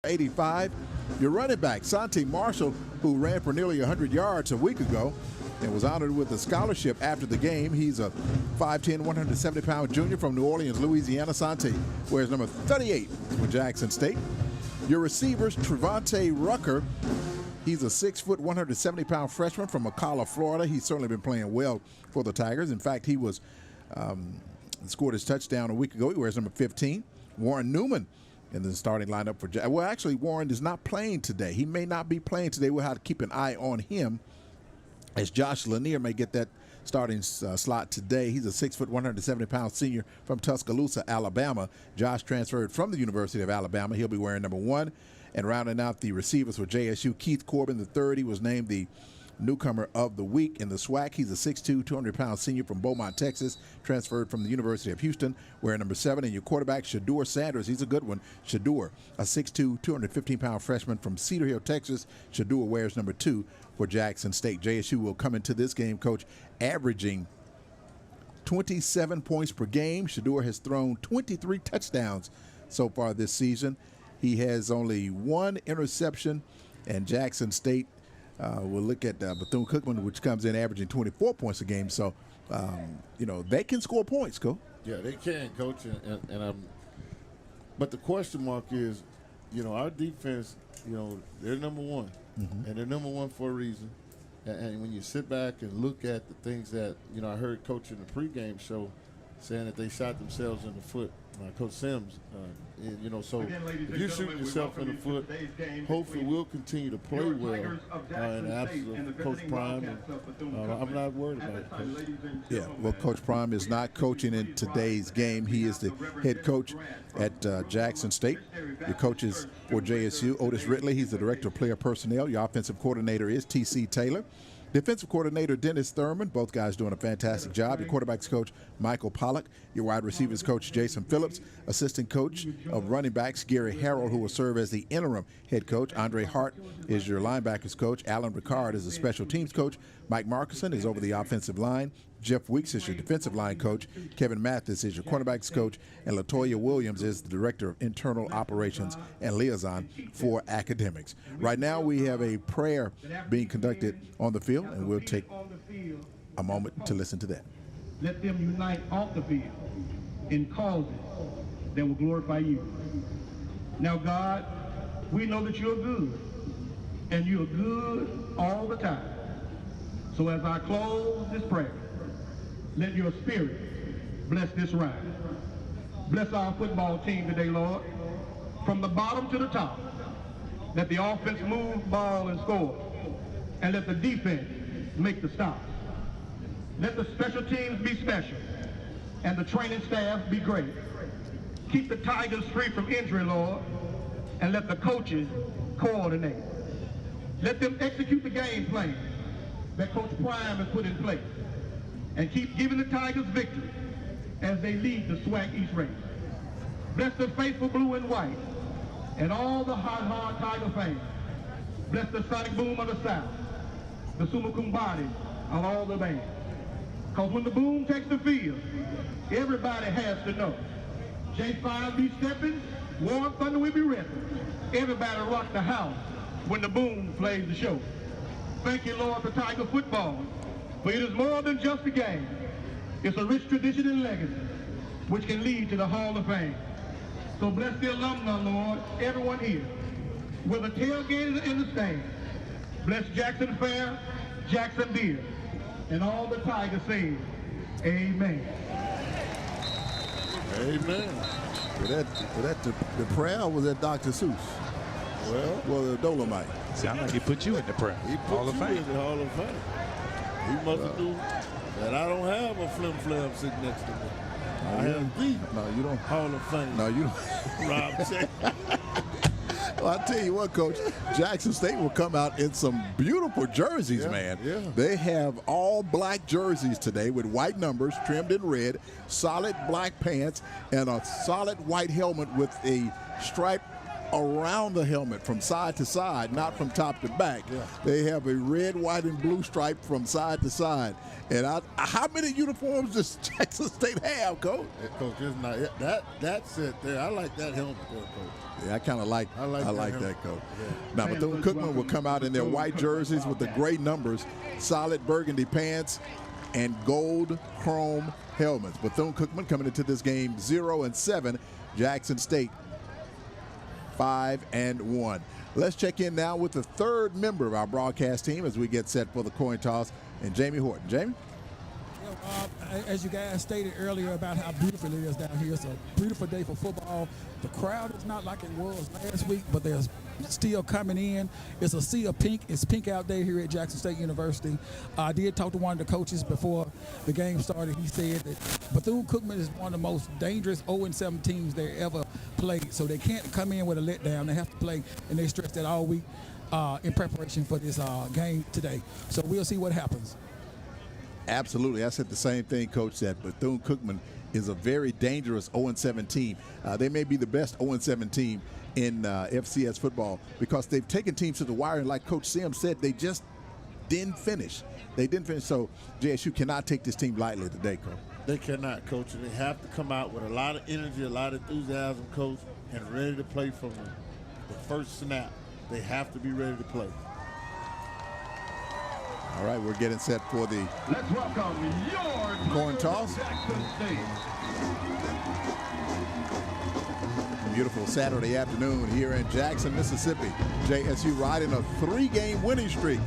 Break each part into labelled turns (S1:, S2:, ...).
S1: 85. Your running back, Santi Marshall, who ran for nearly 100 yards a week ago and was honored with a scholarship after the game. He's a 5'10", 170-pound junior from New Orleans, Louisiana. Santi wears number 38 for Jackson State. Your receivers, Trevante Rucker. He's a 6', 170-pound freshman from McCalla, Florida. He's certainly been playing well for the Tigers. In fact, he was scored his touchdown a week ago. He wears number 15. Warren Newman in the starting lineup for Well, actually, Warren is not playing today. He may not be playing today. We'll have to keep an eye on him, as Josh Lanier may get that starting slot today. He's a 6', 170-pound senior from Tuscaloosa, Alabama. Josh transferred from the University of Alabama. He'll be wearing number 1. And rounding out the receivers for JSU, Keith Corbin III. He was named the newcomer of the week in the SWAC. He's a 6'2", 200-pound senior from Beaumont, Texas, transferred from the University of Houston, wearing number 7. And your quarterback, Shador Sanders, he's a good one. Shador, a 6'2", 215-pound freshman from Cedar Hill, Texas. Shador wears number 2 for Jackson State. JSU will come into this game, Coach, averaging 27 points per game. Shador has thrown 23 touchdowns so far this season. He has only 1 interception, and Jackson State we'll look at Bethune-Cookman, which comes in averaging 24 points a game. So, they can score points, Coach.
S2: Yeah, they can, Coach. But the question mark is, our defense, they're number 1. Mm-hmm. And they're number 1 for a reason. And when you sit back and look at the things that, I heard Coach in the pregame show saying that they shot themselves in the foot, Coach Sims. So if you shoot yourself in the foot, hopefully we'll continue to play well in the absence of Coach Prime. I'm not worried about it, Coach.
S1: Yeah, well, Coach Prime is not coaching in today's game. He is the head coach at Jackson State. Your coaches for JSU, Otis Ridley, he's the director of player personnel. Your offensive coordinator is T.C. Taylor. Defensive coordinator Dennis Thurman, both guys doing a fantastic job. Your quarterback's coach Michael Pollock. Your wide receivers coach Jason Phillips. Assistant coach of running backs Gary Harrell, who will serve as the interim head coach. Andre Hart is your linebackers coach. Alan Ricard is the special teams coach. Mike Markison is over the offensive line. Jeff Weeks is your defensive line coach. Kevin Mathis is your cornerbacks coach. And LaToya Williams is the director of internal operations and liaison for academics. Right now we have a prayer being conducted on the field, and we'll take a moment to listen to that.
S3: Let them unite off the field in causes that will glorify you. Now, God, we know that you're good, and you're good all the time. So as I close this prayer, let your spirit bless this ride. Bless our football team today, Lord, from the bottom to the top. Let the offense move, ball, and score. And let the defense make the stop. Let the special teams be special, and the training staff be great. Keep the Tigers free from injury, Lord, and let the coaches coordinate. Let them execute the game plan that Coach Prime has put in place, and keep giving the Tigers victory as they lead the SWAC East race. Bless the faithful blue and white and all the hard Tiger fans. Bless the Sonic Boom of the South, the Summa Cum Laude of all the bands. Because when the boom takes the field, everybody has to know. J5 be stepping, Warm Thunder will be repping. Everybody rock the house when the boom plays the show. Thank you, Lord, for Tiger football. For it is more than just a game. It's a rich tradition and legacy, which can lead to the Hall of Fame. So bless the alumni, Lord, everyone here, whether tailgaters in the stand. Bless Jackson Fair, Jackson Beer, and all the Tigers sing, amen.
S2: Amen.
S1: Was that the prayer, or was that Dr. Seuss? Well, the Dolomite.
S4: Sound like he put you in the prayer.
S2: He put Hall of Fame. In the Hall of Fame. He must have knew that I don't have a flim flam sitting next to me. I have the
S1: you don't.
S2: Hall of Fame.
S1: No, you don't.
S2: Rob said.
S1: Well, I tell you what, Coach, Jackson State will come out in some beautiful jerseys, man.
S2: Yeah.
S1: They have all black jerseys today with white numbers trimmed in red, solid black pants, and a solid white helmet with a stripe around the helmet from side to side, not from top to back.
S2: Yeah.
S1: They have a red, white, and blue stripe from side to side. And how many uniforms does Jackson State have, Coach?
S2: Coach, it's not that's it there. I like that helmet there, Coach.
S1: Yeah, I kind of like that, Coach.
S2: Yeah.
S1: Now, Bethune-Cookman will come out in their white jerseys with the gray numbers, solid burgundy pants, and gold chrome helmets. Bethune-Cookman coming into this game 0-7. Jackson State 5-1. Let's check in now with the third member of our broadcast team as we get set for the coin toss, and Jamie Horton. Jamie?
S5: As you guys stated earlier about how beautiful it is down here, it's a beautiful day for football. The crowd is not like it was last week, but they're still coming in. It's a sea of pink. It's pink out there here at Jackson State University. I did talk to one of the coaches before the game started. He said that Bethune-Cookman is one of the most dangerous 0-7 teams they ever played, so they can't come in with a letdown. They have to play, and they stressed that all week in preparation for this game today. So we'll see what happens.
S1: Absolutely. I said the same thing, Coach, that Bethune-Cookman is a very dangerous 0-7 team. They may be the best 0-7 team in FCS football because they've taken teams to the wire, and like Coach Sims said, they just didn't finish. They didn't finish, so JSU cannot take this team lightly today, Coach.
S2: They cannot, Coach, and they have to come out with a lot of energy, a lot of enthusiasm, Coach, and ready to play from the first snap. They have to be ready to play.
S1: All right, we're getting set for the
S3: Let's welcome your
S1: coin toss.
S3: Jackson State.
S1: Beautiful Saturday afternoon here in Jackson, Mississippi. JSU riding a 3-game winning streak,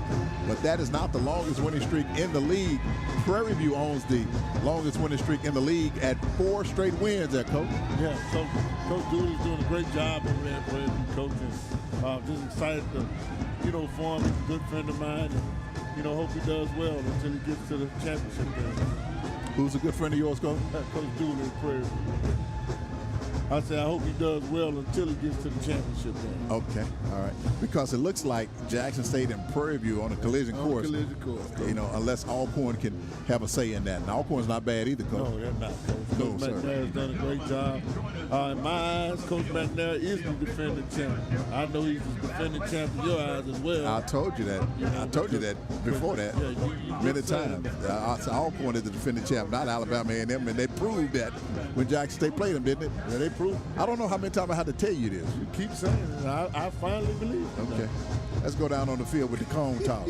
S1: but that is not the longest winning streak in the league. Prairie View owns the longest winning streak in the league at 4 straight wins there, Coach.
S2: Yeah, Coach Dooley's doing a great job over there at Prairie View, Coach. And just excited to, for him. He's a good friend of mine. And, hope he does well until he gets to the championship game.
S1: Who's a good friend of yours, Coach?
S2: Coach Dooley at Prairie View. I said I hope he does well until he gets to the championship game.
S1: Okay, all right. Because it looks like Jackson State and Prairie View on a collision course.
S2: Collision course.
S1: Unless Alcorn can have a say in that. And Alcorn's not bad either, Coach.
S2: No, they're not, Coach.
S1: No,
S2: Coach
S1: sir.
S2: McNair has done a great job. In my eyes, Coach McNair is the defending champion. I know he's the defending champion in your eyes as well.
S1: I told you that. I told you that before that.
S2: Yeah, you
S1: many
S2: just said
S1: times.
S2: it.
S1: I said Alcorn is the defending champ, not Alabama A&M, and they proved that when Jackson State played them, didn't it?
S2: Yeah, they proved.
S1: I don't know how many times I had to tell you this.
S2: You keep saying it. I finally believe it.
S1: Okay. Let's go down on the field with the cone toss.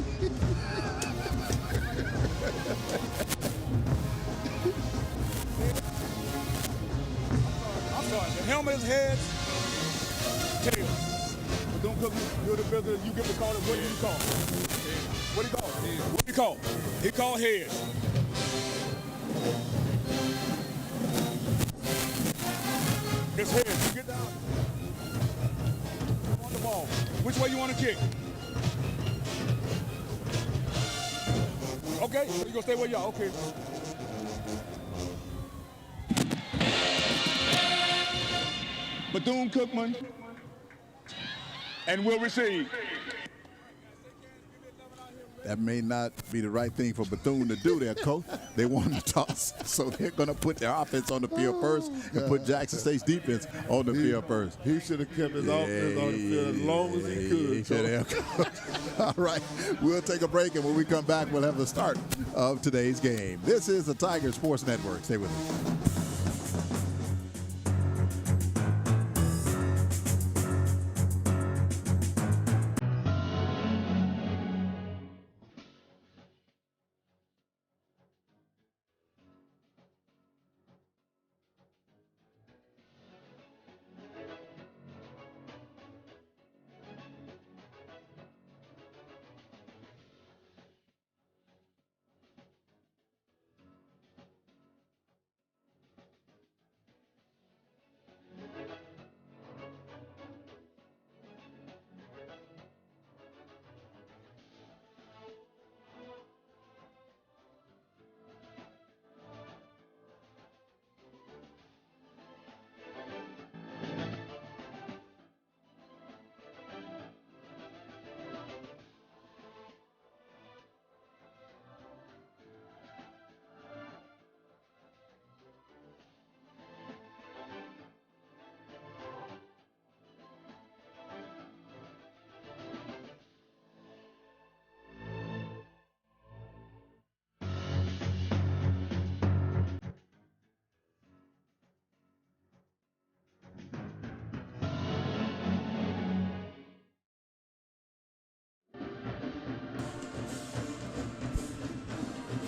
S6: I'm sorry, the helmet is heads, tails. But don't cook, you're the builder, you get to call it, what do you call it? What do you call it? What do you call it? He called heads. It's heads, you get down. On the ball. Which way you want to kick? Okay, so you gonna stay where you are, okay. Bethune-Cookman, and will receive.
S1: That may not be the right thing for Bethune to do there, Coach. They won the toss, so they're going to put their offense on the field first and put Jackson State's defense on the field first.
S2: He should have kept his offense on the field as long as he could.
S1: He should have. All right, we'll take a break, and when we come back, we'll have the start of today's game. This is the Tiger Sports Network. Stay with us.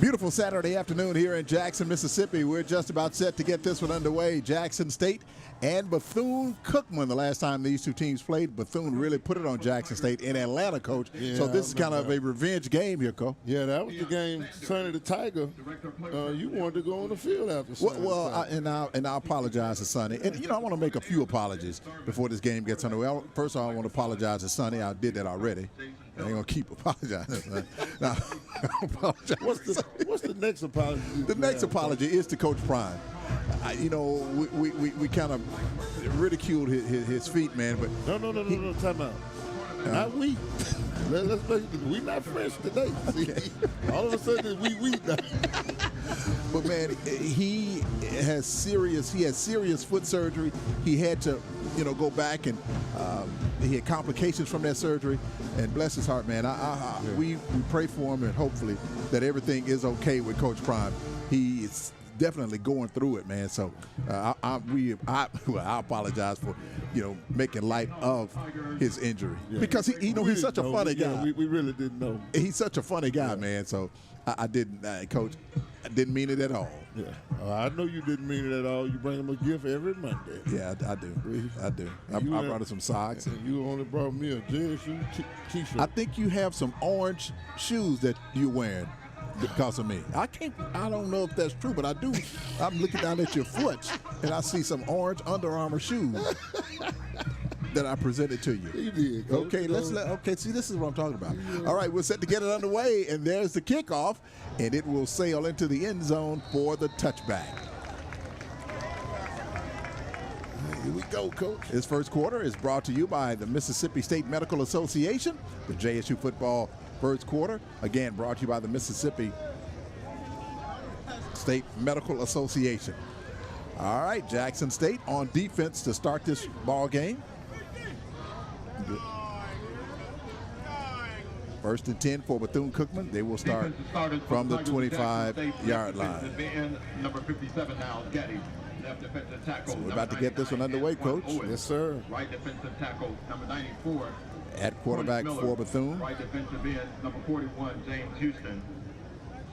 S1: Beautiful Saturday afternoon here in Jackson, Mississippi. We're just about set to get this one underway. Jackson State and Bethune-Cookman. The last time these two teams played, Bethune really put it on Jackson State in Atlanta, Coach.
S2: Yeah,
S1: so this is kind of a revenge game here, Coach.
S2: Yeah, that was the game, Sonny the Tiger. You wanted to go on the field after Sonny.
S1: I apologize to Sonny. And, I want to make a few apologies before this game gets underway. First of all, I want to apologize to Sonny. I did that already. I ain't going to keep apologizing. Now,
S2: What's the next apology?
S1: The next apology is to Coach Prime. We kind of ridiculed his feet, man. But
S2: no, time out. Not we. Let's make it. We not fresh today.
S1: Okay.
S2: All of a sudden, we now.
S1: But man, he has serious foot surgery. He had to, go back and he had complications from that surgery. And bless his heart, man. We pray for him and hopefully that everything is okay with Coach Prime. He is definitely going through it, man. So I apologize for making light of his injury because he's such a funny guy.
S2: We really didn't know.
S1: He's such a funny guy, man. So I didn't, Coach. I didn't mean it at all.
S2: Yeah, I know you didn't mean it at all. You bring him a gift every Monday.
S1: Yeah, I do. I brought him some socks.
S2: And you only brought me a JSU T-shirt.
S1: I think you have some orange shoes that you're wearing because of me. I don't know if that's true, but I do. I'm looking down at your foot, and I see some orange Under Armour shoes that I presented to you.
S2: You did, Coach.
S1: Okay, see, this is what I'm talking about. All right, we're set to get it underway, and there's the kickoff, and it will sail into the end zone for the touchback. Here we go, Coach. This first quarter is brought to you by the Mississippi State Medical Association. The JSU football first quarter, again, brought to you by the Mississippi State Medical Association. All right, Jackson State on defense to start this ball game. First and 10 for Bethune-Cookman. They will start from the 25-yard line.
S7: Number 57 now, Getty. Left defensive tackle.
S1: So we're about to get this one underway, Coach.
S2: Yes, sir.
S7: Right defensive tackle, number 94.
S1: At quarterback for Bethune.
S7: Right defensive end, number 41, James Houston.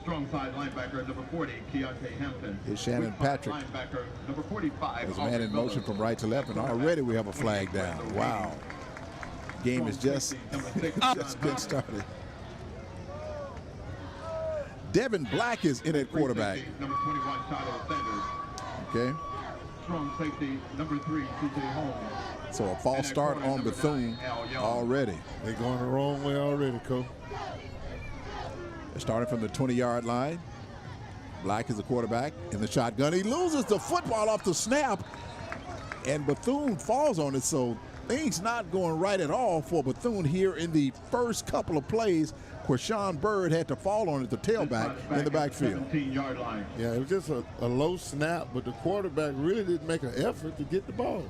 S7: Strong side linebacker, number 40, Keontae Hampton.
S1: Here's Shannon Patrick.
S7: Linebacker, number 45.
S1: There's a man in motion from right to left, and already we have a flag down. Wow. Game is just getting started. Devin Black is in at quarterback.
S7: Number 21, Shiloh Sanders.
S1: Okay.
S7: Strong safety, number 3, TJ Holmes.
S1: So a false start on Bethune already.
S2: They're going the wrong way already, Coach.
S1: They're starting from the 20-yard line. Black is the quarterback in the shotgun. He loses the football off the snap, and Bethune falls on it. So things not going right at all for Bethune here in the first couple of plays. Quashawn Bird had to fall on it, the tailback in the backfield.
S7: 17-yard line.
S2: Yeah, it was just a low snap, but the quarterback really didn't make an effort to get the ball.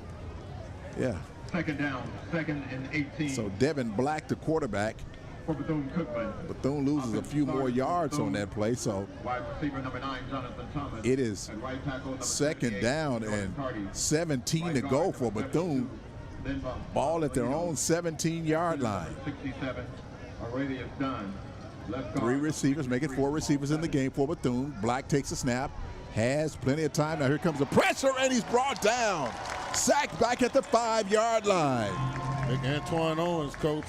S1: Yeah.
S7: Second down, second and 18.
S1: So Devin Black, the quarterback.
S7: For Bethune-Cookman.
S1: Bethune loses a few more yards on that play, so
S7: wide receiver number 9, Jonathan Thomas.
S1: it is
S7: right tackle,
S1: second down and 17 to go for Bethune. Ball at their own 17-yard line.
S7: 67. Already is done. Left
S1: 3 receivers, make it 4 receivers in the game for Bethune. Black takes a snap, has plenty of time. Now here comes the pressure, and he's brought down. Sacked back at the 5-yard line.
S2: Big Antoine Owens, Coach,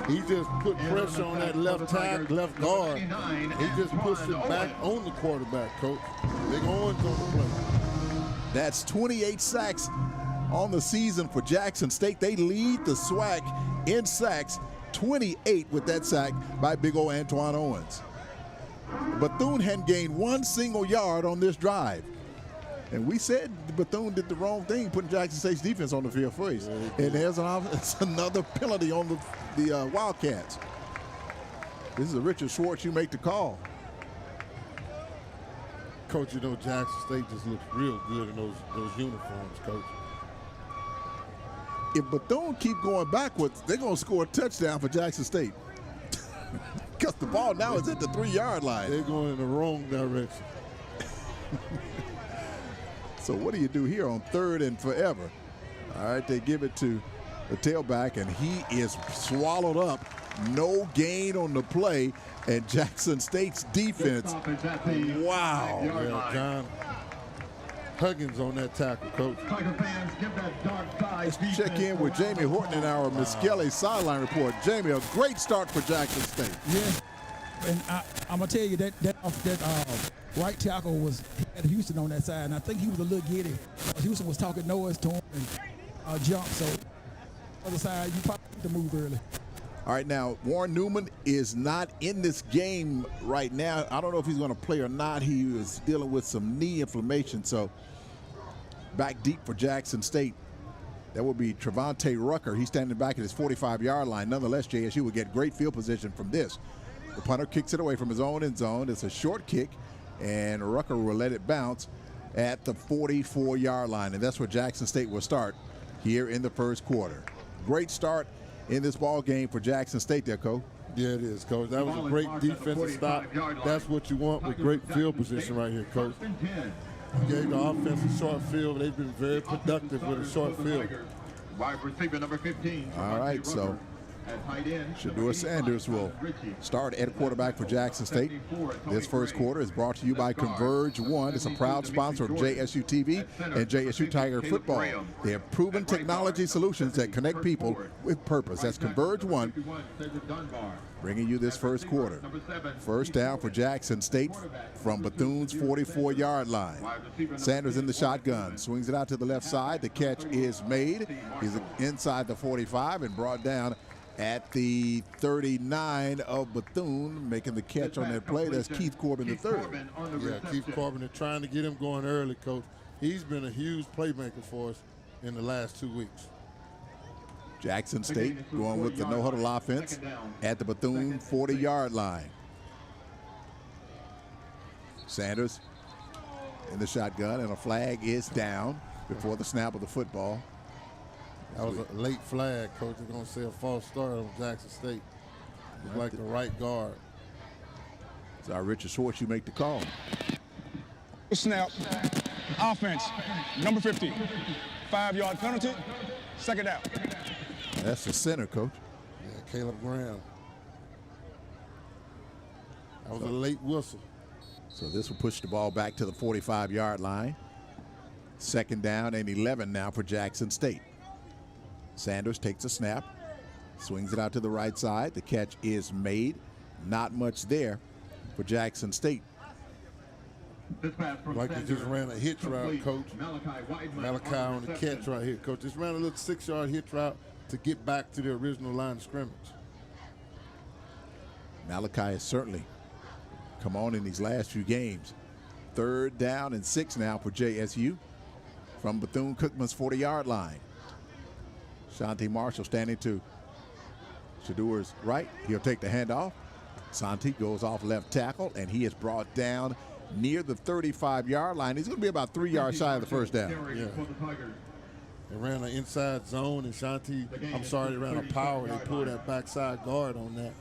S2: he just put pressure on that left guard. He just pushed it back on the quarterback, Coach. Big Owens on the play.
S1: That's 28 sacks on the season for Jackson State. They lead the SWAC in sacks, 28 with that sack by big old Antoine Owens. Bethune hadn't gained 1 single yard on this drive. And we said Bethune did the wrong thing, putting Jackson State's defense on the field first. And there's another penalty on the Wildcats. This is a Richard Schwartz, you make the call.
S2: Coach, Jackson State just looks real good in those uniforms, Coach.
S1: If Bethune keep going backwards, they're going to score a touchdown for Jackson State. Because the ball now is at the 3-yard line.
S2: They're going in the wrong direction.
S1: So what do you do here on 3rd and forever? All right, they give it to the tailback, and he is swallowed up No gain on the play, and Jackson State's defense, wow.
S2: Yeah, John Huggins on that tackle, Coach.
S7: Tiger fans, give that dark side.
S1: Let's check in with Jamie Horton in our Miskelly sideline report. Jamie, a great start for Jackson State.
S5: Yeah, and I'm gonna tell you that right tackle was at Houston on that side, and I think he was a little giddy. Houston was talking noise to him and jumped. So other side, you probably need to move early.
S1: All right, now, Warren Newman is not in this game right now. I don't know if he's going to play or not. He was dealing with some knee inflammation, so back deep for Jackson State. That would be Trevante Rucker. He's standing back at his 45-yard line. Nonetheless, JSU would get great field position from this. The punter kicks it away from his own end zone. It's a short kick, and Rucker will let it bounce at the 44-yard line, and that's where Jackson State will start here in the first quarter. Great start in this ball game for Jackson State there, Coach.
S2: Yeah, it is, Coach. That was a great defensive stop. That's what you want with great field position right here, Coach. You gave the offense a short field. They've been very productive with a short field.
S7: Wide receiver number 15.
S1: All right, so Shedeur Sanders will start at quarterback for Jackson State. This first quarter is brought to you by Converge One. It's a proud sponsor of JSU TV and JSU Tiger Football. They have proven technology solutions that connect people with purpose. That's Converge One, bringing you this first quarter. First down for Jackson State from Bethune's 44-yard line. Sanders in the shotgun, swings it out to the left side. The catch is made. He's inside the 45 and brought down at the 39 of Bethune, making the catch on that play. That's Keith Corbin III.
S2: Yeah, Keith Corbin. They're trying to get him going early, Coach. He's been a huge playmaker for us in the last 2 weeks.
S1: Jackson State going with the no-huddle offense at the Bethune 40-yard line. Sanders in the shotgun, and a flag is down before the snap of the football.
S2: That was a late flag, Coach. They're going to say a false start on Jackson State. It's like the right guard.
S1: It's our Richard Schwartz. You make the call.
S6: Snap. Offense. Number 50. 5-yard penalty. Second down.
S1: That's the center, Coach.
S2: Yeah, Caleb Graham. That was a late whistle.
S1: So this will push the ball back to the 45-yard line. Second down and 11 now for Jackson State. Sanders takes a snap, swings it out to the right side. The catch is made. Not much there for Jackson State.
S2: Like they just ran a hitch route, Coach. Malachi on the catch right here, Coach. Just ran a little 6-yard hitch route to get back to the original line of scrimmage.
S1: Malachi has certainly come on in these last few games. Third down and 6 now for JSU from Bethune-Cookman's 40-yard line. Shanti Marshall standing to Shedeur's right. He'll take the handoff. Santi goes off left tackle, and he is brought down near the 35-yard line. He's going to be about 3 yards shy of the first down.
S2: Yeah. They ran an inside zone, and they ran a power. They pulled that backside guard on that.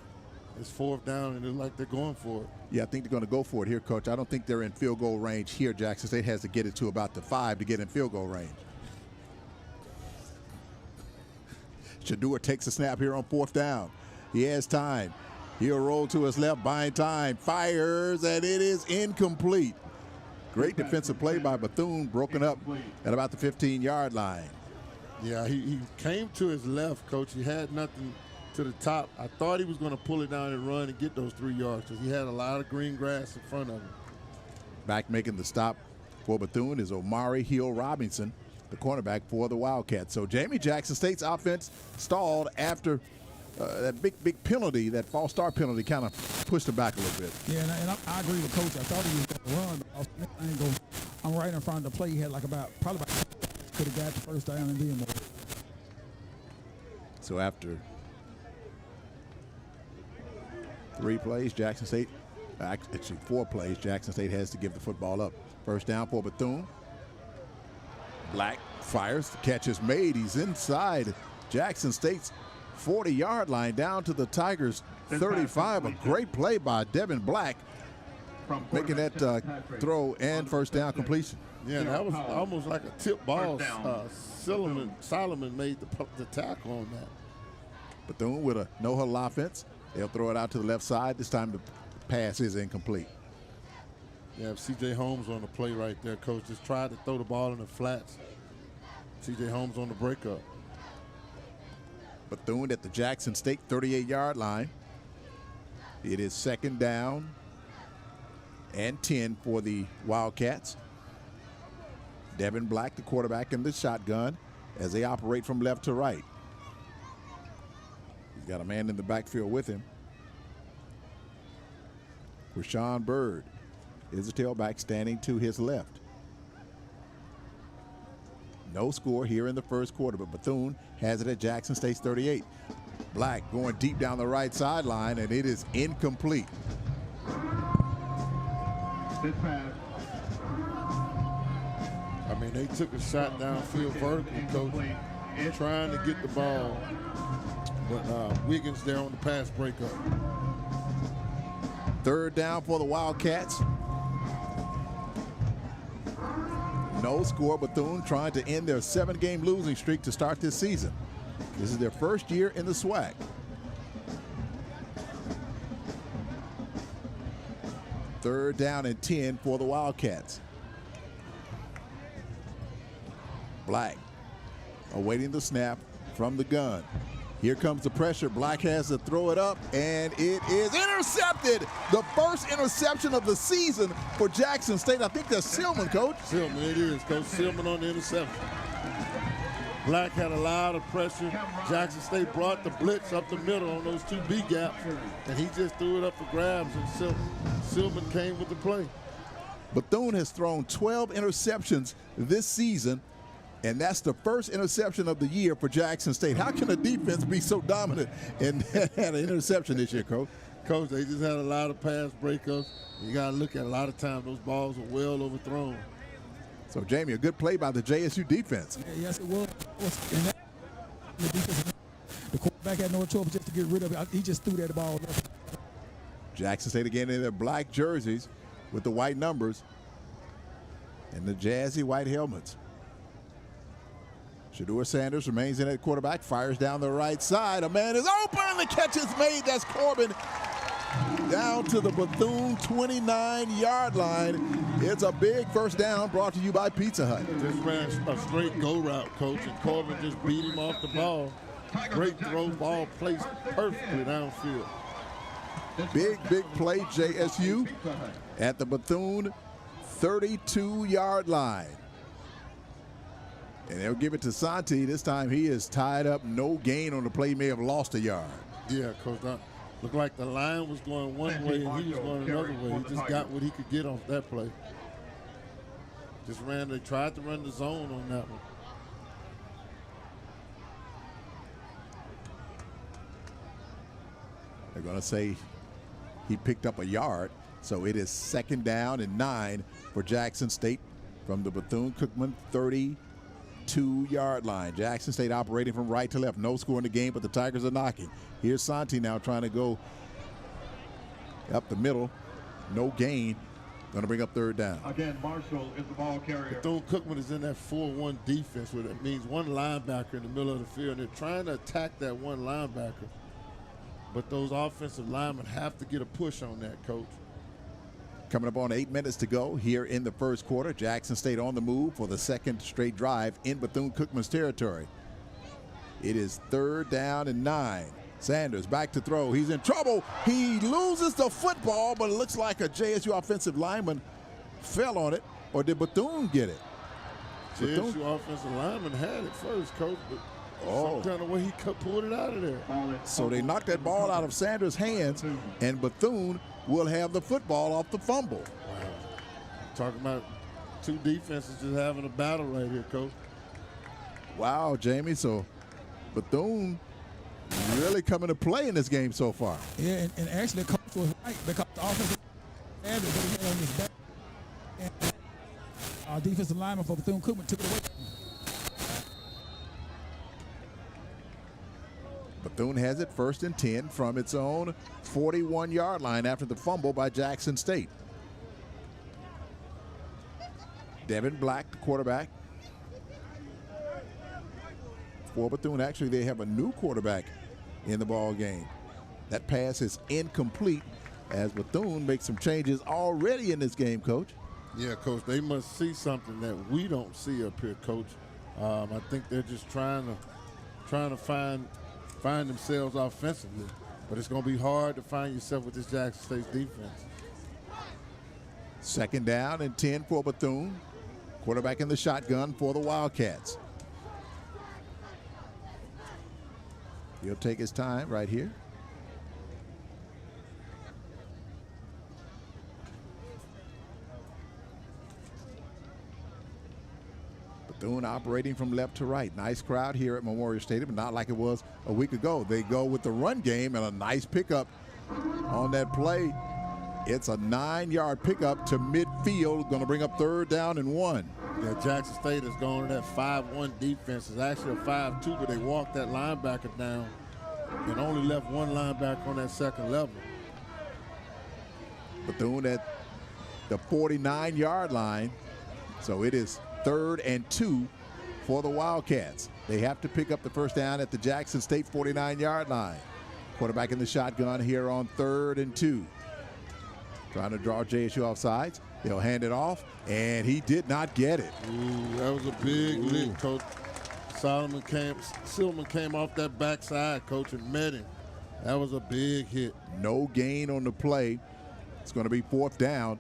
S2: It's fourth down, and it looks like they're going for it.
S1: Yeah, I think they're going to go for it here, Coach. I don't think they're in field goal range here. Jackson State has to get it to about the 5 to get in field goal range. Shedeur takes a snap here on fourth down. He has time. He'll roll to his left, buying time, fires, and it is incomplete. Great defensive play by Bethune, broken up at about the 15-yard line.
S2: Yeah, he came to his left, Coach. He had nothing to the top. I thought he was going to pull it down and run and get those 3 yards because he had a lot of green grass in front of him.
S1: Back making the stop for Bethune is Omari Hill-Robinson, the cornerback for the Wildcats. So Jamie, Jackson State's offense stalled after that big penalty, that false start penalty kind of pushed him back a little bit.
S5: Yeah, and I agree with Coach. I thought he was going to run. I'm right in front of the play. He had probably could have got the first down and then more.
S1: So after 3 plays, Jackson State, actually 4 plays, Jackson State has to give the football up. First down for Bethune. Black fires, the catch is made. He's inside Jackson State's 40-yard line down to the Tigers' 35. A great play by Devin Black, making that throw and first down completion.
S2: Yeah, that was almost like a tip ball. Solomon made the tackle on that.
S1: Bethune with a no-huddle offense. They'll throw it out to the left side. This time the pass is incomplete.
S2: Yeah, C.J. Holmes on the play right there, Coach. Just tried to throw the ball in the flats. C.J. Holmes on the breakup.
S1: Bethune at the Jackson State 38-yard line. It is 2nd down and 10 for the Wildcats. Devin Black, the quarterback, in the shotgun as they operate from left to right. He's got a man in the backfield with him. Rashawn Bird is the tailback standing to his left. No score here in the first quarter, but Bethune has it at Jackson State's 38. Black going deep down the right sideline, and it is incomplete.
S7: This pass.
S2: I mean, they took a shot downfield vertical, Coach, trying to get the ball. But Wiggins there on the pass breakup.
S1: 3rd down for the Wildcats. No score. Bethune trying to end their 7-game losing streak to start this season. This is their first year in the SWAC. Third down and 10 for the Wildcats. Black awaiting the snap from the gun. Here comes the pressure. Black has to throw it up, and it is intercepted. The first interception of the season for Jackson State. I think that's Silman, Coach.
S2: Silman, it is, Coach. Silman on the interception. Black had a lot of pressure. Jackson State brought the blitz up the middle on those 2 B gaps, and he just threw it up for grabs, and Silman came with the play.
S1: Bethune has thrown 12 interceptions this season, and that's the first interception of the year for Jackson State. How can a defense be so dominant and had an interception this year, Coach?
S2: Coach, they just had a lot of pass breakups. You got to look at a lot of times those balls are well overthrown.
S1: So, Jamie, a good play by the JSU defense.
S5: Yes, it was. And that, the quarterback had no choice just to get rid of it. He just threw that ball up.
S1: Jackson State again in their black jerseys with the white numbers and the jazzy white helmets. Shedeur Sanders remains in at quarterback, fires down the right side. A man is open, and the catch is made. That's Corbin down to the Bethune 29-yard line. It's a big first down brought to you by Pizza Hut.
S2: Just ran a straight go route, Coach, and Corbin just beat him off the ball. Great throw, ball placed perfectly downfield.
S1: Big play, JSU at the Bethune 32-yard line. And they'll give it to Santi. This time he is tied up. No gain on the play. He may have lost a yard.
S2: Yeah, Coach. Looked like the line was going one way and he was going another way. He just got what he could get off that play. They tried to run the zone on that one.
S1: They're going to say he picked up a yard. So it is 2nd down and 9 for Jackson State from the Bethune-Cookman 32-yard line. Jackson State operating from right to left. No score in the game, but the Tigers are knocking. Here's Santi now trying to go up the middle. No gain. Going to bring up 3rd down.
S7: Again, Marshall is the ball carrier.
S2: Bethune-Cookman is in that 4-1 defense, where that means one linebacker in the middle of the field. They're trying to attack that one linebacker. But those offensive linemen have to get a push on that, Coach.
S1: Coming up on 8 minutes to go here in the first quarter. Jackson State on the move for the 2nd straight drive in Bethune-Cookman's territory. It is 3rd down and 9. Sanders back to throw. He's in trouble. He loses the football, but it looks like a JSU offensive lineman fell on it. Or did Bethune get it?
S2: JSU offensive lineman had it first, Coach, but some kind of way he pulled it out of there.
S1: So they knocked that ball out of Sanders' hands, and Bethune will have the football off the fumble.
S2: Wow. Talking about 2 defenses just having a battle right here, Coach.
S1: Wow, Jamie. So Bethune really coming to play in this game so far.
S5: Yeah, and actually the coach was right because the offensive that he had on his back. And our defensive lineman for Bethune-Cookman took it away.
S1: Bethune has it 1st and 10 from its own 41-yard line after the fumble by Jackson State. Devin Black, the quarterback. For Bethune, actually, they have a new quarterback in the ball game. That pass is incomplete as Bethune makes some changes already in this game, Coach.
S2: Yeah, Coach, they must see something that we don't see up here, Coach. I think they're just trying to find themselves offensively, but it's going to be hard to find yourself with this Jackson State defense.
S1: 2nd down and 10 for Bethune. Quarterback in the shotgun for the Wildcats. He'll take his time right here. Bethune operating from left to right. Nice crowd here at Memorial Stadium, not like it was a week ago. They go with the run game and a nice pickup on that play. It's a 9-yard pickup to midfield, going to bring up 3rd down and 1.
S2: Yeah, Jackson State is going to that 5-1 defense. It's actually a 5-2, but they walked that linebacker down and only left one linebacker on that second level.
S1: Bethune at the 49-yard line, so it is 3rd and 2 for the Wildcats. They have to pick up the 1st down at the Jackson State 49-yard line. Quarterback in the shotgun here on 3rd and 2. Trying to draw JSU off sides. They'll hand it off, and he did not get it.
S2: Ooh, that was a big lick, Coach. Silverman came off that backside, Coach, and met him. That was a big hit.
S1: No gain on the play. It's going to be 4th down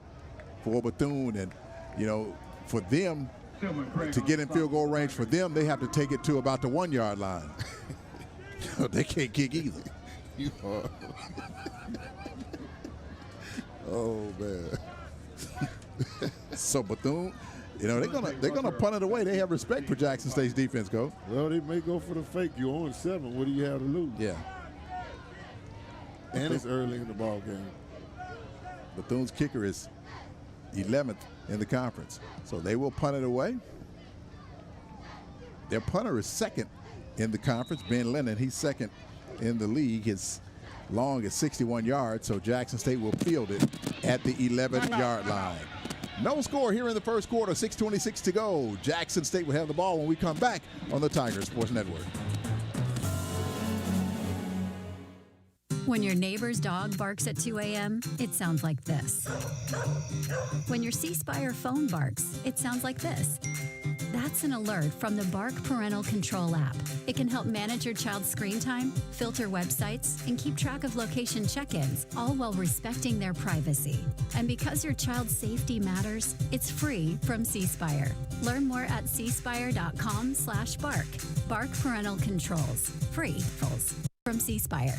S1: for Bethune, and, you know, for them to get in field goal range, for them, they have to take it to about the 1-yard line. They can't kick either.
S2: You are. Oh, man.
S1: So Bethune, you know, they're gonna punt it away. They have respect for Jackson State's defense, Coach.
S2: Well, they may go for the fake. You're on 7. What do you have to lose?
S1: Yeah.
S2: And it's early in the ball game.
S1: Bethune's kicker is 11th in the conference, so they will punt it away. Their punter is 2nd in the conference, Ben Lennon. He's 2nd in the league. His long is 61 yards, so Jackson State will field it at the 11-yard line. No score here in the first quarter, 6:26 to go. Jackson State will have the ball when we come back on the Tiger Sports Network.
S8: When your neighbor's dog barks at 2 a.m., it sounds like this. When your C Spire phone barks, it sounds like this. That's an alert from the Bark Parental Control app. It can help manage your child's screen time, filter websites, and keep track of location check-ins, all while respecting their privacy. And because your child's safety matters, it's free from C Spire. Learn more at cspire.com/bark. Bark Parental Controls. Free from C Spire.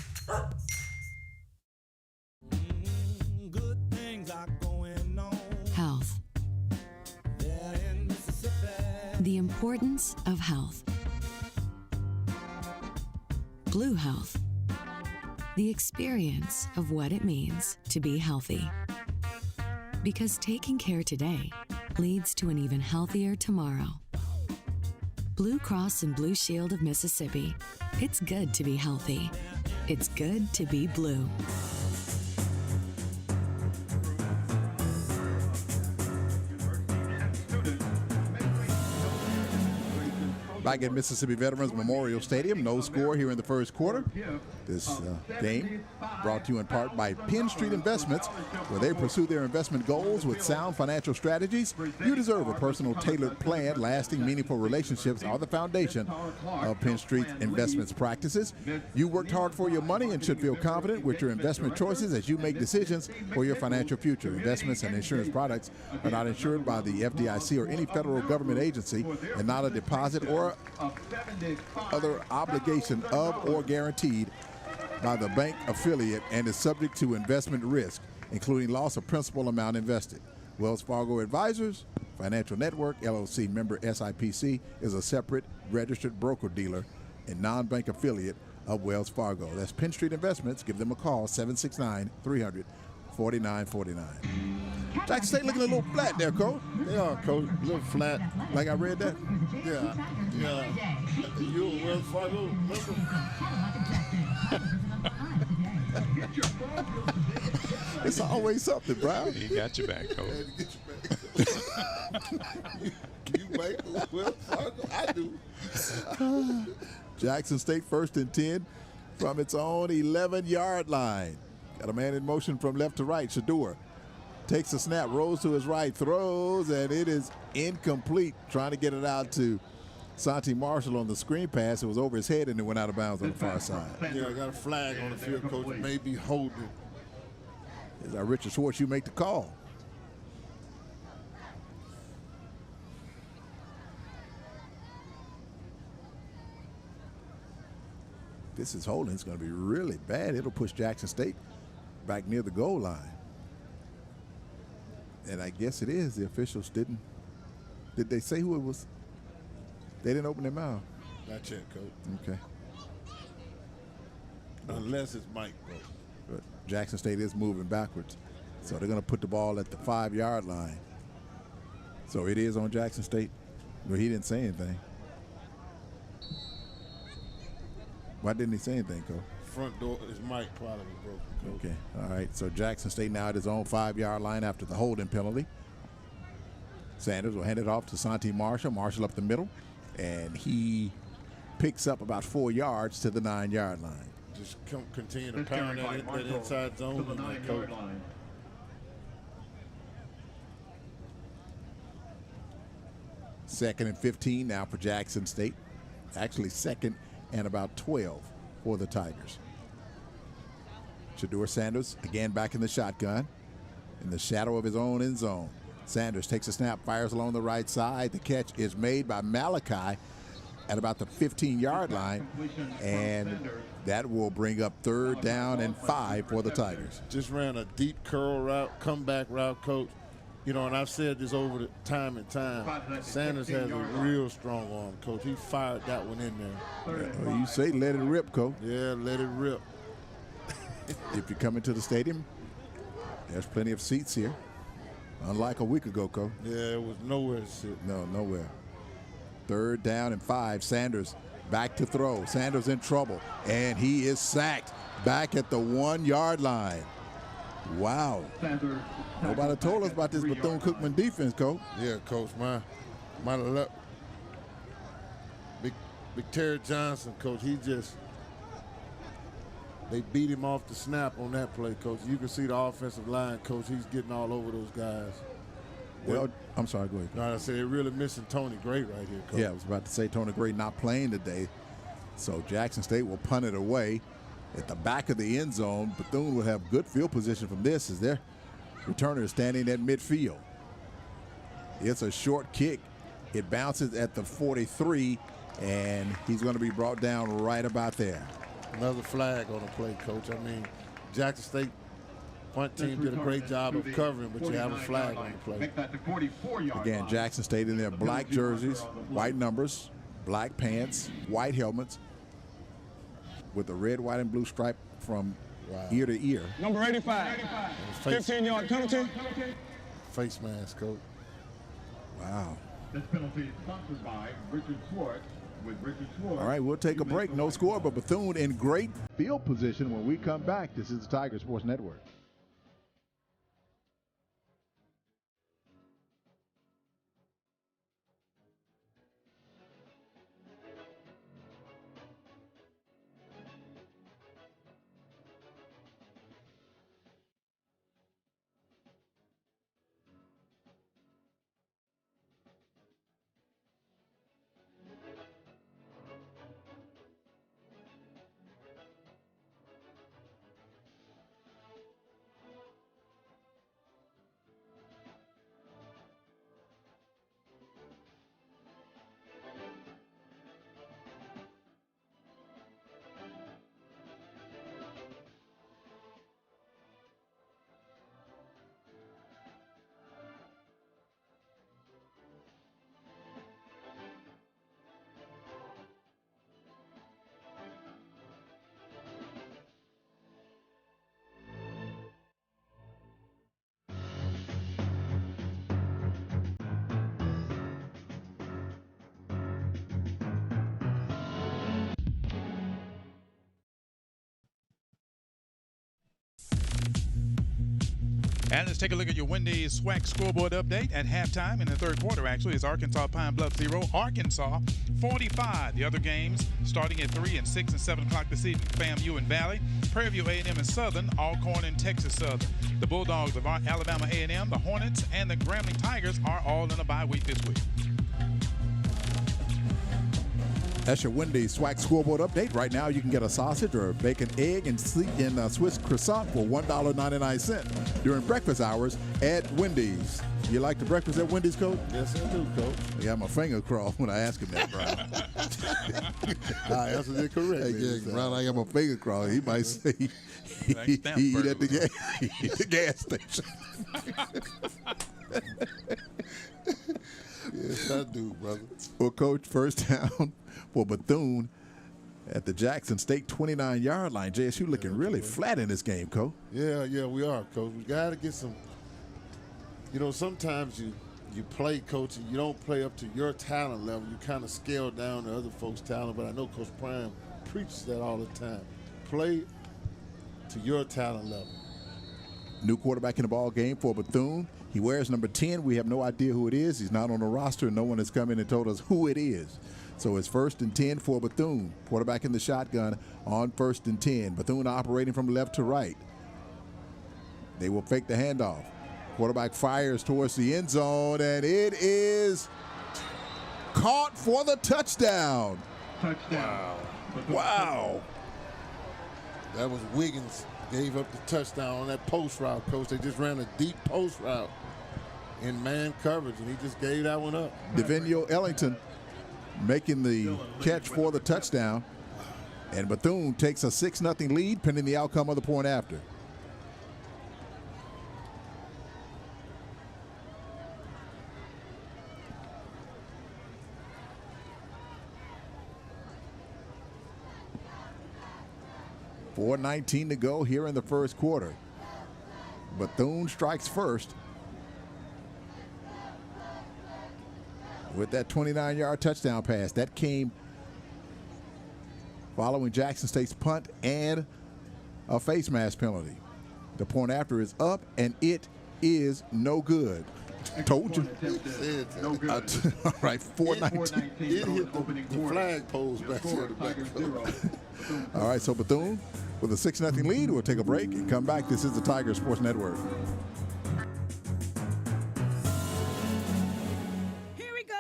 S9: Health. The importance of health. Blue Health. The experience of what it means to be healthy. Because taking care today leads to an even healthier tomorrow. Blue Cross and Blue Shield of Mississippi. It's good to be healthy. It's good to be blue.
S1: Back at Mississippi Veterans Memorial Stadium, no score here in the first quarter. This game brought to you in part by Penn Street Investments, where they pursue their investment goals with sound financial strategies. You deserve a personal tailored plan. Lasting, meaningful relationships are the foundation of Penn Street Investments practices. You worked hard for your money and should feel confident with your investment choices as you make decisions for your financial future. Investments and insurance products are not insured by the FDIC or any federal government agency, and not a deposit or other obligation of or guaranteed by the bank affiliate, and is subject to investment risk, including loss of principal amount invested. Wells Fargo Advisors, Financial Network, LLC, member SIPC, is a separate registered broker-dealer and non-bank affiliate of Wells Fargo. That's Penn Street Investments. Give them a call, 769-300-4949. Jackson State looking a little flat there, Coach.
S2: They are, Coach. A little flat.
S1: Like I read that?
S2: Yeah. You Wells Fargo,
S1: It's always something, Brian.
S4: He got your back, Coach.
S2: You bank with Wells Fargo? I do.
S1: Jackson State 1st and 10 from its own 11-yard line. Got a man in motion from left to right. Shador takes a snap, rolls to his right, throws, and it is incomplete. Trying to get it out to Santi Marshall on the screen pass. It was over his head and it went out of bounds on the far side.
S2: Yeah, I got a flag on the field, coach. Maybe holding.
S1: Is our Richard Schwartz, you make the call. This is holding. It's going to be really bad. It'll push Jackson State back near the goal line. And I guess it is. The officials did they say who it was? They didn't open their mouth.
S2: Not yet, coach.
S1: Okay.
S2: Unless it's Mike, bro.
S1: But Jackson State is moving backwards. So they're going to put the ball at the 5-yard line. So it is on Jackson State. But he didn't say anything. Why didn't he say anything, Coach?
S2: Front door is Mike probably broken, coach.
S1: Okay, all right. So Jackson State now at his own 5-yard line after the holding penalty. Sanders will hand it off to Santi Marshall. Marshall up the middle, and he picks up about 4 yards to the 9-yard line.
S2: Just continue to pound that inside zone.
S7: To the 9-yard line.
S1: Second and 15 now for Jackson State. Actually, second and about 12 for the Tigers. Shador Sanders again back in the shotgun in the shadow of his own end zone. Sanders takes a snap, fires along the right side. The catch is made by Malachi at about the 15-yard line, and that will bring up 3rd down and 5 for the Tigers.
S2: Just ran a deep curl route, comeback route, coach. You know, and I've said this over the time and time. Sanders has a real strong arm, coach. He fired that one in there.
S1: Well, you say let it rip, Coach.
S2: Yeah, let it rip.
S1: If you come into the stadium, there's plenty of seats here. Unlike a week ago, Coach.
S2: Yeah, it was nowhere to sit.
S1: No, nowhere. 3rd down and 5. Sanders back to throw. Sanders in trouble, and he is sacked back at the 1-yard line. Wow. Nobody told us about this Bethune-Cookman defense, Coach.
S2: Yeah, coach. My luck. Big Terry Johnson, coach. They beat him off the snap on that play, coach. You can see the offensive line, coach. He's getting all over those guys.
S1: Well, I'm sorry, go ahead.
S2: No, I said they're really missing Tony Gray right here, coach.
S1: Yeah, I was about to say Tony Gray not playing today. So Jackson State will punt it away at the back of the end zone. Bethune will have good field position from this as their returner is standing at midfield. It's a short kick. It bounces at the 43, and he's going to be brought down right about there.
S2: Another flag on the play, coach. I mean, Jackson State punt team did a great job of covering, but you have a flag on the play.
S1: Again, Jackson State in their black jerseys, white numbers, black pants, white helmets, with a red, white, and blue stripe from ear to ear.
S6: Number 85, 15-yard penalty.
S2: Face mask, coach.
S1: Wow.
S7: This penalty is sponsored by Richard Schwartz. With Richard Schwartz.
S1: All right, we'll take a break. No score, but Bethune in great field position when we come back. This is the Tiger Sports Network.
S4: And let's take a look at your Wendy's SWAC scoreboard update at halftime in the third quarter. Actually, it's Arkansas Pine Bluff 0, Arkansas 45. The other games starting at 3 and 6 and 7 o'clock this evening. FAMU and Valley, Prairie View A&M and Southern, Alcorn and Texas Southern. The Bulldogs of Alabama A&M, the Hornets, and the Grambling Tigers are all in a bye week this week.
S1: That's your Wendy's SWAC scoreboard update. Right now, you can get a sausage or a bacon, egg, and Swiss croissant for $1.99 during breakfast hours at Wendy's. You like the breakfast at Wendy's, Coach?
S2: Yes, I do, Coach.
S1: I got my finger crawl when I ask him that, Brian.
S2: I answered it correctly.
S1: Hey, Brian, I got my finger crawl. He might say he eat at the gas station.
S2: Yes, I do, brother.
S1: Well, Coach, first down for Bethune at the Jackson State 29-yard line. JSU looking really flat in this game, Coach.
S2: Yeah, we are, Coach. We got to get some. You know, sometimes you play, Coach, and you don't play up to your talent level. You kind of scale down to other folks' talent. But I know Coach Prime preaches that all the time. Play to your talent level.
S1: New quarterback in the ball game for Bethune. He wears number 10. We have no idea who it is. He's not on the roster. No one has come in and told us who it is. So it's 1st and 10 for Bethune. Quarterback in the shotgun on 1st and 10. Bethune operating from left to right. They will fake the handoff. Quarterback fires towards the end zone, and it is caught for the touchdown.
S3: Touchdown.
S1: Wow.
S2: That was Wiggins. Gave up the touchdown on that post route, Coach. They just ran a deep post route in man coverage, and he just gave that one up.
S1: Devinio Ellington making the catch for the touchdown, and Bethune takes a 6-0 lead pending the outcome of the point after. .4:19 to go here in the first quarter. Bethune strikes first with that 29-yard touchdown pass. That came following Jackson State's punt and a face mask penalty. The point after is up, and it is no good. Told you.
S3: No good.
S1: All right, 4:19.
S2: It hit the flag poles back there.
S1: All right, so Bethune with a 6-0 lead. We'll take a break and come back. This is the Tiger Sports Network.
S10: Here we go.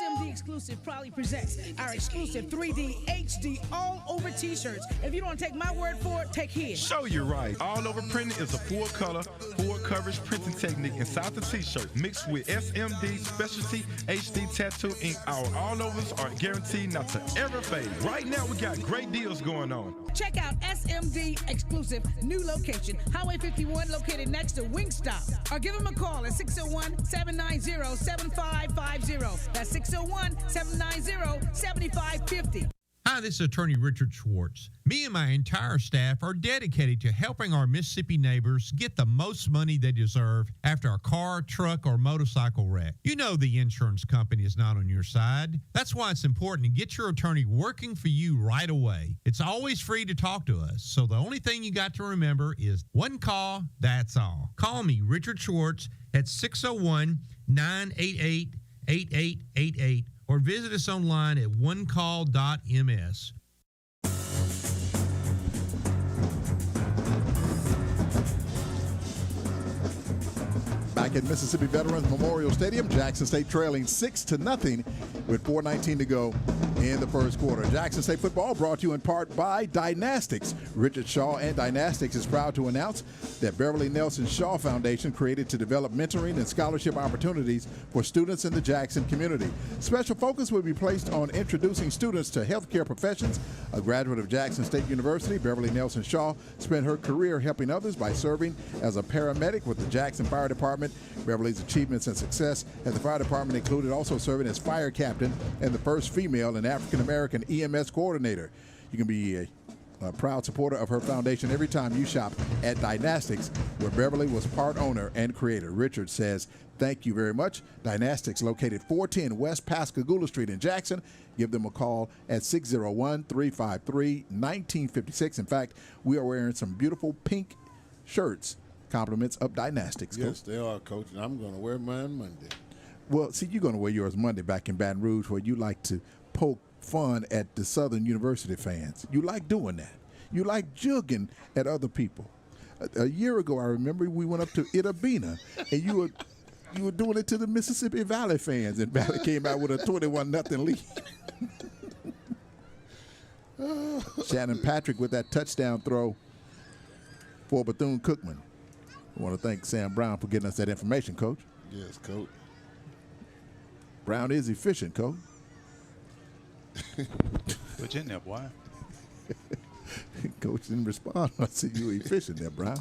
S10: SMD Exclusive proudly presents our exclusive 3D HD all over t-shirts. If you don't take my word for it, take his.
S11: Show you right. All over printing is a full color, full coverage printing technique inside the t-shirt mixed with SMD specialty HD tattoo ink. Our all overs are guaranteed not to ever fade. Right now we got great deals going on.
S10: Check out SMD Exclusive new location, Highway 51, located next to Wingstop. Or give them a call at 601-790-7550. That's 601-790-7550.
S12: Hi, this is Attorney Richard Schwartz. Me and my entire staff are dedicated to helping our Mississippi neighbors get the most money they deserve after a car, truck, or motorcycle wreck. You know the insurance company is not on your side. That's why it's important to get your attorney working for you right away. It's always free to talk to us, so the only thing you got to remember is one call, that's all. Call me, Richard Schwartz, at 601-988-8888. or visit us online at onecall.ms.
S1: Back at Mississippi Veterans Memorial Stadium, Jackson State trailing 6-0 with 4:19 to go in the first quarter. Jackson State football brought to you in part by Dynastics. Richard Shaw and Dynastics is proud to announce that Beverly Nelson Shaw Foundation created to develop mentoring and scholarship opportunities for students in the Jackson community. Special focus will be placed on introducing students to healthcare professions. A graduate of Jackson State University, Beverly Nelson Shaw spent her career helping others by serving as a paramedic with the Jackson Fire Department. Beverly's achievements and success at the fire department included also serving as fire captain and the first female and African-American EMS coordinator. You can be a proud supporter of her foundation every time you shop at Dynastics, where Beverly was part owner and creator. Richard says, thank you very much. Dynastics, located 410 West Pascagoula Street in Jackson. Give them a call at 601-353-1956. In fact, we are wearing some beautiful pink shirts Compliments of Dynastics,
S2: Yes,
S1: Coach.
S2: they are, Coach, and I'm going to wear mine Monday.
S1: Well, see, you're going to wear yours Monday back in Baton Rouge, where you like to poke fun at the Southern University fans. You like doing that. You like jugging at other people. A year ago, I remember we went up to Itabena, and you were doing it to the Mississippi Valley fans, and Valley came out with a 21-0 lead. Shannon Patrick with that touchdown throw for Bethune-Cookman. I want to thank Sam Brown for getting us that information, Coach.
S2: Yes, Coach.
S1: Brown is efficient, Coach.
S4: Put you in there, boy.
S1: Coach didn't respond. I see you efficient there, Brown.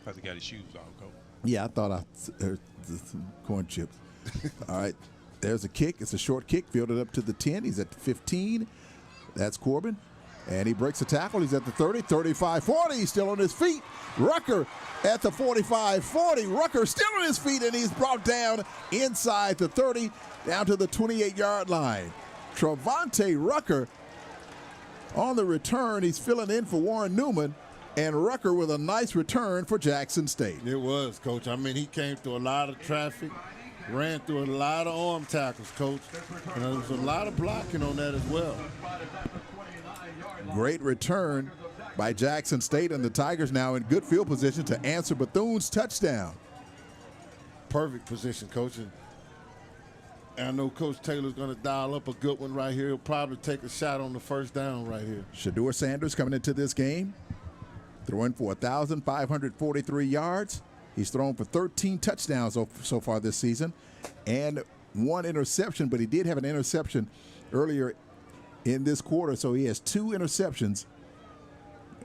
S4: Because he got his shoes on, Coach.
S1: Yeah, I thought I heard some corn chips. All right, there's a kick. It's a short kick, fielded up to the 10. He's at the 15. That's Corbin. And he breaks the tackle. He's at the 30, 35, 40. He's still on his feet. Rucker at the 45, 40. Rucker still on his feet, and he's brought down inside the 30, down to the 28-yard line. Travante Rucker on the return. He's filling in for Warren Newman. And Rucker with a nice return for Jackson State.
S2: It was, Coach. I mean, he came through a lot of traffic, ran through a lot of arm tackles, Coach. And there was a lot of blocking on that as well.
S1: Great return by Jackson State, and the Tigers now in good field position to answer Bethune's touchdown.
S2: Perfect position, Coach. And I know Coach Taylor's going to dial up a good one right here. He'll probably take a shot on the first down right here.
S1: Shador Sanders coming into this game, throwing for 1,543 yards. He's thrown for 13 touchdowns so far this season and 1 interception, but he did have an interception earlier in this quarter, so he has 2 interceptions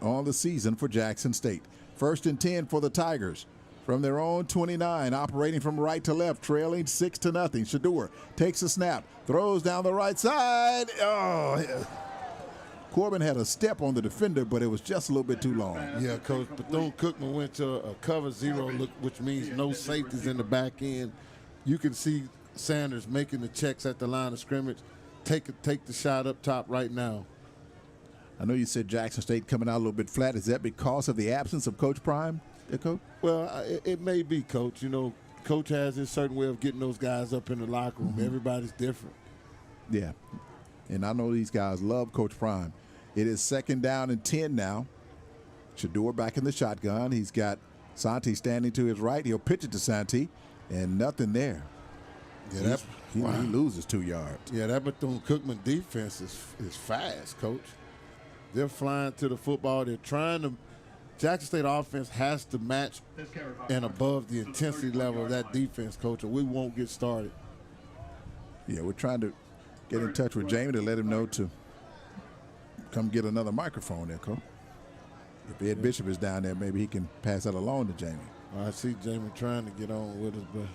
S1: on the season for Jackson State. 1st and 10 for the Tigers. From their own 29, operating from right to left, trailing 6-0. Shador takes a snap, throws down the right side. Oh, Corbin had a step on the defender, but it was just a little bit too long.
S2: Yeah, Coach. Bethune-Cookman went to a cover 0 look, which means no safeties in the back end. You can see Sanders making the checks at the line of scrimmage. Take the shot up top right now.
S1: I know you said Jackson State coming out a little bit flat. Is that because of the absence of Coach Prime, Coach?
S2: Well, it may be, Coach. You know, Coach has his certain way of getting those guys up in the locker room. Everybody's different.
S1: Yeah, and I know these guys love Coach Prime. It is 2nd down and 10 now. Shador back in the shotgun. He's got Santi standing to his right. He'll pitch it to Santi, and nothing there.
S2: Yeah,
S1: he loses 2 yards.
S2: Yeah, that Bethune-Cookman defense is fast, Coach. They're flying to the football. They're trying to – Jackson State offense has to match and above the intensity level of that defense, Coach, or we won't get started.
S1: Yeah, we're trying to get in touch with Jamie to let him know to come get another microphone there, Coach. If Ed Bishop is down there, maybe he can pass that along to Jamie.
S2: I see Jamie trying to get on with us, but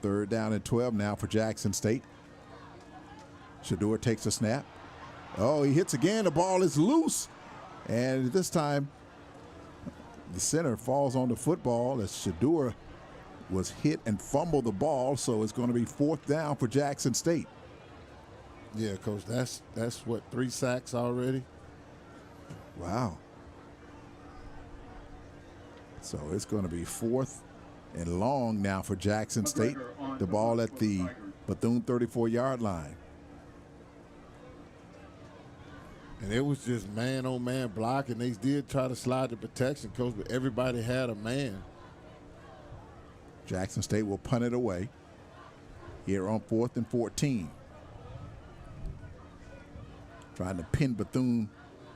S1: 3rd down and 12 now for Jackson State. Shador takes a snap. Oh, he hits again. The ball is loose. And this time, the center falls on the football as Shador was hit and fumbled the ball, so it's going to be 4th down for Jackson State.
S2: Yeah, Coach, that's what, 3 sacks already?
S1: Wow. So it's going to be 4th and long now for Jackson State. The ball at the Bethune 34-yard line.
S2: And it was just man-on-man blocking. They did try to slide the protection, Coach, but everybody had a man.
S1: Jackson State will punt it away here on 4th and 14. Trying to pin Bethune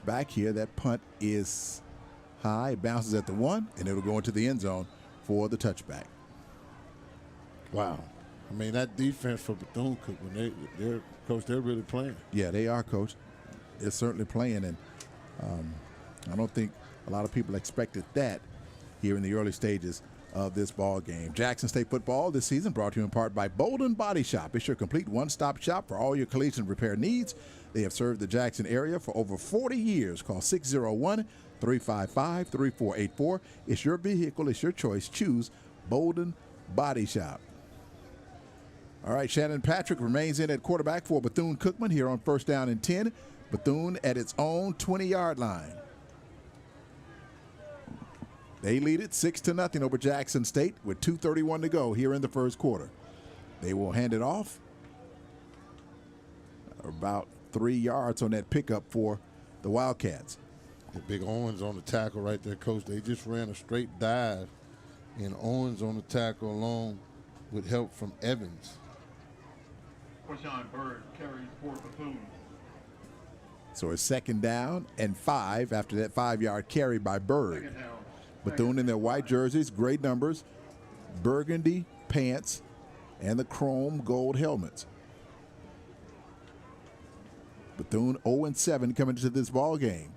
S1: back here. That punt is high. It bounces at the 1, and it'll go into the end zone for the touchback.
S2: Wow. I mean, that defense for Bethune-Cookman, Coach, they're really playing.
S1: Yeah, they are, Coach. They're certainly playing, and I don't think a lot of people expected that here in the early stages of this ball game. Jackson State football this season brought to you in part by Bolden Body Shop. It's your complete one-stop shop for all your collision repair needs. They have served the Jackson area for over 40 years. Call 601-355-3484. It's your vehicle. It's your choice. Choose Bolden Body Shop. All right, Shannon Patrick remains in at quarterback for Bethune-Cookman here on 1st down and 10. Bethune at its own 20-yard line. They lead it 6-0 over Jackson State with 2:31 to go here in the first quarter. They will hand it off. About 3 yards on that pickup for the Wildcats.
S2: The big Owens on the tackle right there, Coach. They just ran a straight dive, and Owens on the tackle along with help from Evans.
S7: Quashawn Bird carries for Bethune.
S1: So it's 2nd down and 5 after that 5-yard carry by Bird. Bethune in their white jerseys, gray numbers, burgundy pants, and the chrome gold helmets. Bethune 0-7 coming into this ball game.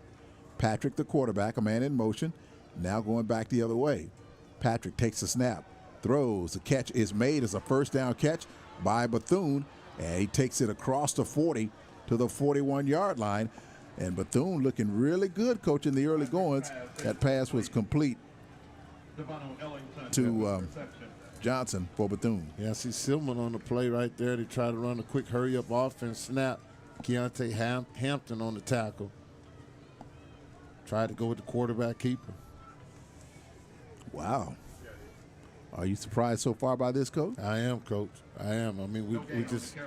S1: Patrick, the quarterback, a man in motion, now going back the other way. Patrick takes a snap, throws. The catch is made as a first down catch by Bethune, and he takes it across the 40 to the 41-yard line. And Bethune looking really good, Coach, in the early goings. That pass was complete to Johnson for Bethune.
S2: Yeah, I see Silman on the play right there. They try to run a quick hurry-up offense snap. Keontae Hampton on the tackle. Tried to go with the quarterback keeper.
S1: Wow. Are you surprised so far by this, Coach?
S2: I am, Coach. I am. I mean, we just –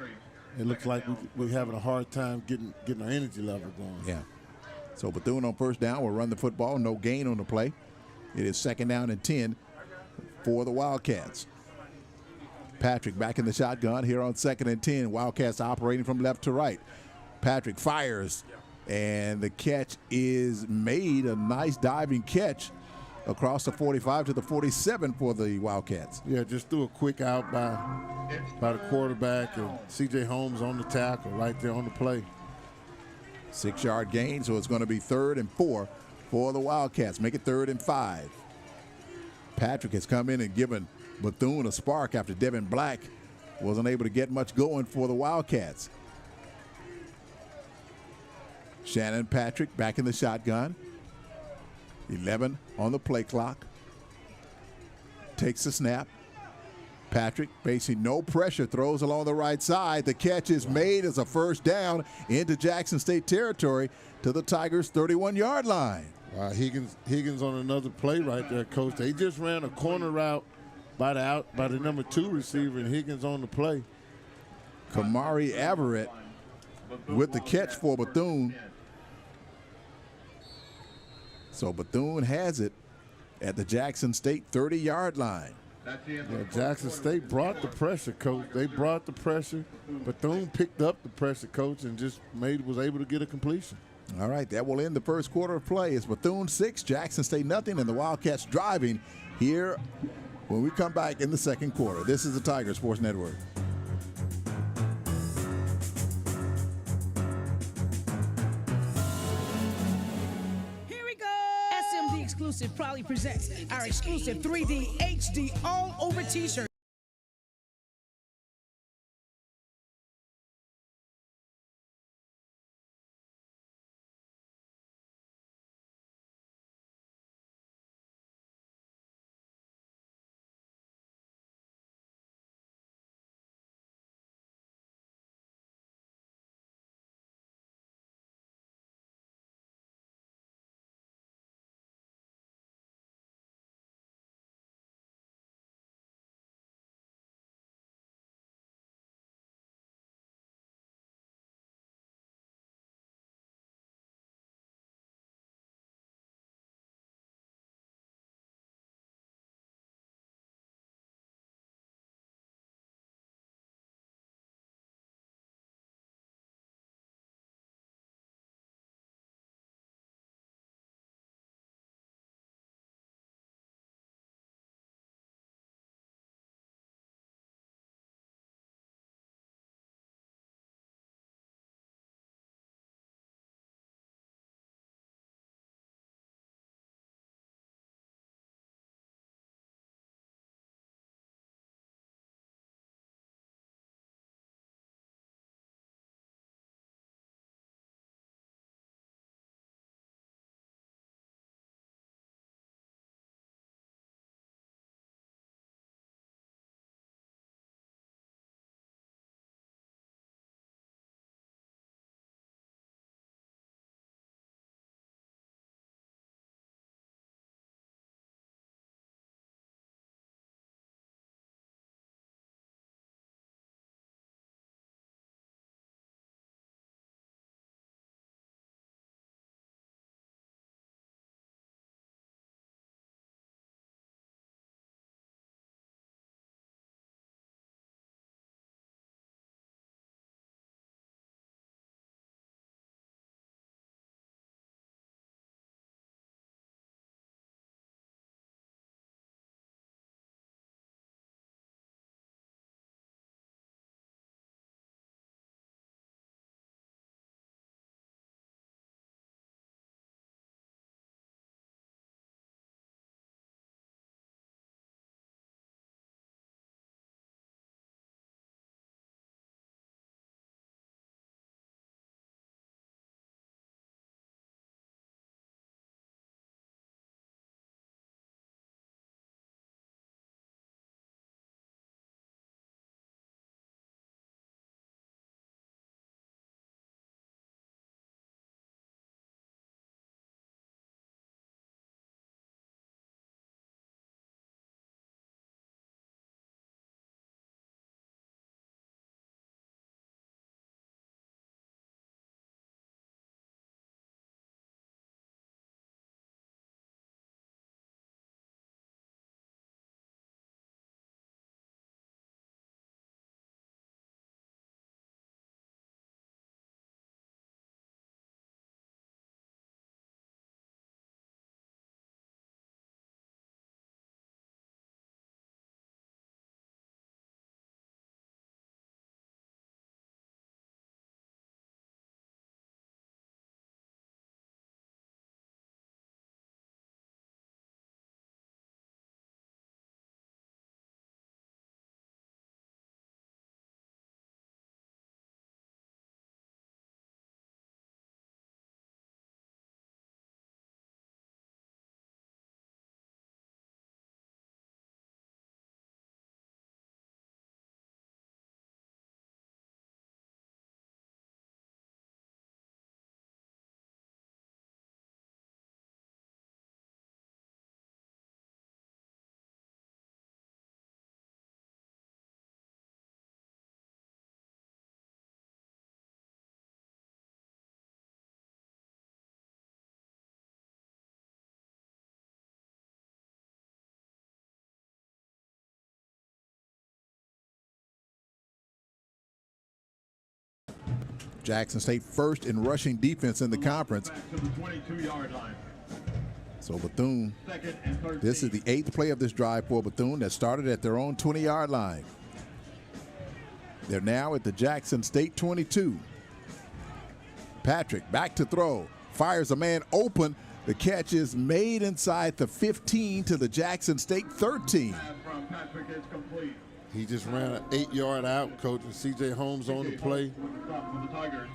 S2: it looks like we're having a hard time getting our energy level going.
S1: Yeah. So Bethune on first down will run the football. No gain on the play. It is 2nd down and 10 for the Wildcats. Patrick back in the shotgun here on 2nd and 10. Wildcats operating from left to right. Patrick fires, and the catch is made. A nice diving catch across the 45 to the 47 for the Wildcats.
S2: Yeah, just threw a quick out by the quarterback, and C.J. Holmes on the tackle right there on the play.
S1: 6-yard gain, so it's going to be 3rd and 4 for the Wildcats. Make it 3rd and 5. Patrick has come in and given Bethune a spark after Devin Black wasn't able to get much going for the Wildcats. Shannon Patrick back in the shotgun. 11 on the play clock. Takes the snap. Patrick facing no pressure, throws along the right side. The catch is made as a first down into Jackson State territory to the Tigers' 31-yard line.
S2: Wow, Higgins on another play right there, Coach. They just ran a corner route by the number 2 receiver, and Higgins on the play.
S1: Kamari Everett with the catch for Bethune. So Bethune has it at the Jackson State 30-yard line.
S2: Yeah, Jackson State brought the pressure, Coach. They brought the pressure. Bethune picked up the pressure, Coach, and just was able to get a completion.
S1: All right, that will end the first quarter of play. It's Bethune 6, Jackson State nothing, and the Wildcats driving here when we come back in the second quarter. This is the Tiger Sports Network.
S10: Exclusive proudly presents our exclusive 3D HD all over t-shirt.
S1: Jackson State first in rushing defense in the conference.
S7: Back to the 22-yard line.
S1: So Bethune,
S7: Second and 13.
S1: this is the 8th play of this drive for Bethune that started at their own 20-yard line. They're now at the Jackson State 22. Patrick back to throw, fires a man open. The catch is made inside the 15 to the Jackson State 13.
S7: From Patrick is complete.
S2: He just ran an 8-yard out, Coach, and C.J. Holmes on the play.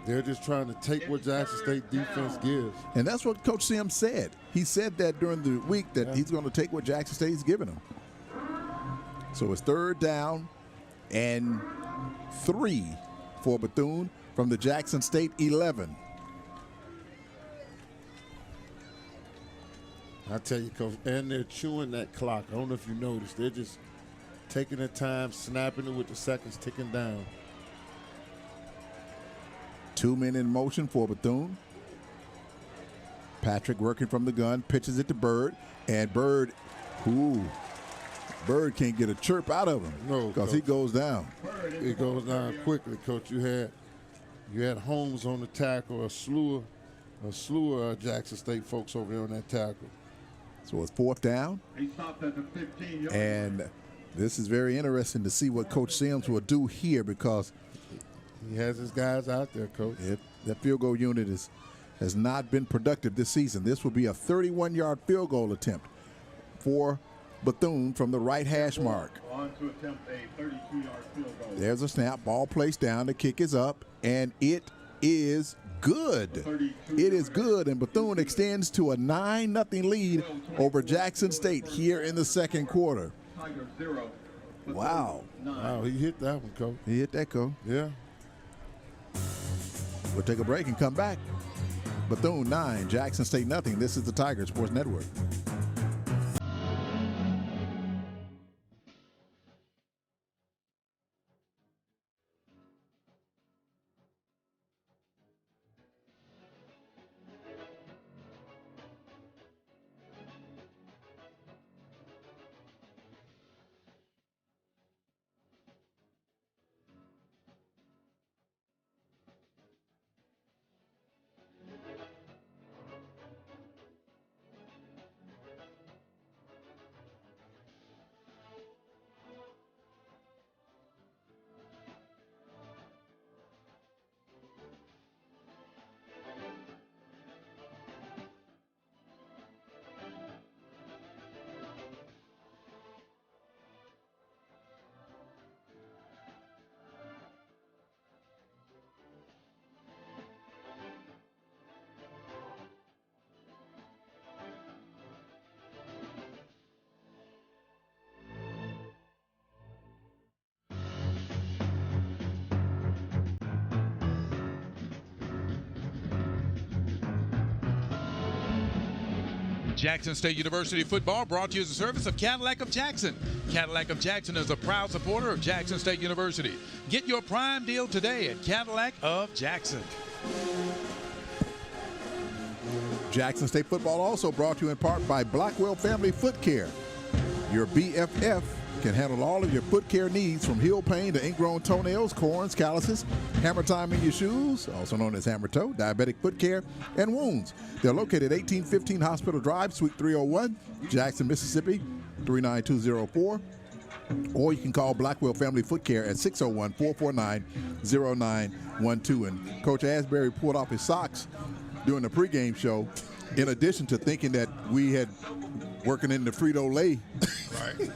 S2: They're just trying to take what Jackson State defense gives.
S1: And that's what Coach Sims said. He said that during the week that he's going to take what Jackson State's giving him. So it's 3rd down and 3 for Bethune from the Jackson State 11.
S2: I tell you, Coach, and they're chewing that clock. I don't know if you noticed. They're just taking their time, snapping it with the seconds ticking down.
S1: 2 men in motion for Bethune. Patrick working from the gun, pitches it to Bird, and Bird can't get a chirp out of him.
S2: No,
S1: because he goes down.
S2: It goes down quickly, Coach. You had Holmes on the tackle, a slew of Jackson State folks over there on that tackle.
S1: So it's 4th down.
S7: He stopped at the 15-yard
S1: And this is very interesting to see what Coach Sims will do here, because
S2: he has his guys out there, Coach.
S1: That field goal unit has not been productive this season. This will be a 31-yard field goal attempt for Bethune from the right hash mark.
S7: On to attempt a 32-yard field goal.
S1: There's a snap, ball placed down, the kick is up, and it is good. It is good, and Bethune extends to a 9-0 lead over Jackson State here in the second quarter.
S7: Tiger 0.
S1: Wow.
S2: Wow, he hit that one, Coach.
S1: He hit that, Coach.
S2: Yeah.
S1: We'll take a break and come back. Bethune 9, Jackson State nothing. This is the Tiger Sports Network.
S4: Jackson State University football brought to you as a service of Cadillac of Jackson. Cadillac of Jackson is a proud supporter of Jackson State University. Get your prime deal today at Cadillac of Jackson.
S1: Jackson State football also brought to you in part by Blackwell Family Foot Care. Your BFF can handle all of your foot care needs, from heel pain to ingrown toenails, corns, calluses, hammer time in your shoes, also known as hammer toe, diabetic foot care, and wounds. They're located at 1815 Hospital Drive, Suite 301, Jackson, Mississippi, 39204. Or you can call Blackwell Family Foot Care at 601-449-0912. And Coach Asbury pulled off his socks during the pregame show, in addition to thinking that we had working in the Frito-Lay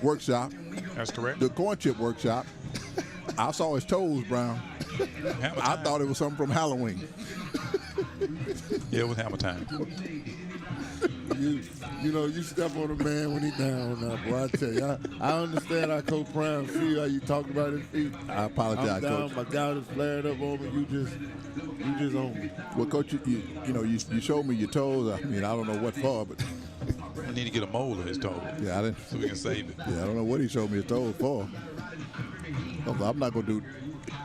S1: workshop.
S4: That's correct.
S1: The corn chip workshop. I saw his toes, Brown. I thought it was something from Halloween.
S4: Yeah, it was hammer time.
S2: You know, you step on a man when he's down now, boy. I tell you, I understand how Coach Brown feel, how you talk about his feet.
S1: I apologize,
S2: I'm down,
S1: Coach.
S2: my gout is flared up on me. You just on me.
S1: Well, Coach, you showed me your toes. I mean, I don't know what for, but
S4: I need to get a mold of his toe.
S1: Yeah, I didn't.
S4: So we can save it.
S1: Yeah, I don't know what he showed me his toes for. I'm not going to do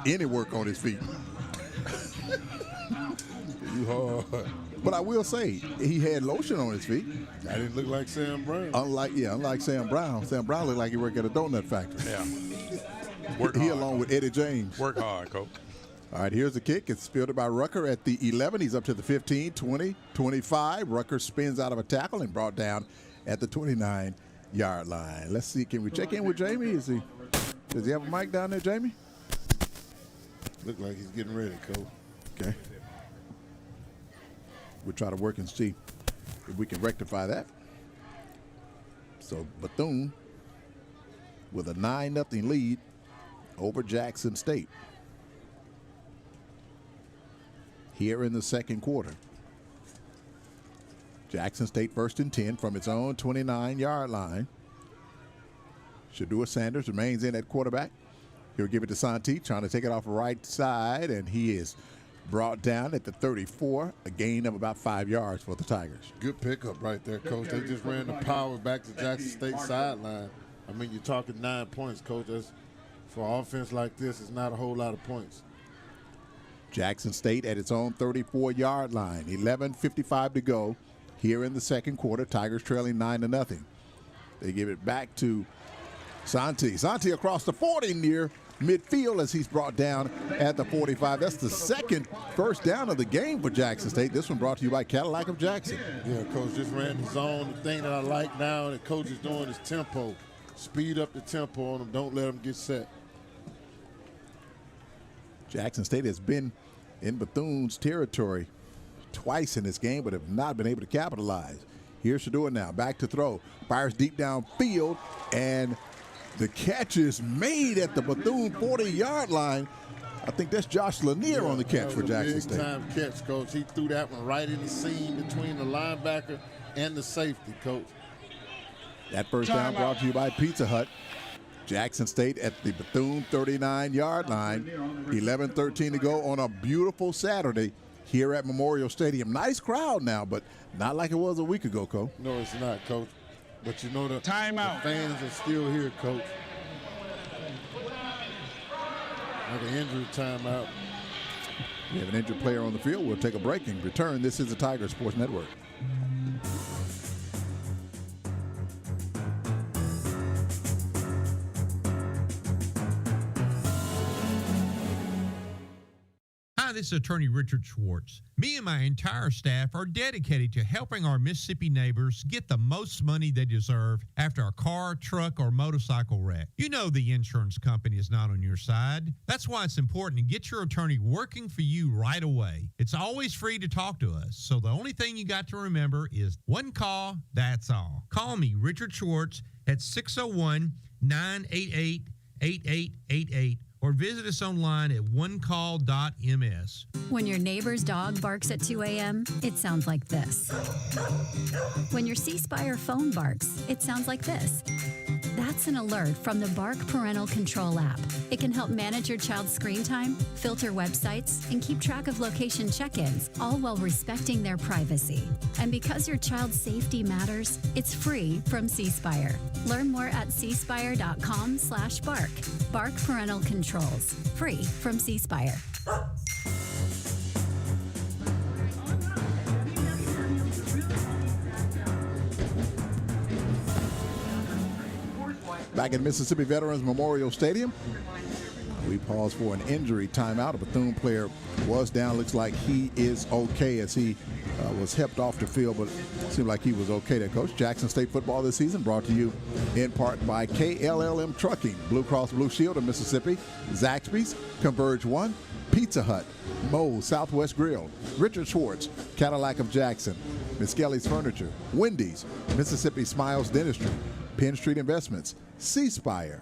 S1: any work on his feet.
S2: You hard.
S1: But I will say, he had lotion on his feet.
S2: That didn't look like Sam Brown.
S1: Unlike Sam Brown. Sam Brown looked like he worked at a donut factory.
S4: Yeah.
S1: He along with Eddie James.
S4: Work hard, Coach.
S1: All right, here's the kick. It's fielded by Rucker at the 11. He's up to the 15, 20, 25. Rucker spins out of a tackle and brought down at the 29-yard line. Let's see. Can we check in with Jamie? Does he have a mic down there, Jamie?
S2: Look like he's getting ready, Coach.
S1: Okay. We'll try to work and see if we can rectify that. So Bethune with a 9-0 lead over Jackson State here in the second quarter. Jackson State first and 10 from its own 29-yard line. Shadua Sanders remains in at quarterback. He'll give it to Santi, trying to take it off the right side, and he is brought down at the 34, a gain of about 5 yards for the Tigers.
S2: Good pickup right there, Coach. They just ran the power back to Jackson State sideline. I mean, you're talking 9 points, Coach. That's, for offense like this, it's not a whole lot of points.
S1: Jackson State at its own 34-yard line. 11:55 to go here in the second quarter. Tigers trailing 9-0. They give it back to Santi. Santi across the 40 near midfield as he's brought down at the 45. That's the second first down of the game for Jackson State. This one brought to you by Cadillac of Jackson.
S2: Yeah, Coach just ran the zone. The thing that I like now that Coach is doing is tempo. Speed up the tempo on them. Don't let them get set.
S1: Jackson State has been in Bethune's territory twice in this game, but have not been able to capitalize. Here's Shadua now, back to throw. Fires deep downfield, and the catch is made at the Bethune 40-yard line. I think that's Josh Lanier on the catch for Jackson State.
S2: Big-time catch, Coach. He threw that one right in the seam between the linebacker and the safety, Coach.
S1: That first down brought to you by Pizza Hut. Jackson State at the Bethune 39-yard line. 11:13 to go on a beautiful Saturday here at Memorial Stadium. Nice crowd now, but not like it was a week ago, Coach.
S2: No, it's not, Coach. But you know the fans are still here, Coach. Like an injury timeout.
S1: We have an injured player on the field. We'll take a break and return. This is the Tiger Sports Network.
S12: Hi, this is Attorney Richard Schwartz. Me and my entire staff are dedicated to helping our Mississippi neighbors get the most money they deserve after a car, truck, or motorcycle wreck. You know the insurance company is not on your side. That's why it's important to get your attorney working for you right away. It's always free to talk to us, so the only thing you got to remember is one call, that's all. Call me, Richard Schwartz, at 601-988-8888. Or visit us online at onecall.ms.
S8: When your neighbor's dog barks at 2 a.m., it sounds like this. When your C Spire phone barks, it sounds like this. That's an alert from the Bark Parental Control app. It can help manage your child's screen time, filter websites, and keep track of location check-ins, all while respecting their privacy. And because your child's safety matters, it's free from C Spire. Learn more at cspire.com/bark. Bark Parental Controls. Free from C Spire.
S1: Back at Mississippi Veterans Memorial Stadium, we pause for an injury timeout. A Bethune player was down. Looks like he is okay as he was helped off the field, but it seemed like he was okay there, Coach. Jackson State football this season brought to you in part by KLLM Trucking, Blue Cross Blue Shield of Mississippi, Zaxby's, Converge One, Pizza Hut, Moe's Southwest Grill, Richard Schwartz, Cadillac of Jackson, Miss Kelly's Furniture, Wendy's, Mississippi Smiles Dentistry, Penn Street Investments, C Spire,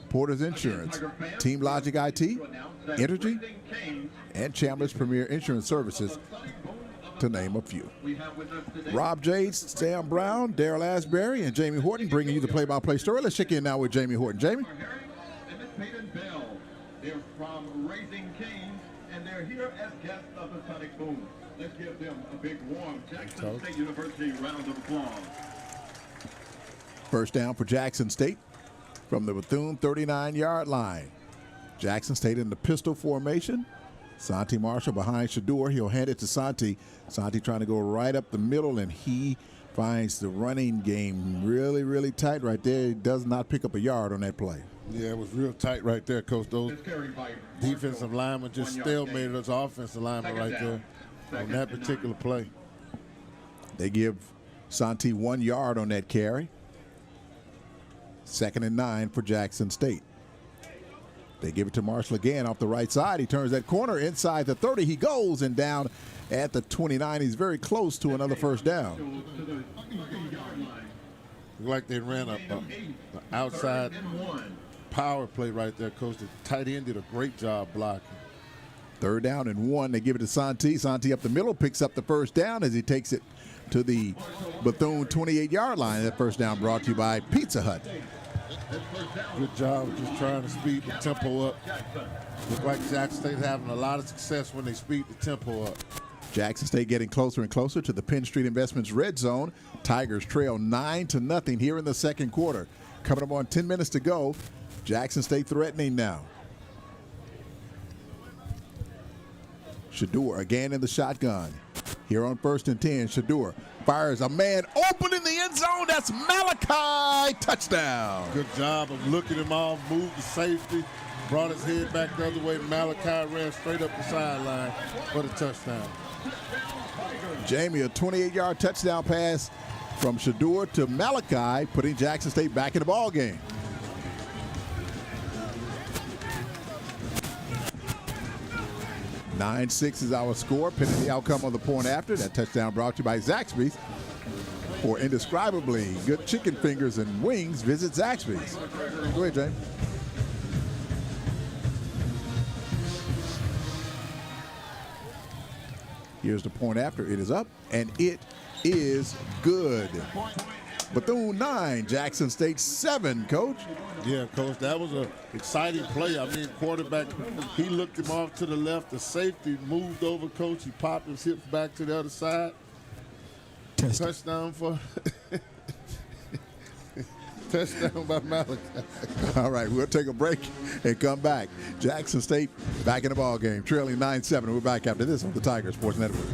S1: Porter's Insurance, Team Logic IT, Energy, and Chandler's Premier Insurance Services, to name a few. Rob Jades, Sam Brown, Daryl Asbury, and Jamie Horton bringing you the play-by-play story. Let's check in now with Jamie Horton. Jamie?
S7: And Miss Peyton Bell. They're from Raising Cane's, and they're here as guests of the Sonic Boom. Let's give them a big warm Jackson State University round of applause.
S1: First down for Jackson State from the Bethune 39-yard line. Jackson State in the pistol formation. Santi Marshall behind Shador. He'll hand it to Santi. Santi trying to go right up the middle, and he Finds the running game really, really tight right there. He does not pick up a yard on that play.
S2: Yeah, it was real tight right there, Coach. Those defensive linemen just stalemated us offensive linemen right there on that particular play.
S1: They give Santi 1 yard on that carry. 2nd and 9 for Jackson State. They give it to Marshall again off the right side. He turns that corner inside the 30. He goes and down at the 29. He's very close to another first down.
S2: Looked like they ran a outside power play right there, Coach. The tight end did a great job blocking.
S1: 3rd down and 1. They give it to Santi. Santi up the middle, picks up the first down as he takes it to the Bethune 28-yard line. That first down brought to you by Pizza Hut.
S2: Good job just trying to speed the tempo up. Look like Jackson State having a lot of success when they speed the tempo up.
S1: Jackson State getting closer and closer to the Penn Street Investments red zone. Tigers trail 9-0 here in the second quarter. Coming up on 10 minutes to go. Jackson State threatening now. Shador again in the shotgun. Here on 1st and 10, Shador fires a man open in the end zone. That's Malachi. Touchdown.
S2: Good job of looking him off, moved the safety, brought his head back the other way. Malachi ran straight up the sideline for the touchdown.
S1: Jamie, a 28-yard touchdown pass from Shador to Malachi, putting Jackson State back in the ball game. (9-6) is our score, pending the outcome of the point after. That touchdown brought to you by Zaxby's. For indescribably good chicken fingers and wings, visit Zaxby's. Go ahead, James. Here's the point after. It is up, and it is good. Bethune 9, Jackson State 7, Coach.
S2: Yeah, Coach, that was an exciting play. I mean, quarterback, he looked him off to the left. The safety moved over, Coach. He popped his hips back to the other side. Touchdown for touchdown by Malachi.
S1: All right, we'll take a break and come back. Jackson State back in the ball game, trailing 9-7. We're back after this on the Tiger Sports Network.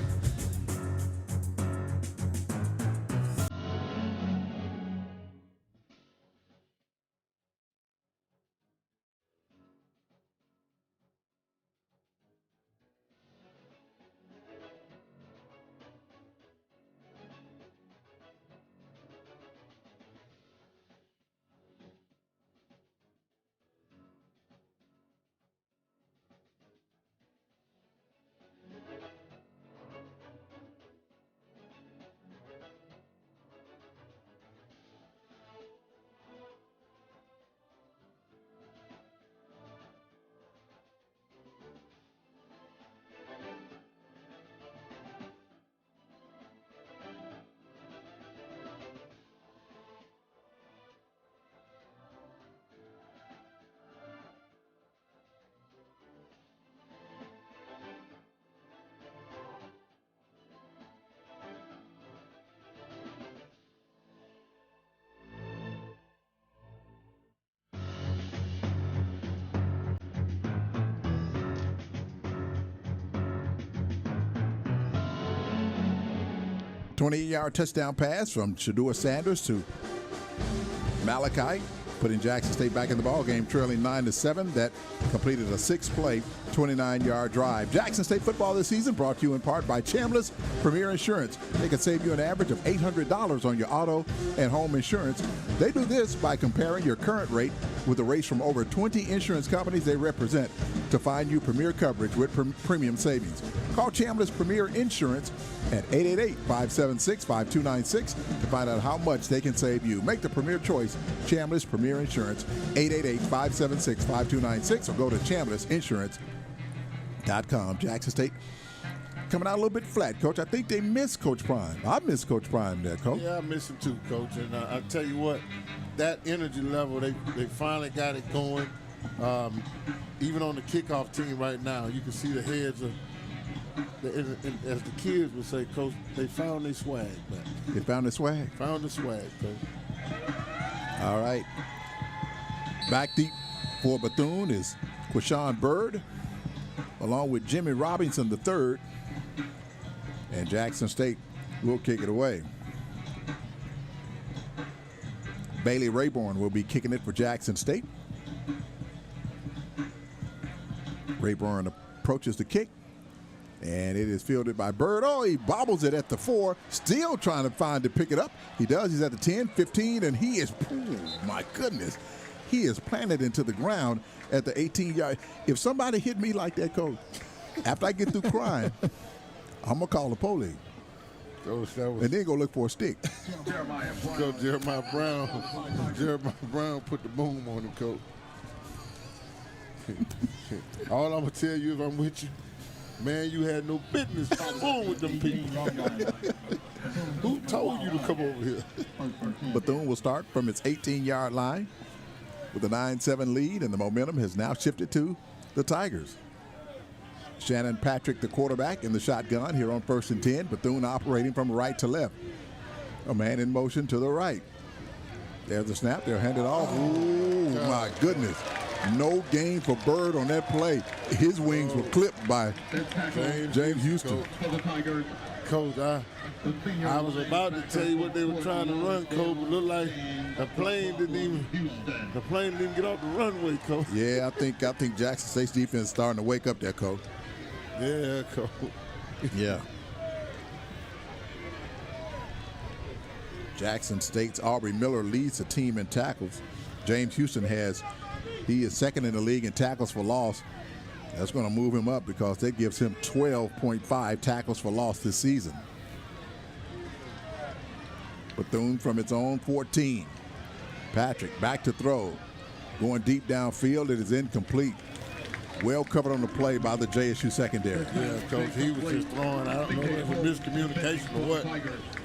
S1: (28-yard touchdown pass from Shador Sanders to Malachi, putting Jackson State back in the ball game, trailing 9-7. That completed a 6-play, 29-yard drive. Jackson State football this season brought to you in part by Chambliss Premier Insurance. They can save you an average of $800 on your auto and home insurance. They do this by comparing your current rate with the rates from over 20 insurance companies they represent to find you premier coverage with premium savings. Call Chambliss Premier Insurance at 888-576-5296 to find out how much they can save you. Make the premier choice, Chambliss Premier Insurance, 888-576-5296, or go to ChamblissInsurance.com. Jackson State coming out a little bit flat, Coach. I think they miss Coach Prime. I miss Coach Prime there, Coach.
S2: Yeah, I miss him too, Coach. And I tell you what, that energy level, they finally got it going. Even on the kickoff team right now, you can see the heads of, as the kids would say, Coach, they found their swag back.
S1: They found their swag.
S2: Found the swag, Coach.
S1: All right. Back deep for Bethune is Quashawn Bird, along with Jimmy Robinson III. And Jackson State will kick it away. Bailey Rayborn will be kicking it for Jackson State. Rayburn approaches the kick, and it is fielded by Bird. Oh, he bobbles it at the 4, still trying to find to pick it up. He does. He's at the 10, 15, and he is, oh, my goodness, he is planted into the ground at the 18-yard. If somebody hit me like that, Coach, after I get through crying, I'm going to call the police.
S2: Coach,
S1: and then go look for a stick.
S2: Jeremiah Brown. Jeremiah Brown put the boom on him, Coach. All I'm going to tell you if I'm with you, man, you had no business fooling with them people. Who told you to come over here?
S1: Bethune will start from its 18-yard line with a 9-7 lead, and the momentum has now shifted to the Tigers. Shannon Patrick, the quarterback, in the shotgun here on 1st and 10. Bethune operating from right to left. A man in motion to the right. There's the snap. They'll hand it off. Oh, my goodness. No gain for Bird on that play. His wings were clipped by James Houston.
S2: Coach, I was about to tell you what they were trying to run, Coach. It looked like the plane didn't even get off the runway, Coach.
S1: Yeah, I think Jackson State's defense is starting to wake up there, Coach.
S2: Yeah, Coach.
S1: Yeah. Jackson State's Aubrey Miller leads the team in tackles. James Houston he is second in the league in tackles for loss. That's going to move him up because that gives him 12.5 tackles for loss this season. Bethune from its own 14. Patrick back to throw. Going deep downfield. It is incomplete. Well covered on the play by the JSU secondary.
S2: Yeah, Coach, he was just throwing. I don't know if it was miscommunication or what,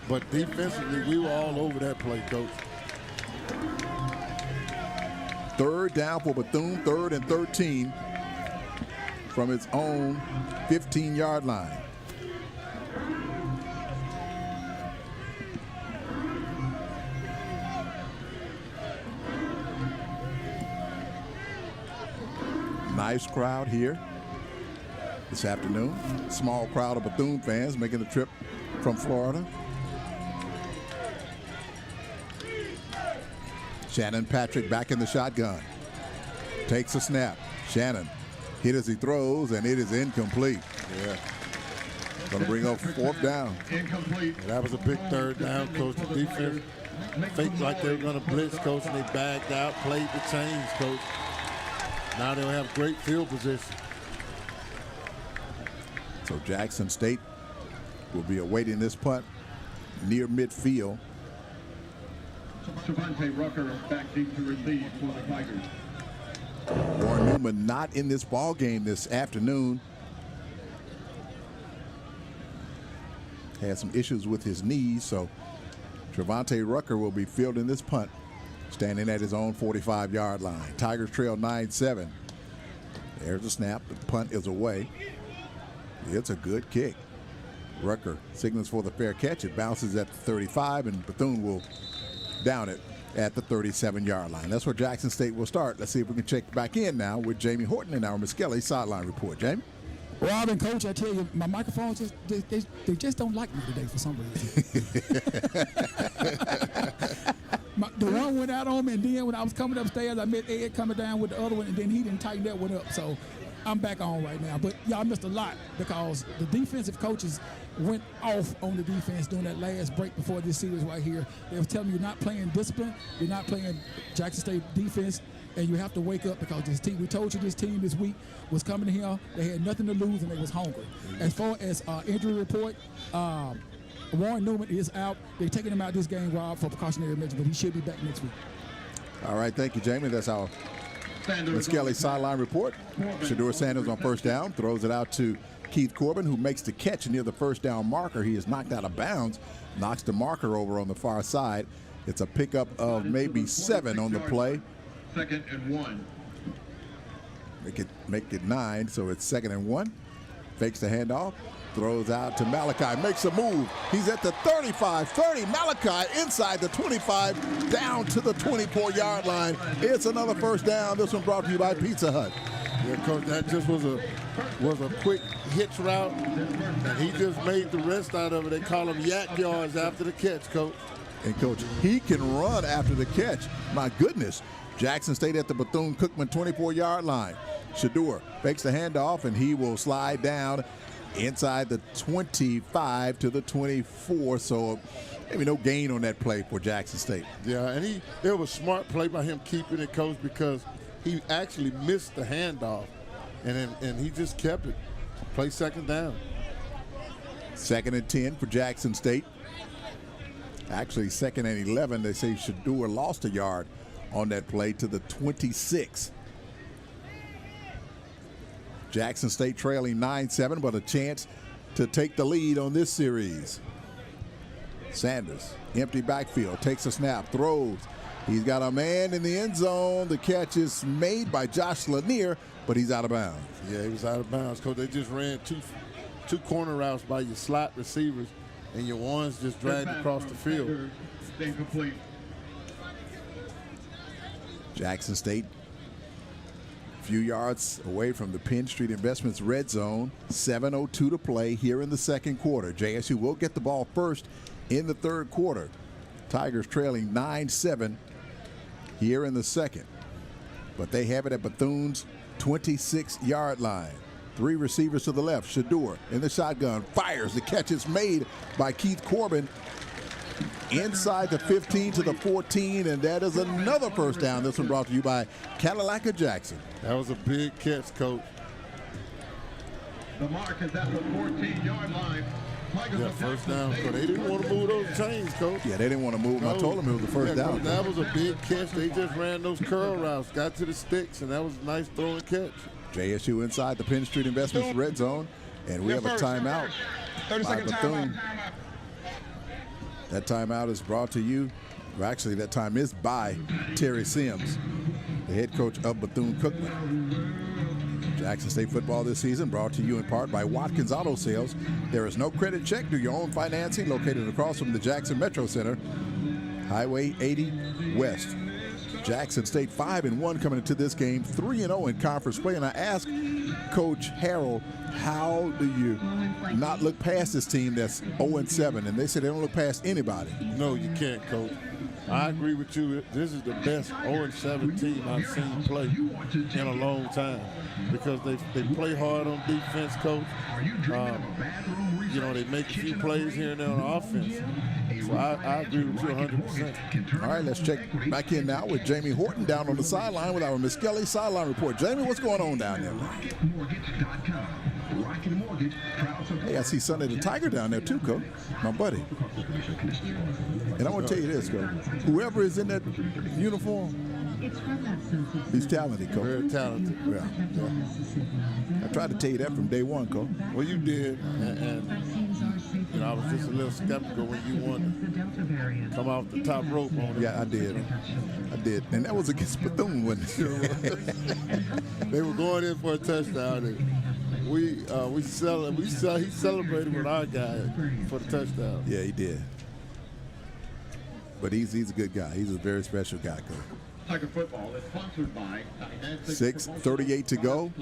S2: but defensively, we were all over that play, Coach.
S1: 3rd down for Bethune, 3rd and 13 from its own 15-yard line. Nice crowd here this afternoon. Small crowd of Bethune fans making the trip from Florida. Shannon Patrick back in the shotgun. Takes a snap. Shannon hit as he throws, and it is incomplete.
S2: Yeah.
S1: Going to bring up 4th down.
S2: Incomplete. Yeah, that was a big 3rd down, Coach. The defense faked like they were going to blitz, Coach, and they bagged out, played the chains, Coach. Now they'll have great field position.
S1: So Jackson State will be awaiting this punt near midfield.
S7: Javante Rucker back deep to receive for the Tigers.
S1: Warren Newman not in this ball game this afternoon. Had some issues with his knees, so Javante Rucker will be fielding this punt, standing at his own 45-yard line. Tigers trail 9-7. There's the snap. The punt is away. It's a good kick. Rucker signals for the fair catch. It bounces at the 35, and Bethune will down it at the 37-yard line. That's where Jackson State will start. Let's see if we can check back in now with Jamie Horton in our Muskelly sideline report. Jamie?
S5: Robin, Coach, I tell you, my microphones they just don't like me today for some reason. The one went out on me, and then when I was coming upstairs, I met Ed coming down with the other one, and then he didn't tighten that one up. So I'm back on right now. But y'all missed a lot because the defensive coaches went off on the defense during that last break before this series right here. They were telling me you're not playing discipline, you're not playing Jackson State defense, and you have to wake up because this team, we told you this team this week was coming here. They had nothing to lose, and they was hungry. As far as injury report, Warren Newman is out. They're taking him out this game, Rob, for precautionary measure, but he should be back next week.
S1: All right, thank you, Jamie. That's our Muskelly sideline report. Shador Sanders on 1st down, throws it out to Keith Corbin, who makes the catch near the 1st down marker. He is knocked out of bounds, knocks the marker over on the far side. It's a pickup of maybe 7 on the play.
S7: 2nd and 1.
S1: Make it 9, so it's 2nd and 1. Fakes the handoff, throws out to Malachi, makes a move. He's at the 35, 30. Malachi inside the 25, down to the 24-yard line. It's another 1st down. This one brought to you by Pizza Hut.
S2: Yeah, Coach, that just was a quick hitch route, and he just made the rest out of it. They call them yak yards after the catch, Coach.
S1: And, Coach, he can run after the catch. My goodness. Jackson State at the Bethune-Cookman 24-yard line. Shador fakes the handoff, and he will slide down inside the 25 to the 24. So maybe no gain on that play for Jackson State.
S2: Yeah, and it was a smart play by him keeping it, Coach, because he actually missed the handoff, and he just kept it. Play second down.
S1: 2nd and 10 for Jackson State. Actually, 2nd and 11. They say Shador lost a yard on that play to the 26. Jackson State trailing 9-7, but a chance to take the lead on this series. Sanders, empty backfield, takes a snap, throws. He's got a man in the end zone. The catch is made by Josh Lanier, but he's out of bounds.
S2: Yeah, he was out of bounds, Coach. They just ran two corner routes by your slot receivers, and your ones just dragged across the field.
S7: Incomplete.
S1: Jackson State, a few yards away from the Penn Street Investments red zone. 7:02 to play here in the second quarter. JSU will get the ball first in the third quarter. Tigers trailing 9-7 here in the second. But they have it at Bethune's 26-yard line. 3 receivers to the left. Shador in the shotgun, fires. The catch is made by Keith Corbin inside the 15 to the 14, and that is another first down. This one brought to you by Cadillac of Jackson.
S2: That was a big catch, Coach.
S7: The mark is at the 14-yard line.
S2: Yeah, first down. So they didn't want to move those chains, Coach.
S1: Yeah, they didn't want to move them. I told them it was the first down.
S2: That was a big catch. They just ran those curl routes, got to the sticks, and that was a nice throwing catch.
S1: JSU inside the Penn Street Investments red zone, and we have a timeout by Bethune. That timeout is brought to you, well, actually that time is by Terry Sims, the head coach of Bethune-Cookman. Jackson State football this season brought to you in part by Watkins Auto Sales. There is no credit check. Do your own financing, located across from the Jackson Metro Center, Highway 80 West. Jackson State 5-1 coming into this game, 3-0 in conference play. And I asked Coach Harrell, how do you not look past this team that's 0-7? And they said they don't look past anybody.
S2: No, you can't, Coach. I agree with you. This is the best 0-7 team I've seen play in a long time, because they play hard on defense, Coach. They make a few plays here and there on offense. So I agree with you 100%.
S1: All right, let's check back in now with Jamie Horton down on the sideline with our Miss Kelly sideline report. Jamie, what's going on down there? Hey, I see Sonny the Tiger down there too, Coach, my buddy. And I want to tell you this, Coach. Whoever is in that uniform, he's talented, Coach.
S2: Very talented.
S1: Yeah. I tried to tell you that from day one, Coach.
S2: Well, you did, and I was just a little skeptical when you wanted to come off the top rope on it.
S1: Yeah, I did. And that was against Bethune, wasn't it?
S2: They were going in for a touchdown, and he celebrated with our guy for the touchdown.
S1: Yeah, he did. But he's a good guy. He's a very special guy, Coach.
S7: Tiger football is sponsored by
S1: 6:38 to go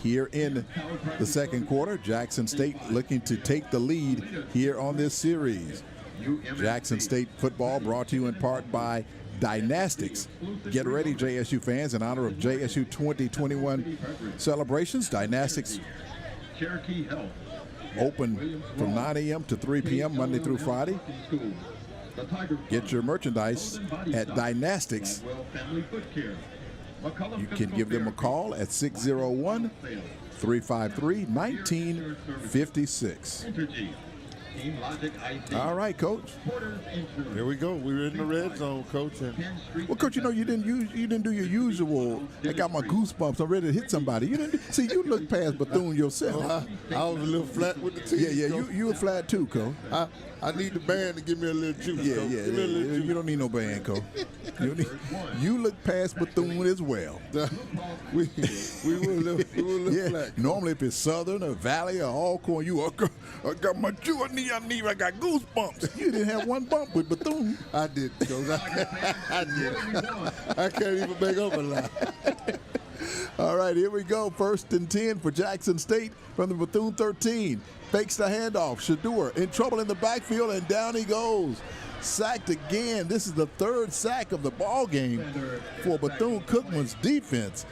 S1: here in the second quarter. Jackson State looking to take the lead here on this series. Jackson State football brought to you in part by Dynastics. Get ready, JSU fans, in honor of JSU 2021 celebrations. Dynastics
S7: Cherokee Health
S1: open from 9 a.m. to 3 p.m. Monday through Friday. Get your merchandise at Dynastics. You can give them a call at 601-353-1956. All right, Coach.
S2: Here we go. We're in the red zone, Coach.
S1: Well, Coach, you didn't do your usual. I got my goosebumps. I'm ready to hit somebody. You look past Bethune yourself.
S2: I was a little flat with the team.
S1: Yeah. You were flat too, Coach.
S2: I need the band to give me a little juice.
S1: Yeah. You don't need no band, Coach. You look past Bethune as well.
S2: we were a little flat.
S1: Normally, if it's Southern or Valley or Alcorn, I got my juice. I got goosebumps. You didn't have one bump with Bethune.
S2: I did, Coach. I did. I can't even make up a lie.
S1: All right, here we go. 1st and 10 for Jackson State from the Bethune 13. Fakes the handoff. Shador in trouble in the backfield, and down he goes. sacked again. This is the third sack of the ball game for Bethune-Cookman's defense.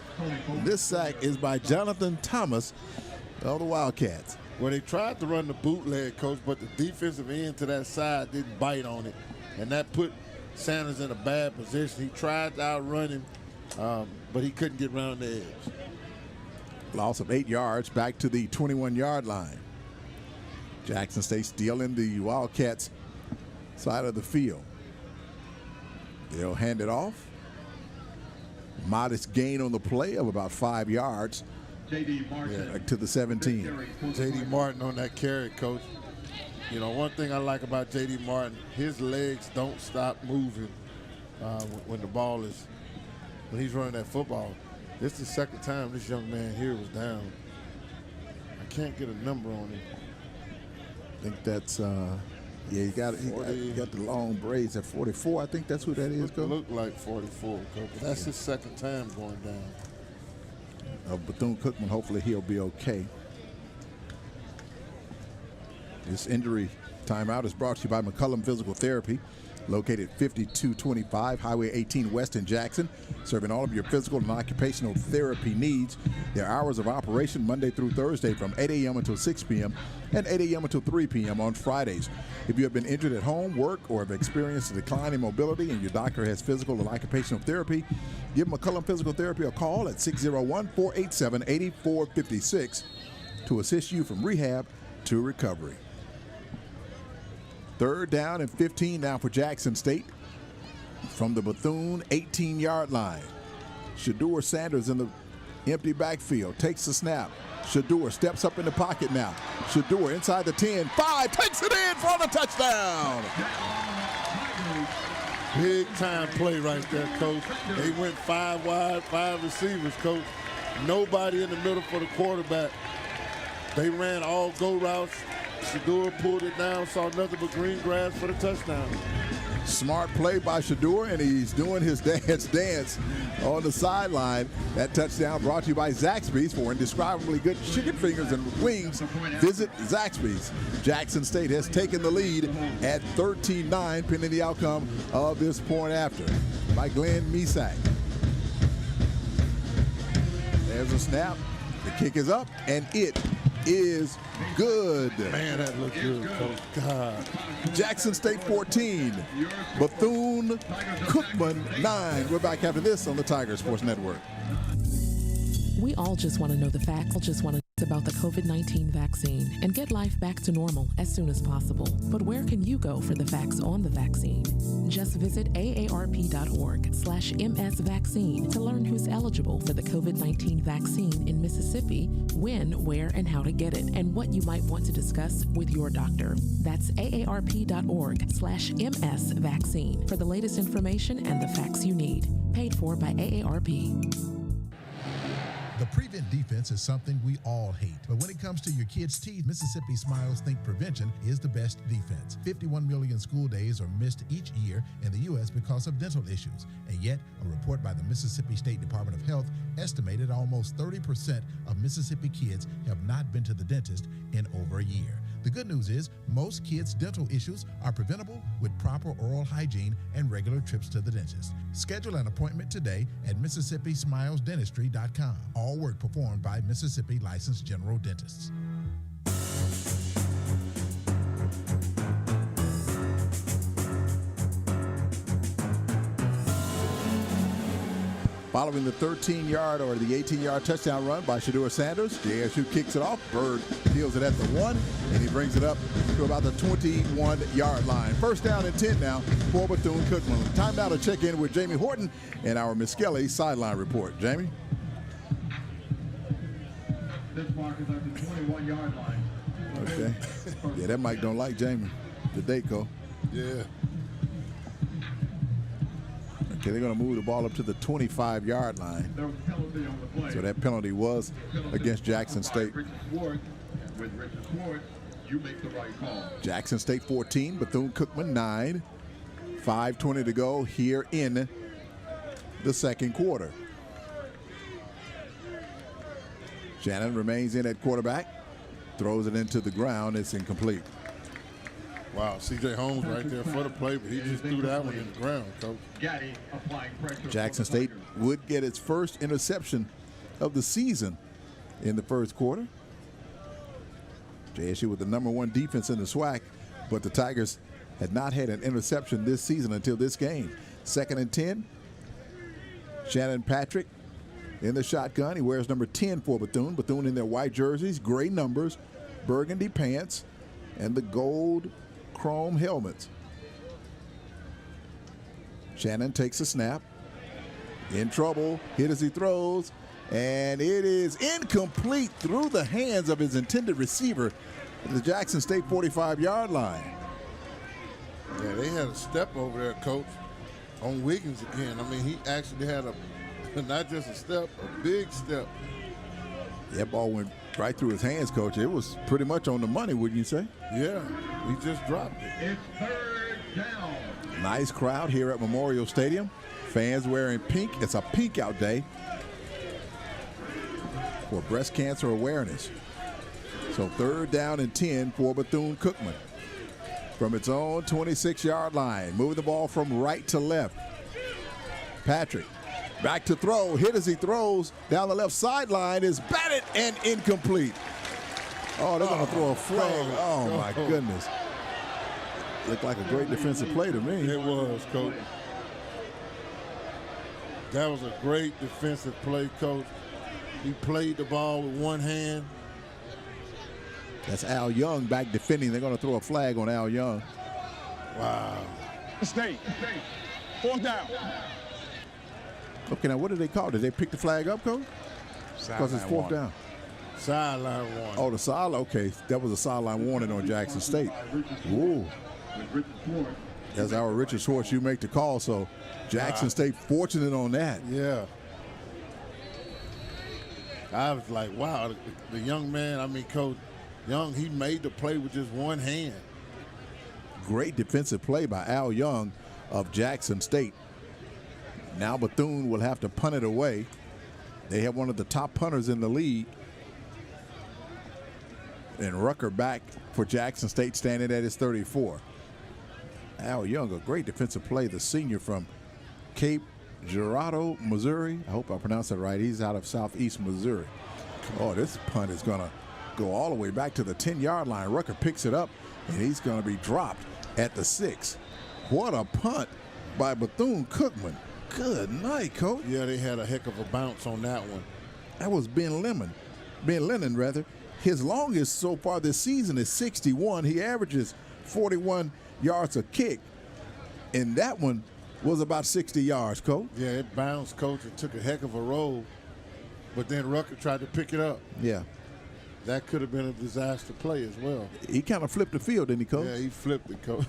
S1: This sack is by Jonathan Thomas of the Wildcats.
S2: Well, they tried to run the bootleg, Coach, but the defensive end to that side didn't bite on it, and that put Sanders in a bad position. He tried to outrun him, but he couldn't get around the edge.
S1: Loss of 8 yards back to the 21-yard line. Jackson State still in the Wildcats side of the field. They'll hand it off. Modest gain on the play of about 5 yards to the 17.
S2: J.D. Martin on that carry, Coach. You know, one thing I like about J.D. Martin, his legs don't stop moving when the ball is, when he's running that football. This is the second time this young man here was down. I can't get a number on him.
S1: I think that's, yeah, he got the long braids at 44. I think that's who that is, Coach.
S2: Look like 44, Coach. That's his second time going down.
S1: Bethune-Cookman, hopefully he'll be okay. This injury timeout is brought to you by McCullum Physical Therapy, located 5225 Highway 18 West in Jackson, serving all of your physical and occupational therapy needs. Their hours of operation Monday through Thursday from 8 a.m. until 6 p.m. and 8 a.m. until 3 p.m. on Fridays. If you have been injured at home, work, or have experienced a decline in mobility and your doctor has physical and occupational therapy, give McCullum Physical Therapy a call at 601-487-8456 to assist you from rehab to recovery. Third down and 15 now for Jackson State from the Bethune 18-yard line. Shedeur Sanders in the empty backfield, takes the snap. Shedeur steps up in the pocket now. Shedeur inside the 10, 5, takes it in for the touchdown.
S2: Big time play right there, Coach. They went 5 wide, 5 receivers, Coach. Nobody in the middle for the quarterback. They ran all go routes. Shedeur pulled it down, saw nothing but green grass for the touchdown.
S1: Smart play by Shedeur, and he's doing his dad's dance on the sideline. That touchdown brought to you by Zaxby's. For indescribably good chicken fingers and wings, visit Zaxby's. Jackson State has taken the lead at 13-9, pending the outcome of this point after by Glenn Misak. There's a snap. The kick is up, and it is good.
S2: Man, that looked good, Coach. God.
S1: Jackson State 14, Bethune-Cookman 9. We're back after this on the Tiger Sports Network.
S13: We all just want to know the facts, about the COVID-19 vaccine and get life back to normal as soon as possible. But where can you go for the facts on the vaccine? Just visit aarp.org/msvaccine to learn who's eligible for the COVID-19 vaccine in Mississippi, when, where, and how to get it, and what you might want to discuss with your doctor. That's aarp.org/msvaccine for the latest information and the facts you need. Paid for by AARP.
S14: The prevent defense is something we all hate. But when it comes to your kids' teeth, Mississippi Smiles think prevention is the best defense. 51 million school days are missed each year in the U.S. because of dental issues. And yet, a report by the Mississippi State Department of Health estimated almost 30% of Mississippi kids have not been to the dentist in over a year. The good news is most kids' dental issues are preventable with proper oral hygiene and regular trips to the dentist. Schedule an appointment today at MississippiSmilesDentistry.com. All work performed by Mississippi licensed general dentists.
S1: Following the 13-yard or the 18-yard touchdown run by Shedeur Sanders, JSU kicks it off. Bird peels it at the 1, and he brings it up to about the 21-yard line. First down and 10 now for Bethune-Cookman. Time now to check in with Jamie Horton and our Miss Kelly sideline report. Jamie?
S7: This mark is at the 21-yard line.
S1: Okay. Yeah, that mic don't like Jamie. The Daco.
S2: Yeah.
S1: Okay, they're going to move the ball up to the 25-yard line.
S7: There was a penalty on the play.
S1: So that penalty was against Jackson State.
S7: With Richard Schwartz, you make the right call.
S1: Jackson State 14, Bethune-Cookman 9. 5:20 to go here in the second quarter. Shannon remains in at quarterback. Throws it into the ground. It's incomplete.
S2: Wow, C.J. Holmes right there for the play, but he just threw that one in the ground, Coach.
S7: Gaddy applying pressure.
S1: Jackson State would get its first interception of the season in the first quarter. JSU with the #1 defense in the SWAC, but the Tigers had not had an interception this season until this game. 2nd and 10. Shannon Patrick in the shotgun. He wears number 10 for Bethune. Bethune in their white jerseys, gray numbers, burgundy pants, and the gold chrome helmets. Shannon takes a snap. In trouble, hit as he throws, and it is incomplete through the hands of his intended receiver at the Jackson State 45-yard line.
S2: Yeah, they had a step over there, Coach, on Wiggins again. I mean, he actually had not just a step, a big step.
S1: That ball went right through his hands, Coach. It was pretty much on the money, wouldn't you say?
S2: Yeah, he just dropped it.
S7: It's 3rd down.
S1: Nice crowd here at Memorial Stadium. Fans wearing pink. It's a pink out day for breast cancer awareness. So 3rd down and 10 for Bethune-Cookman. From its own 26-yard line, moving the ball from right to left. Patrick back to throw, hit as he throws down the left sideline, is batted and incomplete. Oh, they're going to throw a flag. Oh, my goodness. Looked like a great defensive play to me.
S2: It was, Coach. That was a great defensive play, Coach. He played the ball with one hand.
S1: That's Al Young back defending. They're going to throw a flag on Al Young.
S2: Wow.
S6: State. 4th down.
S1: Okay, now what did they call? Did they pick the flag up, Coach? Because it's 4th down.
S2: Sideline warning.
S1: Oh, the sideline. Okay, that was a sideline warning on Jackson State. Ooh. That's our Richard Schwartz. You make the call, so Jackson State fortunate on that.
S2: Yeah. I was like, wow, the young man, I mean, Coach Young, he made the play with just one hand.
S1: Great defensive play by Al Young of Jackson State. Now Bethune will have to punt it away. They have one of the top punters in the league. And Rucker back for Jackson State, standing at his 34. Al Young, a great defensive play, the senior from Cape Girardeau, Missouri. I hope I pronounced that right. He's out of southeast Missouri. Oh, this punt is going to go all the way back to the 10-yard line. Rucker picks it up, and he's going to be dropped at the 6. What a punt by Bethune-Cookman. Good night, Coach.
S2: Yeah, they had a heck of a bounce on that one.
S1: That was Ben Lennon, rather. His longest so far this season is 61. He averages 41 yards a kick, and that one was about 60 yards, Coach.
S2: Yeah, it bounced, Coach. It took a heck of a roll, but then Rucker tried to pick it up.
S1: Yeah.
S2: That could have been a disaster play as well.
S1: He kind of flipped the field, didn't he, Coach?
S2: Yeah, he flipped it, Coach.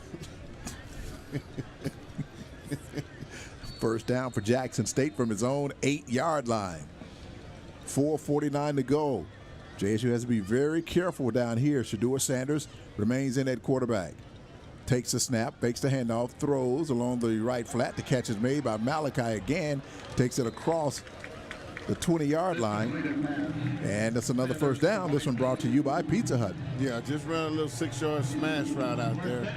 S1: First down for Jackson State from his own 8-yard line. 4:49 to go. JSU has to be very careful down here. Shadua Sanders remains in at quarterback. Takes the snap, fakes the handoff, throws along the right flat. The catch is made by Malachi again. Takes it across the 20-yard line. And that's another first down. This one brought to you by Pizza Hut.
S2: Yeah, just ran a little 6-yard smash route out there.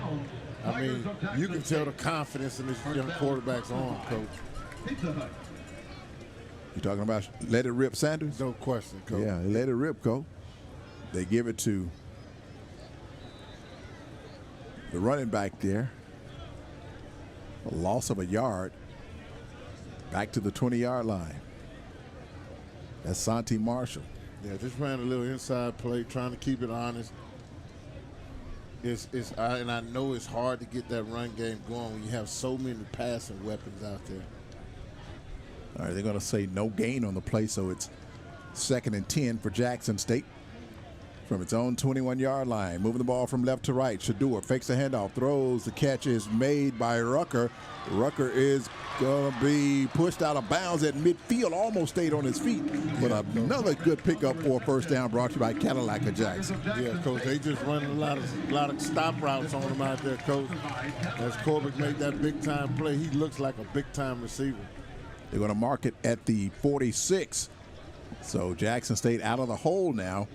S2: I mean, you can tell the confidence in this young quarterback's arm, Coach.
S1: You talking about let it rip Sanders?
S2: No question, Coach.
S1: Yeah, let it rip, Coach. They give it to the running back there. A loss of a yard. Back to the 20-yard line. That's Santi Marshall.
S2: Yeah, just ran a little inside play, trying to keep it honest. And I know it's hard to get that run game going when you have so many passing weapons out there.
S1: All right, they're going to say no gain on the play, so it's 2nd and 10 for Jackson State from its own 21-yard line. Moving the ball from left to right. Shadua fakes the handoff, throws. The catch is made by Rucker. Rucker is going to be pushed out of bounds at midfield, almost stayed on his feet. But another good pickup for a first down brought to you by Cadillac of Jackson.
S2: Yeah, Coach, they just running a lot of stop routes on him out there, Coach. As Corbett made that big-time play, he looks like a big-time receiver.
S1: They're going to mark it at the 46. So Jackson State out of the hole now.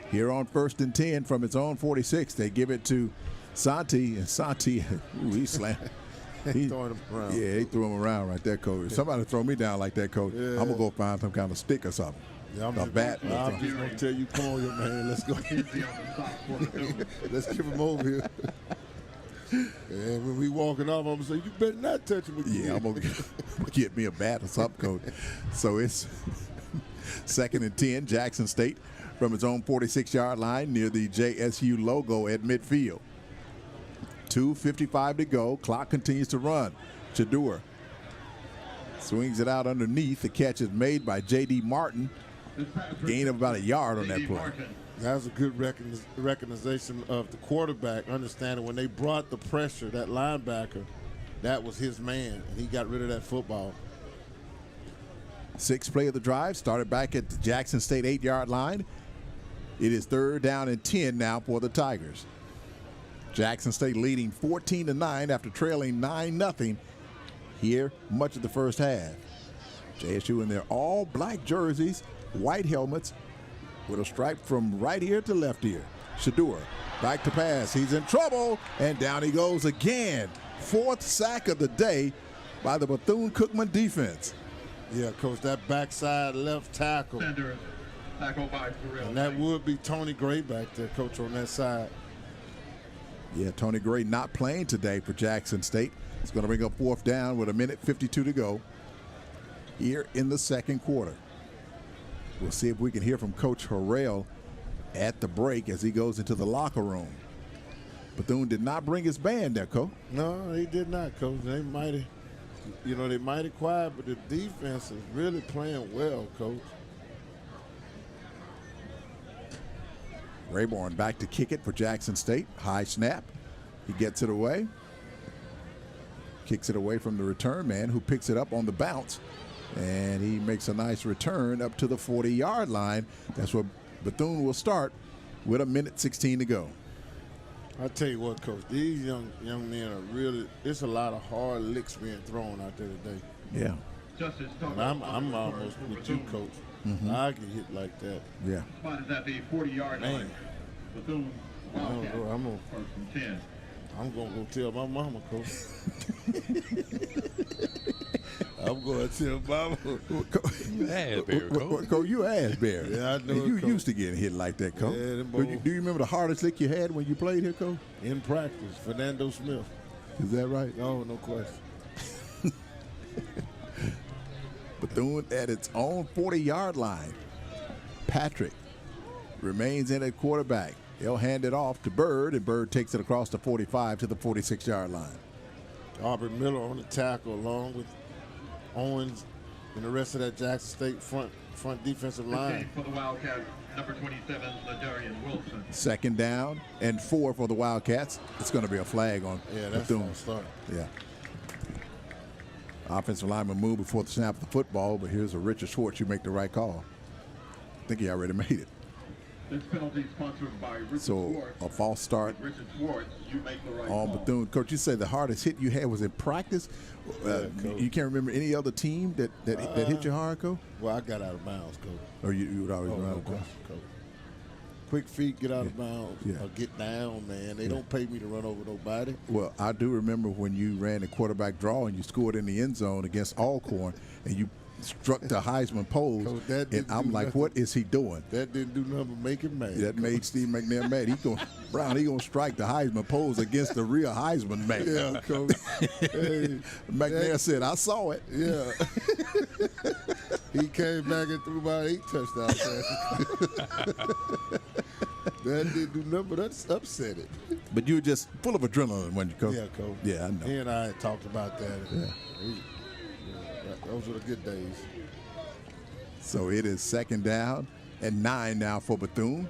S1: Here on 1st and 10 from its own 46. They give it to Santi, ooh, he slammed. He
S2: throwing him around.
S1: Yeah, he threw him around right there, Coach. If somebody throw me down like that, Coach,
S2: Yeah.
S1: I'm going to go find some kind of stick or something.
S2: Yeah,
S1: a bat.
S2: I'm just going to tell you, come on here, man. Let's go. Let's give him over here. And when we walking off, I'm going to say, you better not touch him again.
S1: Yeah, I'm going to get me a bat or something, Coach. So it's 2nd and 10, Jackson State from its own 46-yard line near the JSU logo at midfield. 2:55 to go. Clock continues to run. Shador swings it out underneath. The catch is made by J.D. Martin. Gain of about a yard on that play.
S2: That was a good recognition of the quarterback, understanding when they brought the pressure, that linebacker, that was his man, and he got rid of that football.
S1: 6th play of the drive started back at the Jackson State 8-yard line. It is 3rd down and 10 now for the Tigers. Jackson State leading 14-9 after trailing 9-0 here much of the first half. JSU in their all black jerseys, white helmets with a stripe from right ear to left ear. Shador back to pass. He's in trouble, and down he goes again. 4th sack of the day by the Bethune-Cookman defense.
S2: Yeah, Coach, that backside left tackle.
S7: Tackle by Pharrell.
S2: And that would be Tony Gray back there, Coach, on that side.
S1: Yeah, Tony Gray not playing today for Jackson State. It's going to bring up 4th down with 1:52 to go here in the second quarter. We'll see if we can hear from Coach Harrell at the break as he goes into the locker room. Bethune did not bring his band there, Coach.
S2: No, he did not, Coach. They mighty quiet, but the defense is really playing well, Coach.
S1: Rayborn back to kick it for Jackson State. High snap. He gets it away. Kicks it away from the return man, who picks it up on the bounce. And he makes a nice return up to the 40-yard line. That's where Bethune will start with 1:16 to go.
S2: I tell you what, Coach, these young men are really, it's a lot of hard licks being thrown out there today.
S1: Yeah.
S2: And I'm almost with you, Coach.
S1: Mm-hmm.
S2: I get hit like that.
S1: Yeah.
S7: Spot is at the 40-yard line. Bethune Wildcat.
S2: I'm gonna
S7: 1st and 10.
S2: I'm going to go tell my mama, Coach. I'm going to tell mama.
S1: You ass bear, Coach. You ass bear.
S2: Yeah, I know.
S1: And you
S2: Coach.
S1: used to getting hit like that, Coach.
S2: Yeah,
S1: Do you remember the hardest lick you had when you played here, Coach?
S2: In practice, Fernando Smith.
S1: Is that right?
S2: No question.
S1: Bethune at its own 40-yard line. Patrick remains in at quarterback. He'll hand it off to Bird, and Bird takes it across the 45 to the 46-yard line.
S2: Aubrey Miller on the tackle along with Owens and the rest of that Jackson State front defensive line.
S7: For the Wildcats, number 27, Ladarian Wilson.
S1: 2nd down and 4 for the Wildcats. It's going to be a flag on Bethune. Yeah. Offensive lineman moved before the snap of the football, but here's a Richard Schwartz. You make the right call. I think he already made it.
S7: This penalty sponsored by Richard
S1: So
S7: Schwartz.
S1: a false start
S7: Richard Schwartz, you make the right
S1: on
S7: call.
S1: Bethune. Coach, you said the hardest hit you had was in practice. You can't remember any other team that hit you hard, Coach?
S2: Well, I got out of bounds, Coach.
S1: Or you would always run out
S2: no
S1: of bounds?
S2: question, Coach. Quick feet, get out of bounds, or get down, man. They don't pay me to run over nobody.
S1: Well, I do remember when you ran the quarterback draw and you scored in the end zone against Alcorn, and you struck the Heisman pose,
S2: Coach,
S1: and I'm like, what is he doing?
S2: That didn't do nothing but make him mad.
S1: That made Steve McNair mad. He gonna strike the Heisman pose against the real Heisman man.
S2: Yeah, Coach. Hey,
S1: McNair said, I saw it.
S2: Yeah. He came back and threw about 8 touchdown passes. That didn't do nothing but upset it.
S1: But you were just full of adrenaline when you coach.
S2: Yeah, Coach.
S1: Yeah, I know.
S2: He and I had talked about that.
S1: Yeah.
S2: Those were the good days.
S1: So it is 2nd down and 9 now for Bethune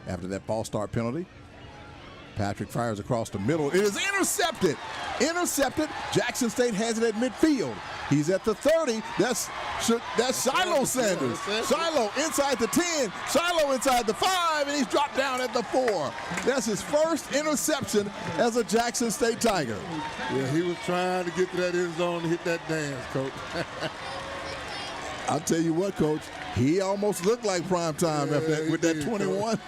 S1: after that false start penalty. Patrick fires across the middle. It is intercepted. Intercepted. Jackson State has it at midfield. He's at the 30. That's Shiloh Sanders. Shiloh inside the 10. Shiloh inside the 5, and he's dropped down at the 4. That's his first interception as a Jackson State Tiger.
S2: Yeah, he was trying to get to that end zone to hit that dance, Coach.
S1: I'll tell you what, Coach. He almost looked like prime time with that 21.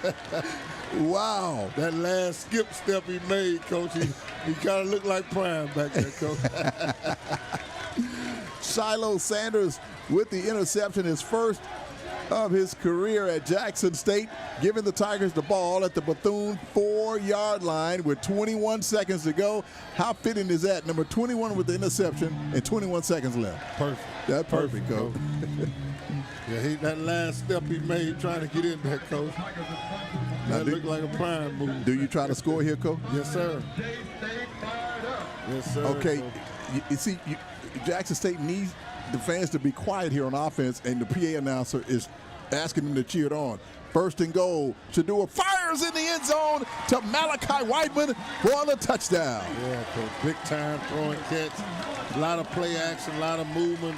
S1: Wow.
S2: That last skip step he made, Coach, he kind of looked like Prime back there, Coach.
S1: Shiloh Sanders with the interception, his first of his career at Jackson State, giving the Tigers the ball at the Bethune 4-yard line with 21 seconds to go. How fitting is that? Number 21 with the interception and 21 seconds left.
S2: Perfect.
S1: That's perfect, Coach.
S2: Yeah, that last step he made trying to get in there, Coach. That looked like a Prime move.
S1: Do you try to score here, Coach?
S2: Yes, sir. Yes, sir.
S1: Okay, you see, Jackson State needs the fans to be quiet here on offense, and the PA announcer is asking them to cheer it on. First and goal. Shadua fires in the end zone to Malachi Whiteman for the touchdown.
S2: Yeah, Coach. Big time throwing catch. A lot of play action, a lot of movement.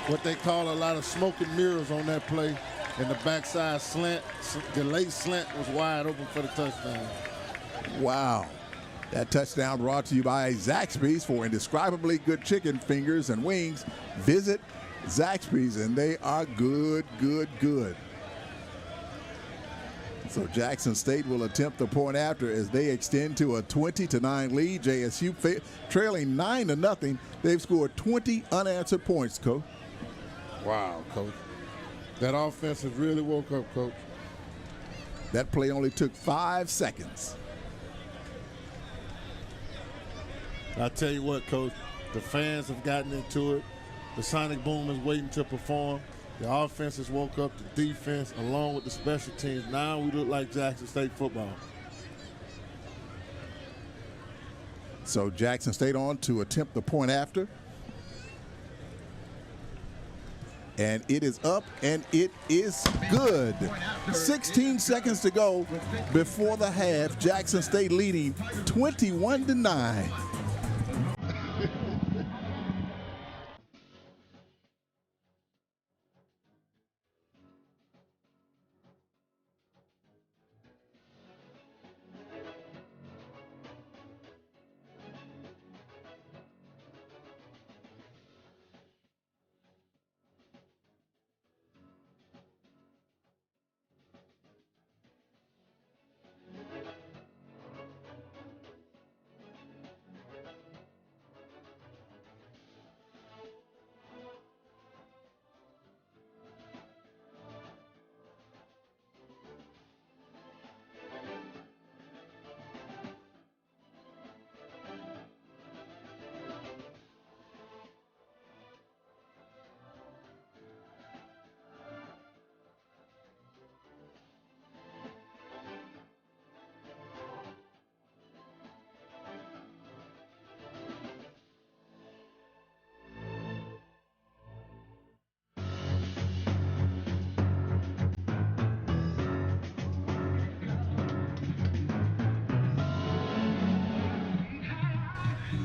S2: What they call a lot of smoke and mirrors on that play. And the backside slant, the late slant was wide open for the touchdown.
S1: Wow. That touchdown brought to you by Zaxby's. For indescribably good chicken fingers and wings, visit Zaxby's, and they are good, good, good. So Jackson State will attempt the point after as they extend to a 20-9 lead. JSU trailing 9-0. They've scored 20 unanswered points, Coach.
S2: Wow, Coach. That offense has really woke up, Coach.
S1: That play only took 5 seconds.
S2: I tell you what, Coach, the fans have gotten into it. The Sonic Boom is waiting to perform. The offense has woke up, the defense, along with the special teams. Now we look like Jackson State football.
S1: So Jackson State on to attempt the point after. And it is up, and it is good. 16 seconds to go before the half. Jackson State leading 21-9.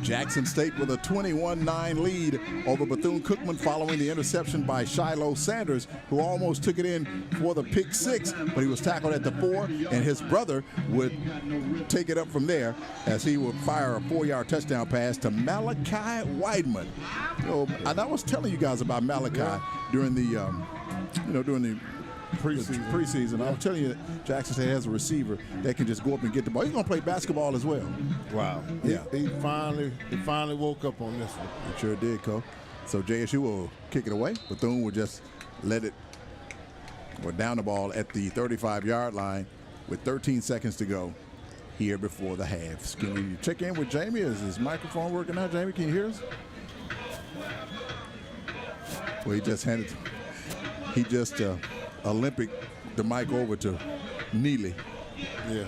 S1: Jackson State with a 21-9 lead over Bethune-Cookman following the interception by Shiloh Sanders, who almost took it in for the pick six, but he was tackled at the 4, and his brother would take it up from there as he would fire a 4-yard touchdown pass to Malachi Whiteman. And I was telling you guys about Malachi during the, during the preseason. I was telling you that Jackson State has a receiver that can just go up and get the ball. He's going to play basketball as well.
S2: Wow.
S1: Yeah.
S2: He finally woke up on this one.
S1: It sure did, Coach. So JSU will kick it away. Bethune will just let it go down the ball at the 35-yard line with 13 seconds to go here before the half. Can we check in with Jamie? Is his microphone working now? Jamie, can you hear us? Well, he just Olympic the mic over to Neely.
S2: Yeah.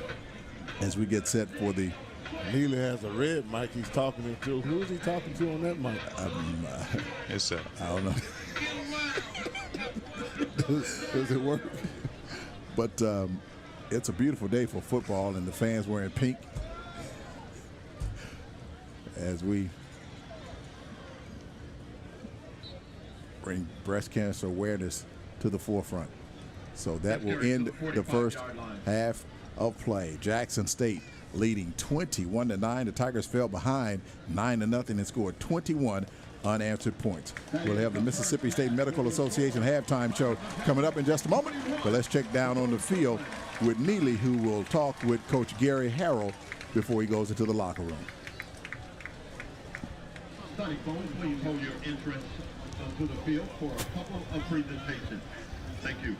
S1: As we get set for the.
S2: Neely has a red mic he's talking into. Who is he talking to on that mic?
S4: Yes, sir.
S1: I don't know.
S2: Does it work?
S1: But it's a beautiful day for football, and the fans wearing pink as we bring breast cancer awareness to the forefront. So that will end the first half of play. Jackson State leading 21-9. The Tigers fell behind 9-0 and scored 21 unanswered points. We'll have the Mississippi State Medical Association halftime show coming up in just a moment. But let's check down on the field with Neely, who will talk with Coach Gary Harrell before he goes into the locker room.
S7: Sonny Bones, please hold your entrance to the field for a couple of presentations. Thank you.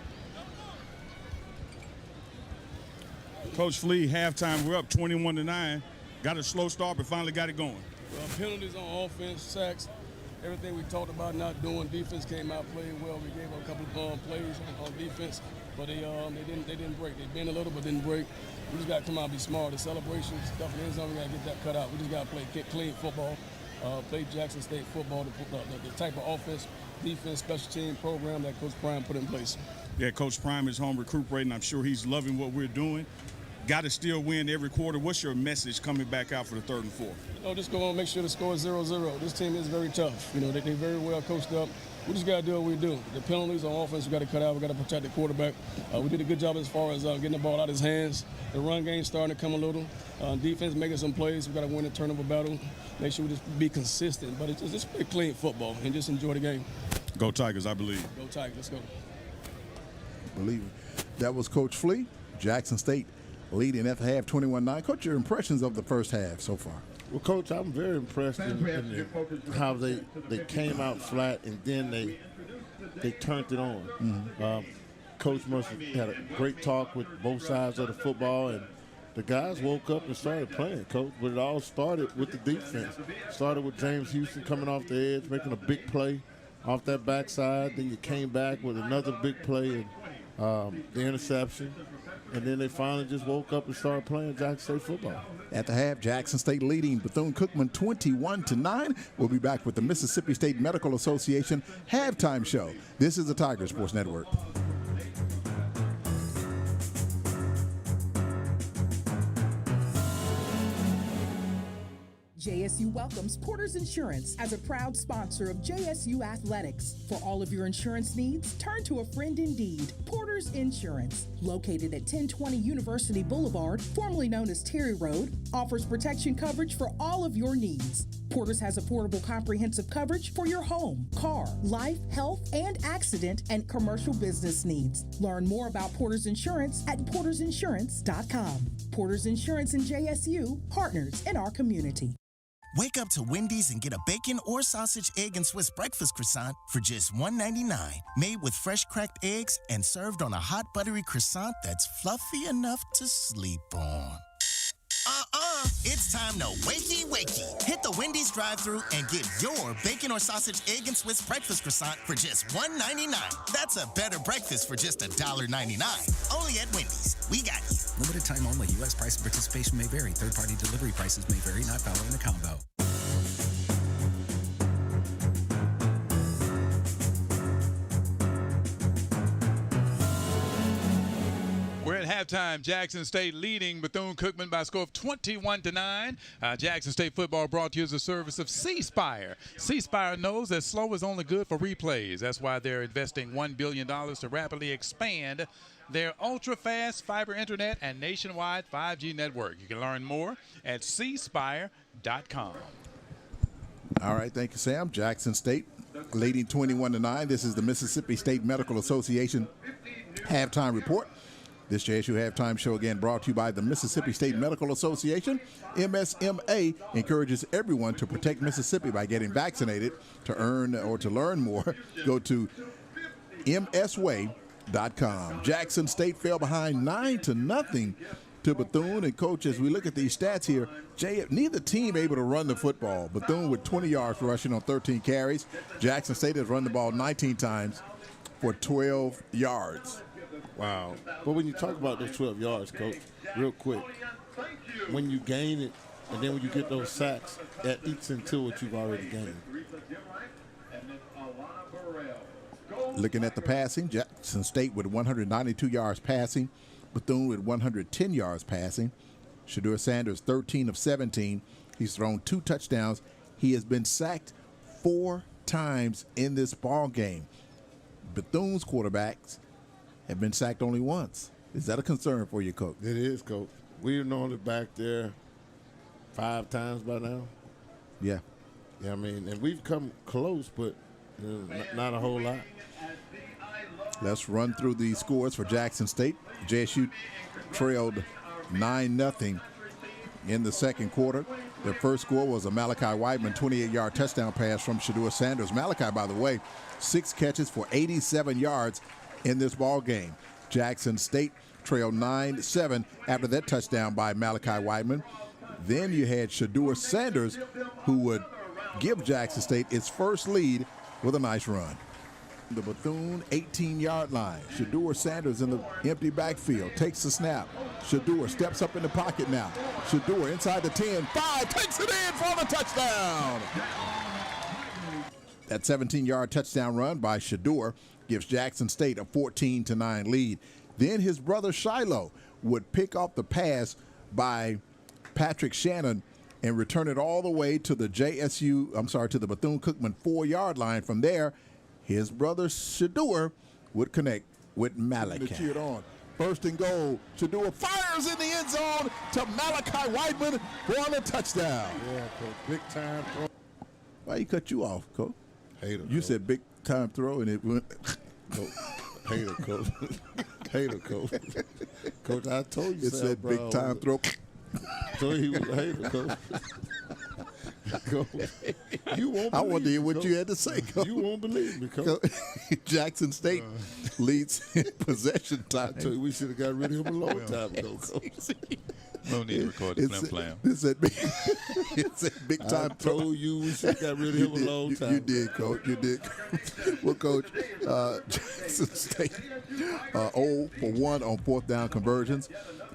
S6: Coach Flea, halftime, we're up 21-9. Got a slow start, but finally got it going.
S15: Penalties on offense, sacks, everything we talked about not doing. Defense came out, played well. We gave up a couple of plays on defense, but they didn't break. They bent a little, but didn't break. We just got to come out and be smart. The celebrations, stuff in the end zone, we got to get that cut out. We just got to play clean football, play Jackson State football, the type of offense, defense, special team program that Coach Prime put in place.
S6: Yeah, Coach Prime is home recuperating. I'm sure he's loving what we're doing. Got to still win every quarter. What's your message coming back out for the third and fourth?
S15: Just go on, make sure the score is 0-0. This team is very tough. They're very well coached up. We just got to do what we do. The penalties on offense, we got to cut out. We got to protect the quarterback. We did a good job as far as getting the ball out of his hands. The run game starting to come a little. Defense making some plays. We got to win the turnover battle. Make sure we just be consistent. But it's just play clean football and just enjoy the game.
S6: Go Tigers, I believe.
S15: Go Tigers, let's go.
S1: Believe it. That was Coach Flea, Jackson State leading at the half 21-9. Coach, your impressions of the first half so far?
S2: Well, Coach, I'm very impressed in how they came out flat and then they turned it on.
S1: Mm-hmm.
S2: Coach must have had a great talk with both sides of the football, and the guys woke up and started playing, Coach. But it all started with the defense. Started with James Houston coming off the edge, making a big play off that backside. Then you came back with another big play and the interception. And then they finally just woke up and started playing Jackson State football.
S1: At the half, Jackson State leading Bethune-Cookman 21-9. We'll be back with the Mississippi State Medical Association halftime show. This is the Tiger Sports Network.
S16: JSU welcomes Porter's Insurance as a proud sponsor of JSU Athletics. For all of your insurance needs, turn to a friend indeed, Porter's Insurance. Located at 1020 University Boulevard, formerly known as Terry Road, offers protection coverage for all of your needs. Porter's has affordable comprehensive coverage for your home, car, life, health, and accident, and commercial business needs. Learn more about Porter's Insurance at portersinsurance.com. Porter's Insurance and JSU, partners in our community.
S17: Wake up to Wendy's and get a bacon or sausage, egg, and Swiss breakfast croissant for just $1.99. Made with fresh cracked eggs and served on a hot buttery croissant that's fluffy enough to sleep on. It's time to wakey. Hit the Wendy's drive-thru and get your bacon or sausage, egg, and Swiss breakfast croissant for just $1.99. That's a better breakfast for just $1.99. Only at Wendy's. We got you.
S18: Limited time only. U.S. price and participation may vary. Third-party delivery prices may vary. Not following the combo.
S4: We're at halftime. Jackson State leading Bethune-Cookman by a score of 21-9. Jackson State football brought to you as a service of C Spire. C Spire knows that slow is only good for replays. That's why they're investing $1 billion to rapidly expand their ultra-fast fiber internet and nationwide 5G network. You can learn more at cspire.com.
S1: All right, thank you, Sam. Jackson State leading 21-9. This is the Mississippi State Medical Association halftime report. This JSU halftime show again brought to you by the Mississippi State Medical Association. MSMA encourages everyone to protect Mississippi by getting vaccinated. To earn or to learn more, go to msway.com. Jackson State fell behind 9-0 to Bethune. And coach, as we look at these stats here, neither team able to run the football. Bethune with 20 yards rushing on 13 carries. Jackson State has run the ball 19 times for 12 yards.
S2: Wow. But when you talk about those 12 yards, Coach, real quick, when you gain it and then when you get those sacks, that eats into what you've already gained.
S1: Looking at the passing, Jackson State with 192 yards passing, Bethune with 110 yards passing. Shadur Sanders, 13 of 17. He's thrown 2 touchdowns. He has been sacked 4 times in this ball game. Bethune's quarterbacks have been sacked only once. Is that a concern for you, Coach?
S2: It is, Coach. We've known it back there 5 times by now.
S1: Yeah.
S2: Yeah, I mean, and we've come close, but not a whole lot.
S1: Let's run through the scores for Jackson State. JSU trailed 9-0 in the second quarter. Their first score was a Malachi Whiteman 28-yard touchdown pass from Shadua Sanders. Malachi, by the way, 6 catches for 87 yards in this ball game. Jackson State trailed 9-7 after that touchdown by Malachi Whiteman. Then you had Shadua Sanders, who would give Jackson State its first lead with a nice run. The Bethune 18-yard line. Shadua Sanders in the empty backfield takes the snap. Shadua steps up in the pocket now. Shadua inside the 10, 5, takes it in for the touchdown. That 17-yard touchdown run by Shadua gives Jackson State a 14-9 lead. Then his brother Shiloh would pick up the pass by Patrick Shannon and return it all the way to the Bethune-Cookman 4-yard line. From there, his brother Shadua would connect with Malachi. Cheered on. First and goal. Shadua fires in the end zone to Malachi Whiteman for the touchdown.
S2: Yeah, Coach. Big time throw.
S1: Why he cut you off, Coach?
S2: Hater.
S1: You said big time throw and it went.
S2: Hater, Coach. Hater, Coach. Coach, I told you.
S1: It said big time throw.
S2: So he was a hater, Coach. You won't.
S1: I want to hear what you had to say, Coach.
S2: You won't believe me, Coach.
S1: Jackson State leads in possession time.
S2: I told you we should have got rid of him a long time ago, Coach.
S4: No need to record the flam.
S1: It's a big time
S2: I told you we should have got rid of him a long time.
S1: You did, Coach. You did. Well, Coach, Jackson State 0 for 1 on fourth down conversions.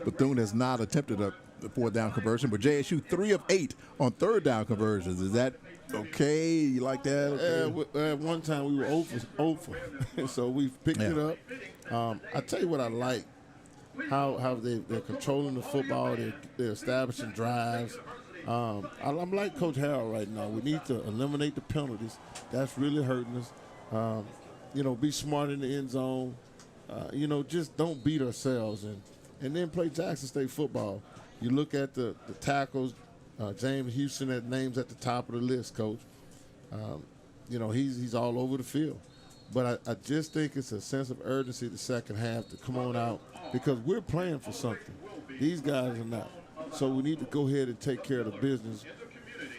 S1: Bethune has not attempted a fourth down conversion, but JSU 3 of 8 on third down conversions. Is that okay? You like that? Okay?
S2: At one time we were 0 for so we've picked it up. I tell you what I like, how they're controlling the football. They're establishing drives. I'm like Coach Harrell right now. We need to eliminate the penalties. That's really hurting us. Be smart in the end zone. Just don't beat ourselves and then play Jackson State football. You look at the tackles, James Houston at names at the top of the list, Coach. He's all over the field. But I just think it's a sense of urgency the second half to come on out because we're playing for something. These guys are not. So we need to go ahead and take care of the business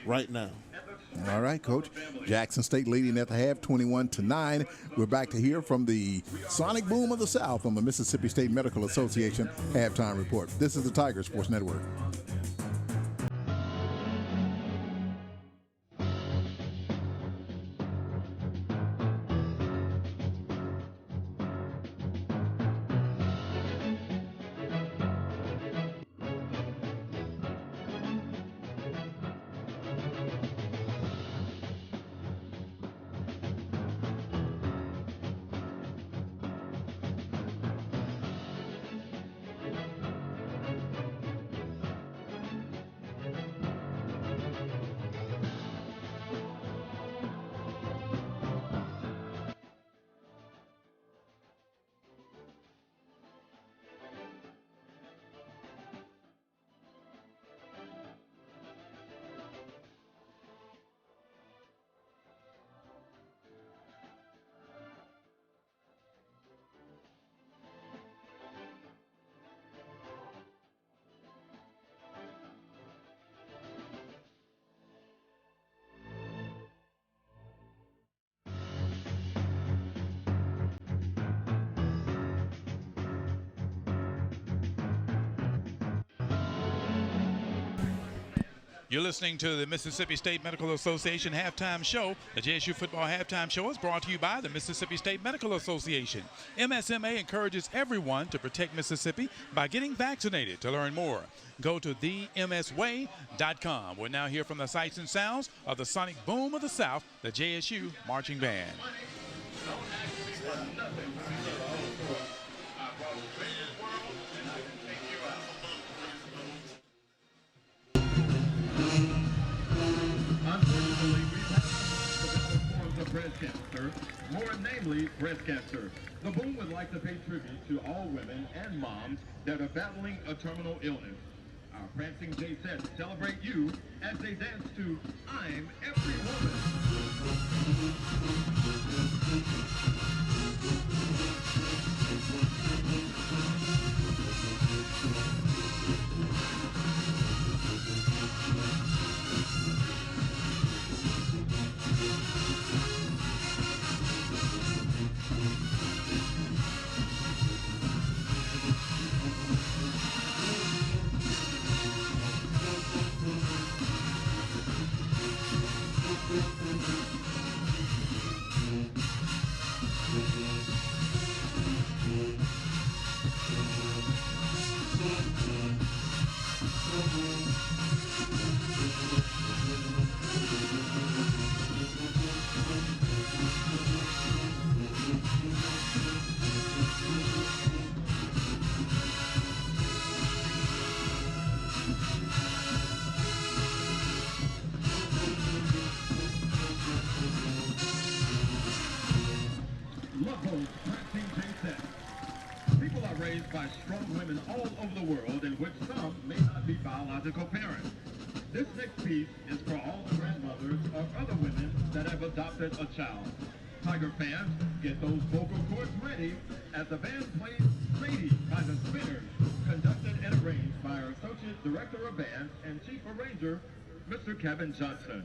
S2: right now.
S1: All right, Coach. Jackson State leading at the half, 21-9. We're back to hear from the Sonic Boom of the South on the Mississippi State Medical Association halftime report. This is the Tiger Sports Network.
S4: You're listening to the Mississippi State Medical Association halftime show. The JSU football halftime show is brought to you by the Mississippi State Medical Association. MSMA encourages everyone to protect Mississippi by getting vaccinated. To learn more, go to themsway.com. We'll now hear from the sights and sounds of the Sonic Boom of the South, the JSU Marching Band.
S7: Breast cancer, more namely breast cancer. The Boom would like to pay tribute to all women and moms that are battling a terminal illness. Our prancing J set celebrate you as they dance to I'm Every Woman. Loco's prancing J set. People are raised by strong women all over the world, in which some may not be biological parents. This next piece is for all the grandmothers or other women that have adopted a child. Tiger fans, get those vocal cords ready as the band plays Lady by the Spinners, conducted and arranged by our Associate Director of Bands and Chief Arranger, Mr. Kevin Johnson.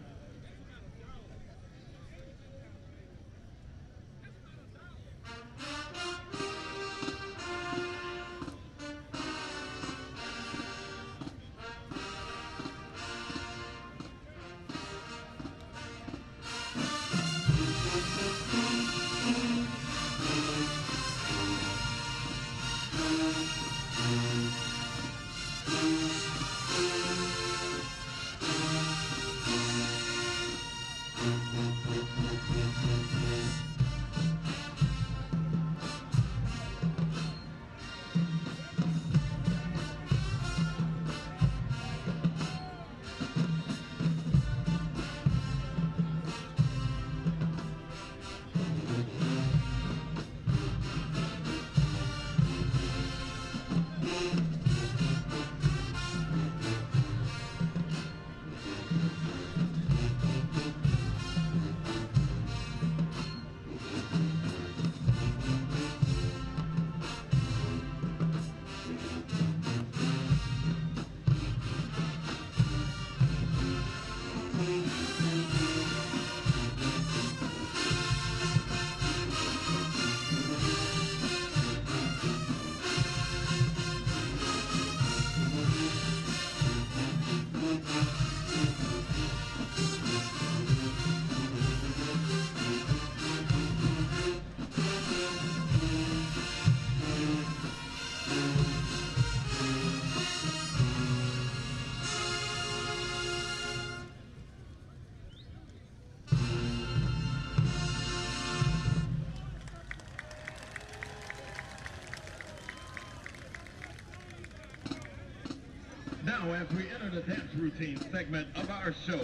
S7: Now, as we enter the dance routine segment of our show,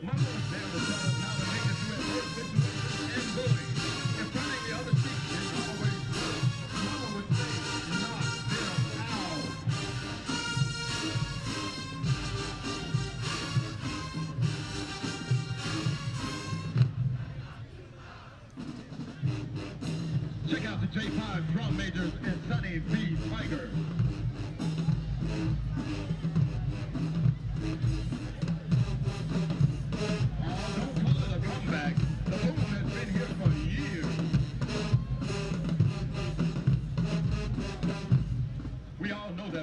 S7: Mama was there to tell us how to make it through adverse situations and bullying. If finding the other cheek is always good, Mama would say, knock them out. Check out the J5 drum majors and Sonny V. Tiger.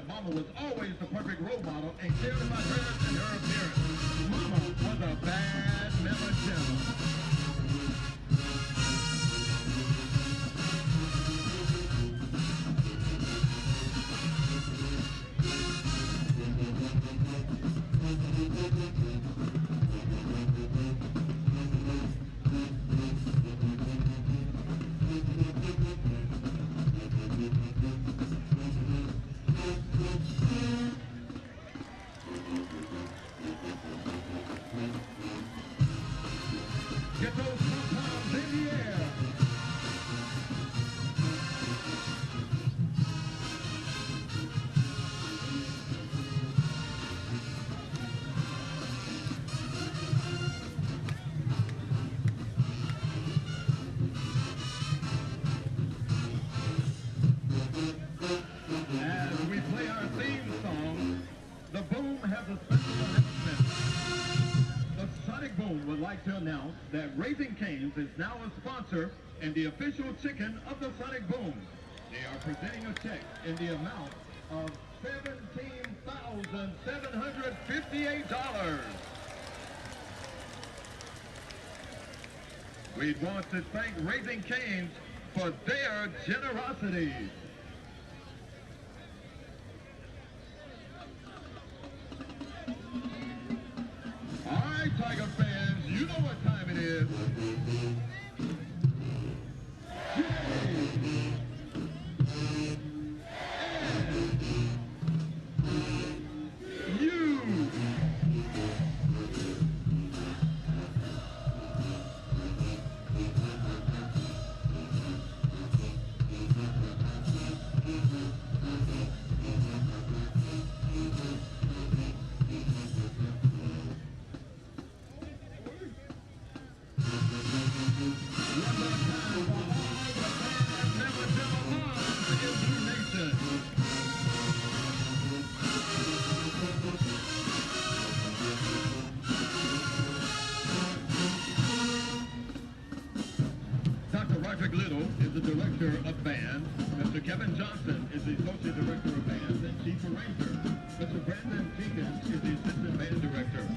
S7: Mama was always the perfect role model and cared about her and her appearance. Mama was a bad mama channel. to announce that Raising Cane's is now a sponsor and the official chicken of the Sonic Boom. They are presenting a check in the amount of $17,758. We want to thank Raising Cane's for their generosity. All right, Tiger fans, you know what time it is. Little is the director of band. Mr. Kevin Johnson is the associate director of band and chief arranger. Mr. Brandon Jenkins is the assistant band director.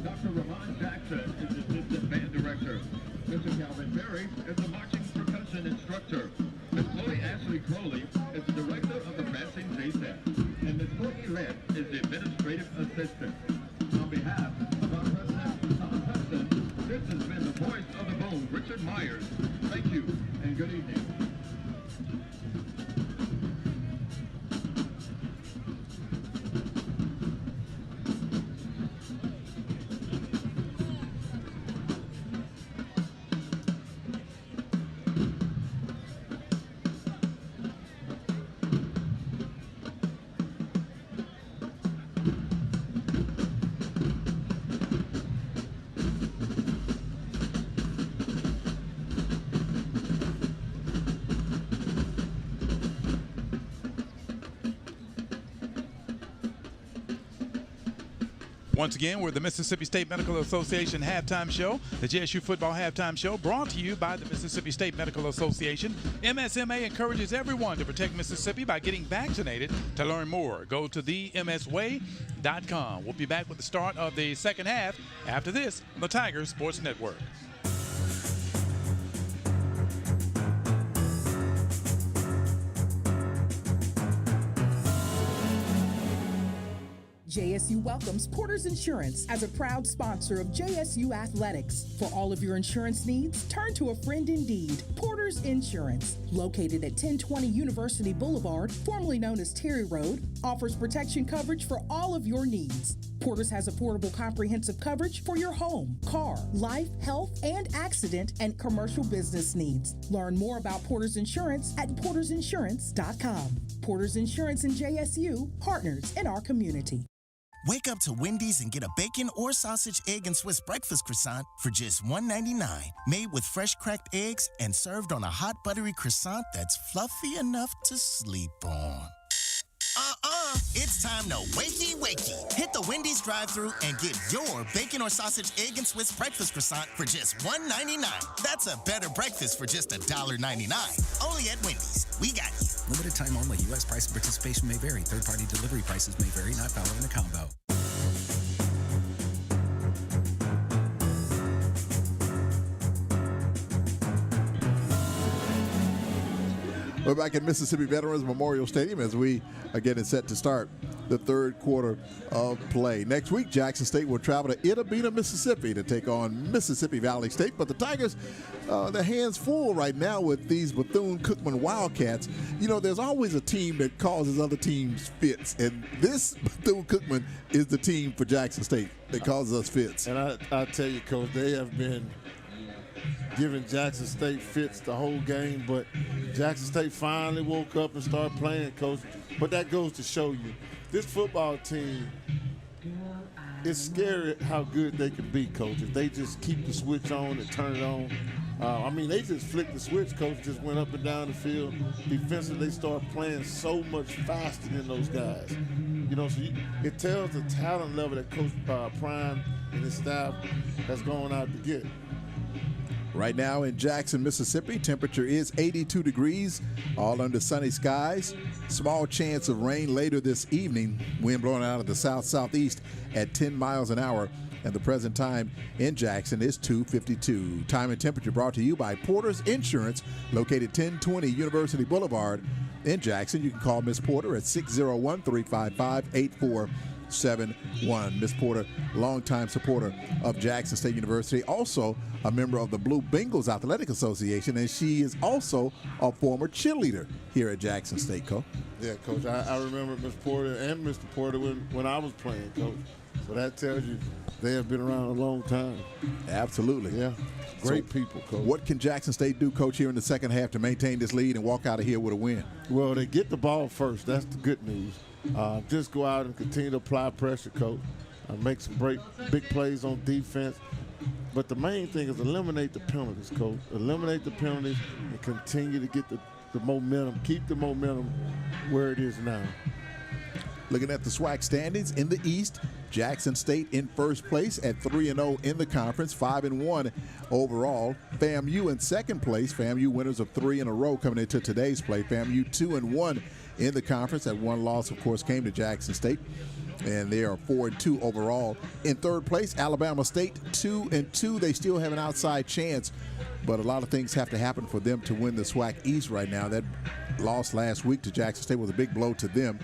S7: Dr. Ramon Jackson is the assistant band director. Mr. Calvin Berry is the marching percussion instructor. Ms. Chloe Ashley Crowley is the director of the Prancing JSAT. And Ms. Courtney Lett is the administrative assistant. On behalf of our president, Tom Hudson, this has been the voice of the Boom, Richard Myers. Thank you, and good evening.
S4: Once again, we're the Mississippi State Medical Association halftime show, the JSU football halftime show, brought to you by the Mississippi State Medical Association. MSMA encourages everyone to protect Mississippi by getting vaccinated. To learn more, go to themsway.com. We'll be back with the start of the second half after this on the Tiger Sports Network.
S16: JSU welcomes Porter's Insurance as a proud sponsor of JSU Athletics. For all of your insurance needs, turn to a friend indeed. Porter's Insurance, located at 1020 University Boulevard, formerly known as Terry Road, offers protection coverage for all of your needs. Porter's has affordable comprehensive coverage for your home, car, life, health, and accident and commercial business needs. Learn more about Porter's Insurance at portersinsurance.com. Porter's Insurance and JSU, partners in our community.
S17: Wake up to Wendy's and get a bacon or sausage, egg, and Swiss breakfast croissant for just $1.99. Made with fresh cracked eggs and served on a hot buttery croissant that's fluffy enough to sleep on. It's time to wakey. Hit the Wendy's drive-thru and get your bacon or sausage, egg, and Swiss breakfast croissant for just $1.99. That's a better breakfast for just $1.99. Only at Wendy's. We got you.
S18: Limited time only. U.S. price and participation may vary. Third-party delivery prices may vary. Not valid in a combo.
S1: We're back at Mississippi Veterans Memorial Stadium as we are getting set to start the third quarter of play. Next week, Jackson State will travel to Itta, Mississippi to take on Mississippi Valley State. But the Tigers, their hands full right now with these Bethune-Cookman Wildcats. You know, there's always a team that causes other teams fits. And this Bethune-Cookman is the team for Jackson State that causes us fits.
S2: And I tell you, Coach, they have been giving Jackson State fits the whole game, but Jackson State finally woke up and started playing, Coach. But that goes to show you, this football team, it's scary how good they can be, Coach, if they just keep the switch on and turn it on. I mean, they just flicked the switch, Coach, just went up and down the field. Defensively, they start playing so much faster than those guys. You know, so it tells the talent level that Coach Prime and his staff has gone out to get.
S1: Right now in Jackson, Mississippi, temperature is 82 degrees, all under sunny skies. Small chance of rain later this evening. Wind blowing out of the south-southeast at 10 miles an hour. And the present time in Jackson is 2:52. Time and temperature brought to you by Porter's Insurance, located 1020 University Boulevard in Jackson. You can call Miss Porter at 601-355-8471. Miss Porter, longtime supporter of Jackson State University, also a member of the Blue Bengals Athletic Association, and she is also a former cheerleader here at Jackson State, Coach.
S2: Yeah, Coach. I remember Miss Porter and Mr. Porter when I was playing, Coach. So that tells you they have been around a long time.
S1: Absolutely.
S2: Yeah. Great people, Coach.
S1: What can Jackson State do, Coach, here in the second half to maintain this lead and walk out of here with a win?
S2: Well, they get the ball first. That's the good news. Just go out and continue to apply pressure, Coach. Make some big plays on defense. But the main thing is eliminate the penalties, Coach. Eliminate the penalties and continue to get the momentum. Keep the momentum where it is now.
S1: Looking at the SWAC standings in the East, Jackson State in first place at 3-0 in the conference, 5-1 overall. FAMU in second place. FAMU winners of 3 in a row coming into today's play. FAMU 2-1 in the conference. That one loss, of course, came to Jackson State, and they are 4-2 overall. In third place, Alabama State 2-2. They still have an outside chance, but a lot of things have to happen for them to win the SWAC East right now. That loss last week to Jackson State was a big blow to them.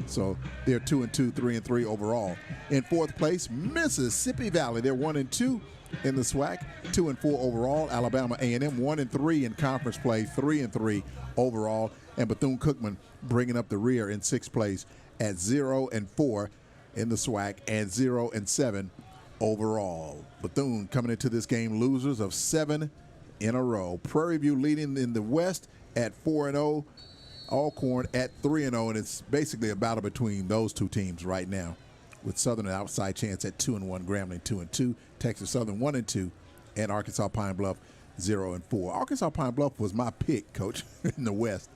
S1: So they're 2-2, 3-3 overall. In fourth place, Mississippi Valley. They're 1-2 in the SWAC, 2-4 overall. Alabama A&M 1-3 in conference play, 3-3 overall. And Bethune-Cookman bringing up the rear in sixth place at 0-4 in the SWAC and 0-7 overall. Bethune coming into this game losers of 7 in a row. Prairie View leading in the West at 4-0. Alcorn at 3-0, and it's basically a battle between those two teams right now, with Southern an outside chance at 2-1, Grambling 2-2, Texas Southern 1-2, and Arkansas Pine Bluff 0-4. Arkansas Pine Bluff was my pick, Coach, in the West.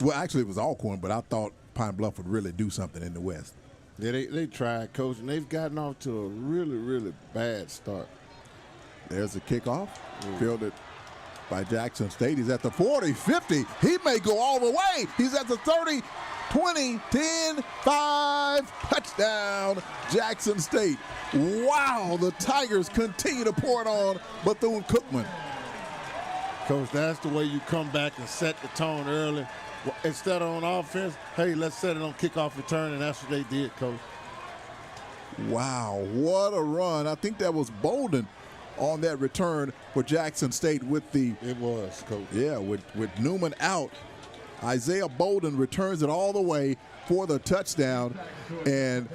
S1: Well, actually, it was Alcorn, but I thought Pine Bluff would really do something in the West.
S2: Yeah, they tried, Coach, and they've gotten off to a really, really bad start.
S1: There's a kickoff, fielded by Jackson State. He's at the 40, 50. He may go all the way. He's at the 30, 20, 10, 5. Touchdown, Jackson State. Wow, the Tigers continue to pour it on Bethune-Cookman.
S2: Coach, that's the way you come back and set the tone early. Instead of on offense, hey, let's set it on kickoff return, and that's what they did, Coach.
S1: Wow, what a run. I think that was Bolden on that return for Jackson State with the...
S2: It was, Coach.
S1: Yeah, with Newman out. Isaiah Bolden returns it all the way for the touchdown. And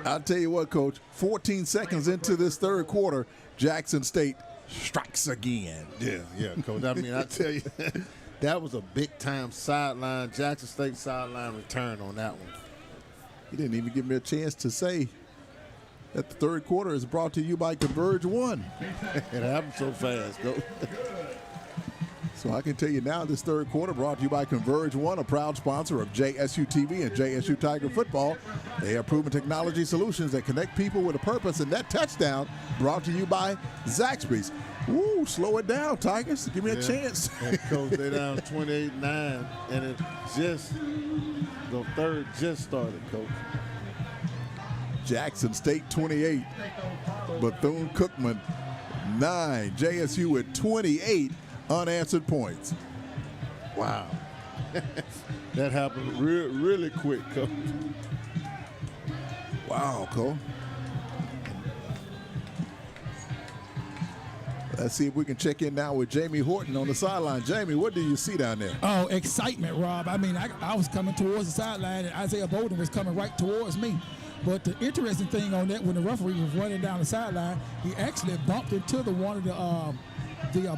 S1: I'll tell you what, Coach, 14 seconds into this third quarter, Jackson State strikes again.
S2: Yeah, Coach. I mean, I tell you, that was a big-time sideline, Jackson State sideline return on that one.
S1: He didn't even give me a chance to say that the third quarter is brought to you by Converge One.
S2: It happened so fast, Coach.
S1: So I can tell you now, this third quarter brought to you by Converge One, a proud sponsor of JSU TV and JSU Tiger Football. They have proven technology solutions that connect people with a purpose, and that touchdown brought to you by Zaxby's. Woo, slow it down, Tigers. Give me a chance.
S2: And Coach, they're down 28-9, and it just, the third just started, Coach.
S1: Jackson State 28, Bethune-Cookman 9, JSU at 28 unanswered points.
S2: Wow. That happened really quick, Coach.
S1: Wow, Cole. Let's see if we can check in now with Jamie Horton on the sideline. Jamie, what do you see down there?
S5: Oh, excitement, Rob. I mean, I was coming towards the sideline, and Isaiah Bolden was coming right towards me. But the interesting thing on that, when the referee was running down the sideline, he actually bumped into one of the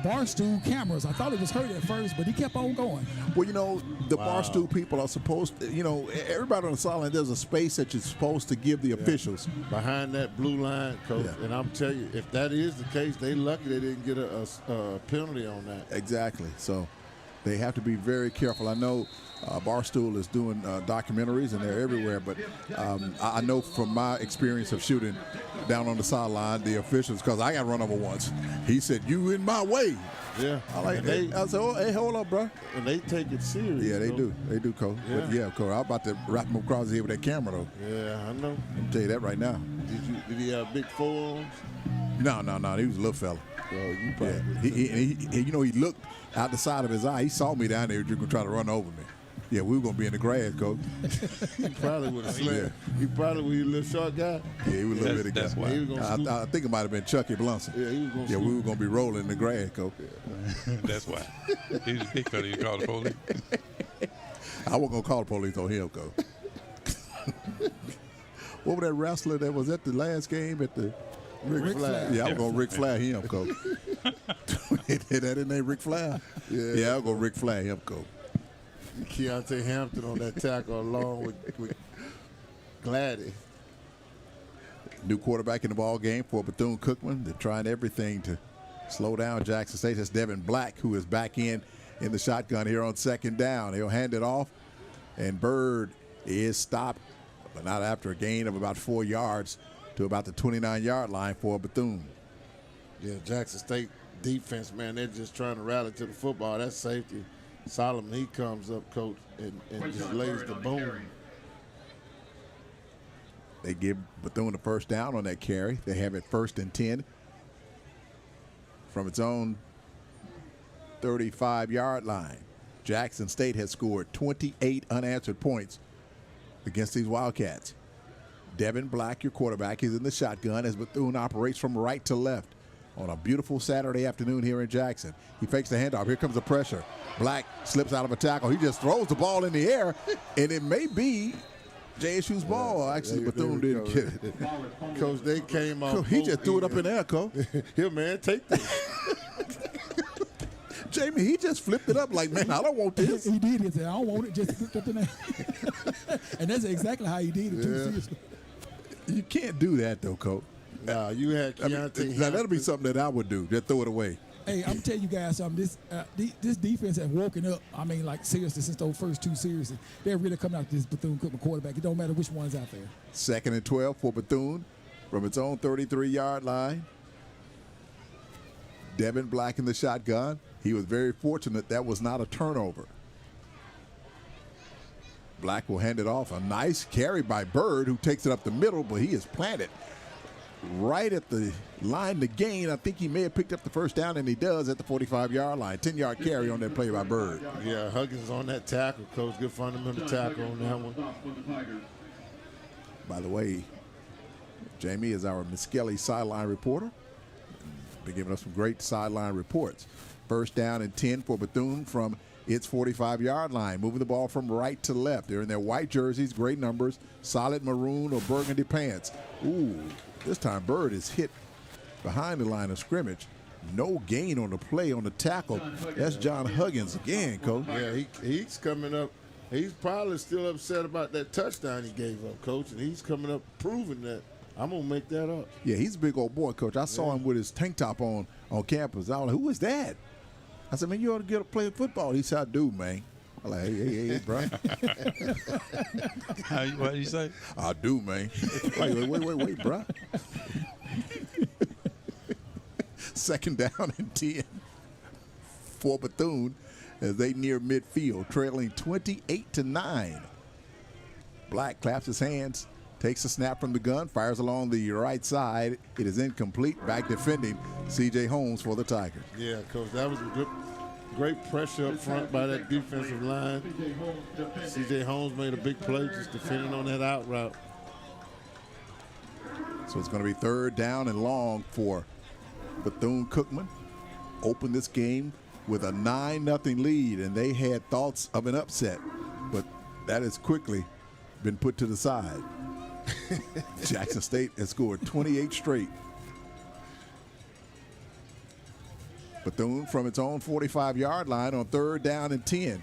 S5: Barstool cameras. I thought it was hurt at first, but he kept on going.
S1: Well, you know, the Barstool people are supposed to, you know, everybody on the sideline, there's a space that you're supposed to give the officials.
S2: Behind that blue line, Coach. Yeah. And I'm telling you, if that is the case, they lucky they didn't get a penalty on that.
S1: Exactly. So They have to be very careful. I know Barstool is doing documentaries, and they're everywhere, but I know from my experience of shooting down on the sideline, the officials, because I got run over once, he said, "You in my way."
S2: Yeah.
S1: I said, "Oh, hey, hold up, bro."
S2: And they take it serious.
S1: Yeah, they
S2: though.
S1: do. They do, Coach.
S2: Yeah.
S1: But yeah, Coach, I'm about to wrap him across the head with that camera, though.
S2: Yeah, I know.
S1: I'll tell you that right now.
S2: Did he have big forearms?
S1: No. He was a little fella.
S2: Oh, you probably.
S1: Yeah. He looked out the side of his eye. He saw me down there. He was going to try to run over me. Yeah, we were going to be in the grass, Coach.
S2: He probably would have slammed. He probably was a little short guy.
S1: Yeah, he was a little bit of guy.
S2: That's why. He was gonna
S1: I think it might have been Chucky Blunson.
S2: Yeah, he was going to
S1: Yeah, we were going to be rolling in the grass, Coach.
S4: That's why. He was a big fella. You called the police.
S1: I wasn't going to call the police on him, Coach. What was that wrestler that was at the last game at the
S2: Rick Flair?
S1: Yeah, I was going to Rick Flair him, Coach. That his name Rick Flair? Yeah, I was going to Rick Flair him, Coach.
S2: Keontae Hampton on that tackle along with Gladdy.
S1: New quarterback in the ball game for Bethune-Cookman. They're trying everything to slow down Jackson State. That's Devin Black, who is back in the shotgun here on second down. He'll hand it off, and Bird is stopped, but not after a gain of about 4 yards to about the 29-yard line for Bethune.
S2: Yeah, Jackson State defense, man, they're just trying to rally to the football. That's safety. Solomon, he comes up, Coach, and just lays the boom.
S1: They give Bethune the first down on that carry. They have it 1st and 10 from its own 35-yard line. Jackson State has scored 28 unanswered points against these Wildcats. Devin Black, your quarterback, is in the shotgun as Bethune operates from right to left on a beautiful Saturday afternoon here in Jackson. He fakes the handoff. Here comes the pressure. Black slips out of a tackle. He just throws the ball in the air, and it may be JSU's ball. Actually, Bethune didn't get it.
S2: Coach, they came off.
S1: He just threw it up in the air, Coach.
S2: Here, man, take this.
S1: Jamie, he just flipped it up like, man, I don't want this.
S5: He did. He said, I don't want it. Just flipped up in there. And that's exactly how he did it, too. Seriously.
S1: You can't do that, though, Coach.
S2: Nah, you had Keontae.
S1: Now, that'll be something that I would do. Just throw it away.
S5: Hey, I'm telling you guys something. This defense has woken up. I mean, like, seriously, since those first 2 series, they're really coming out this Bethune-Cookman quarterback. It don't matter which one's out there.
S1: 2nd and 12 for Bethune from its own 33-yard line. Devin Black in the shotgun. He was very fortunate that was not a turnover. Black will hand it off. A nice carry by Bird, who takes it up the middle, but he is planted right at the line to gain. I think he may have picked up the first down, and he does at the 45-yard line. 10-yard carry on that play by Bird.
S2: Yeah, Huggins on that tackle, Coach. Good fundamental tackle on that one.
S1: By the way, Jamie is our Miskelly sideline reporter. Been giving us some great sideline reports. 1st down and 10 for Bethune from its 45-yard line. Moving the ball from right to left. They're in their white jerseys, great numbers, solid maroon or burgundy pants. Ooh, this time Bird is hit behind the line of scrimmage. No gain on the play on the tackle. That's John Huggins again, Coach.
S2: Yeah, he's coming up. He's probably still upset about that touchdown he gave up, Coach, and he's coming up proving that I'm going to make that up.
S1: Yeah, he's a big old boy, Coach. I saw him with his tank top on campus. I was like, who is that? I said, man, you ought to get to play football. He said, I do, man. I'm like, hey, bro.
S4: What did you say?
S1: I do, man. Wait, bro. 2nd down and 10 for Bethune as they near midfield, trailing 28-9. Black claps his hands, takes a snap from the gun, fires along the right side. It is incomplete. Back defending C.J. Holmes for the Tigers.
S2: Yeah, Coach, that was a great pressure up front by that defensive line. C.J. Holmes made a big play just defending on that out route.
S1: So it's going to be 3rd down and long for Bethune-Cookman. Opened this game with a 9-0 lead, and they had thoughts of an upset, but that has quickly been put to the side. Jackson State has scored 28 straight. Bethune from its own 45-yard line on 3rd down and 10.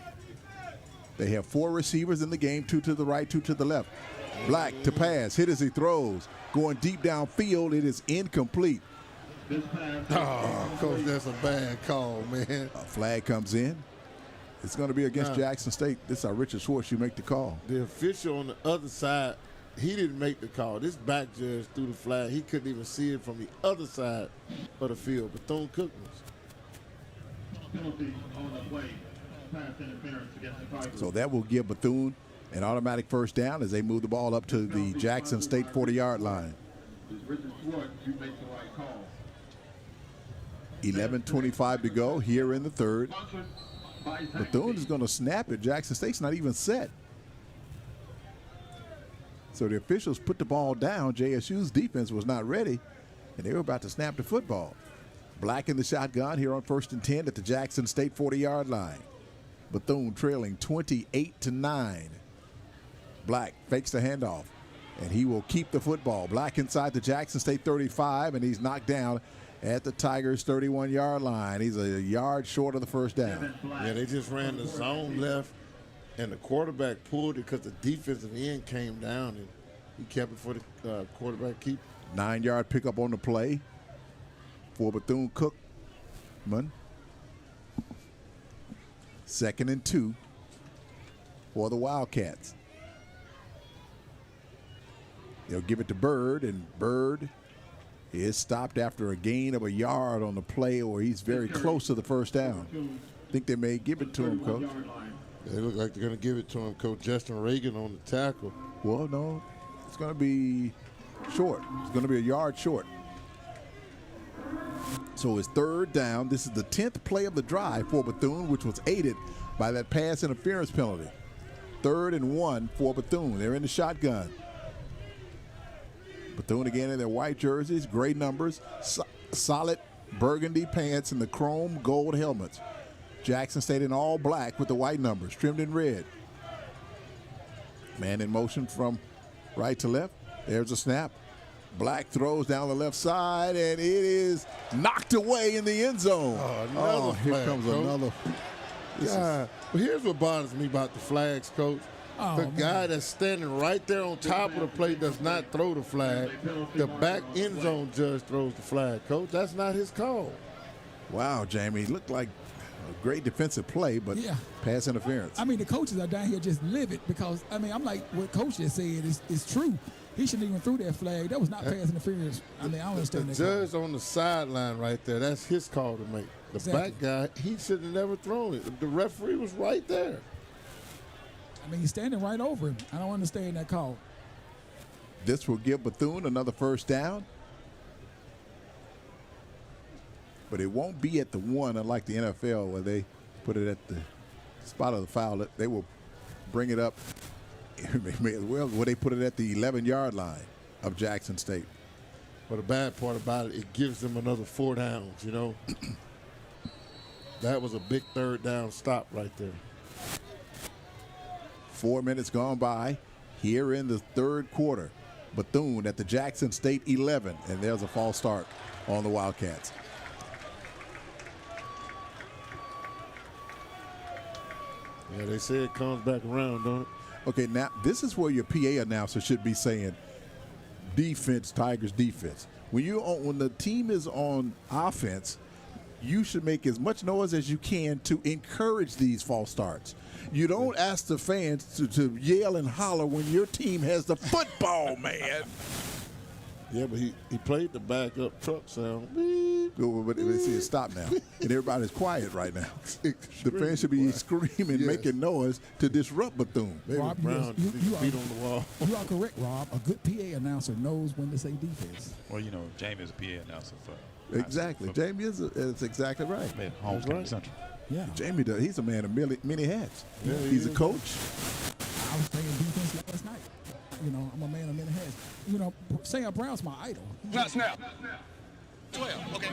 S1: They have 4 receivers in the game, 2 to the right, 2 to the left. Black to pass, hit as he throws. Going deep downfield, it is incomplete.
S2: Oh, Coach, that's a bad call, man.
S1: A flag comes in. It's going to be against Jackson State. This is our Richard Schwartz. You make the call.
S2: The official on the other side, he didn't make the call. This back judge threw the flag. He couldn't even see it from the other side of the field. Bethune-Cookman.
S7: Penalty on the play. Pass interference against the Tigers.
S1: So that will give Bethune an automatic first down as they move the ball up to the Jackson State 40-yard line.
S7: Richard Schwartz, you make the right call.
S1: 11:25 to go here in the third. Bethune is going to snap it. Jackson State's not even set. So the officials put the ball down. JSU's defense was not ready, and they were about to snap the football. Black in the shotgun here on 1st and 10 at the Jackson State 40-yard line. Bethune trailing 28-9. Black fakes the handoff, and he will keep the football. Black inside the Jackson State 35, and he's knocked down at the Tigers' 31-yard line. He's a yard short of the first down.
S2: Yeah, they just ran the zone left, and the quarterback pulled it because the defensive end came down, and he kept it for the quarterback keep.
S1: 9-yard pickup on the play for Bethune-Cookman. 2nd and 2 for the Wildcats. They'll give it to Bird, and Bird is stopped after a gain of a yard on the play, or he's very close to the first down. I think they may give it to him, Coach.
S2: They look like they're going to give it to him, Coach. Justin Reagan on the tackle.
S1: Well, no, it's going to be short. It's going to be a yard short. So it's 3rd down. This is the 10th play of the drive for Bethune, which was aided by that pass interference penalty. 3rd and 1 for Bethune. They're in the shotgun. Bethune again in their white jerseys, gray numbers, solid burgundy pants, and the chrome gold helmets. Jackson State in all black with the white numbers, trimmed in red. Man in motion from right to left. There's a snap. Black throws down the left side, and it is knocked away in the end zone. Here comes another.
S2: Well, here's what bothers me about the flags, Coach. The guy that's standing right there on top of the plate does not throw the flag. The back end zone judge throws the flag, Coach. That's not his call.
S1: Wow, Jamie. It looked like a great defensive play, but pass interference.
S5: I mean, the coaches are down here just livid because, I mean, I'm like what Coach just said is true. He shouldn't even threw that flag. That was not pass interference. I mean, I don't understand that.
S2: The judge on the sideline right there, that's his call to make. The back guy, he should have never thrown it. The referee was right there.
S5: I mean, he's standing right over him. I don't understand that call.
S1: This will give Bethune another first down. But it won't be at the 1, unlike the NFL, where they put it at the spot of the foul. They will bring it up, may as well, where they put it at the 11-yard line of Jackson State.
S2: But the bad part about it, it gives them another 4 downs, you know. That was a big 3rd down stop right there.
S1: 4 minutes gone by here in the 3rd quarter. Bethune at the Jackson State 11, and there's a false start on the Wildcats.
S2: Yeah, they say it comes back around, don't it?
S1: Okay, now this is where your PA announcer should be saying, defense, Tigers defense. When the team is on offense, you should make as much noise as you can to encourage these false starts. You don't ask the fans to yell and holler when your team has the football, man.
S2: Yeah, but he played the backup truck sound.
S1: But they see it stop now, and everybody's quiet right now. The fans should be screaming, making noise to disrupt Bethune.
S5: Rob,
S2: Brown beat on the wall.
S5: You are correct, Rob. A good PA announcer knows when to say defense.
S4: Well, you know, Jamie is a PA announcer for.
S1: Exactly. Jamie is exactly right.
S4: Homecoming Central.
S5: Yeah.
S1: Jamie does. He's a man of many hats.
S2: Yeah,
S1: he's a coach.
S5: I was playing defense last night. You know, I'm a man of many hats. You know, Sam Brown's my idol.
S6: Snap. 12, okay.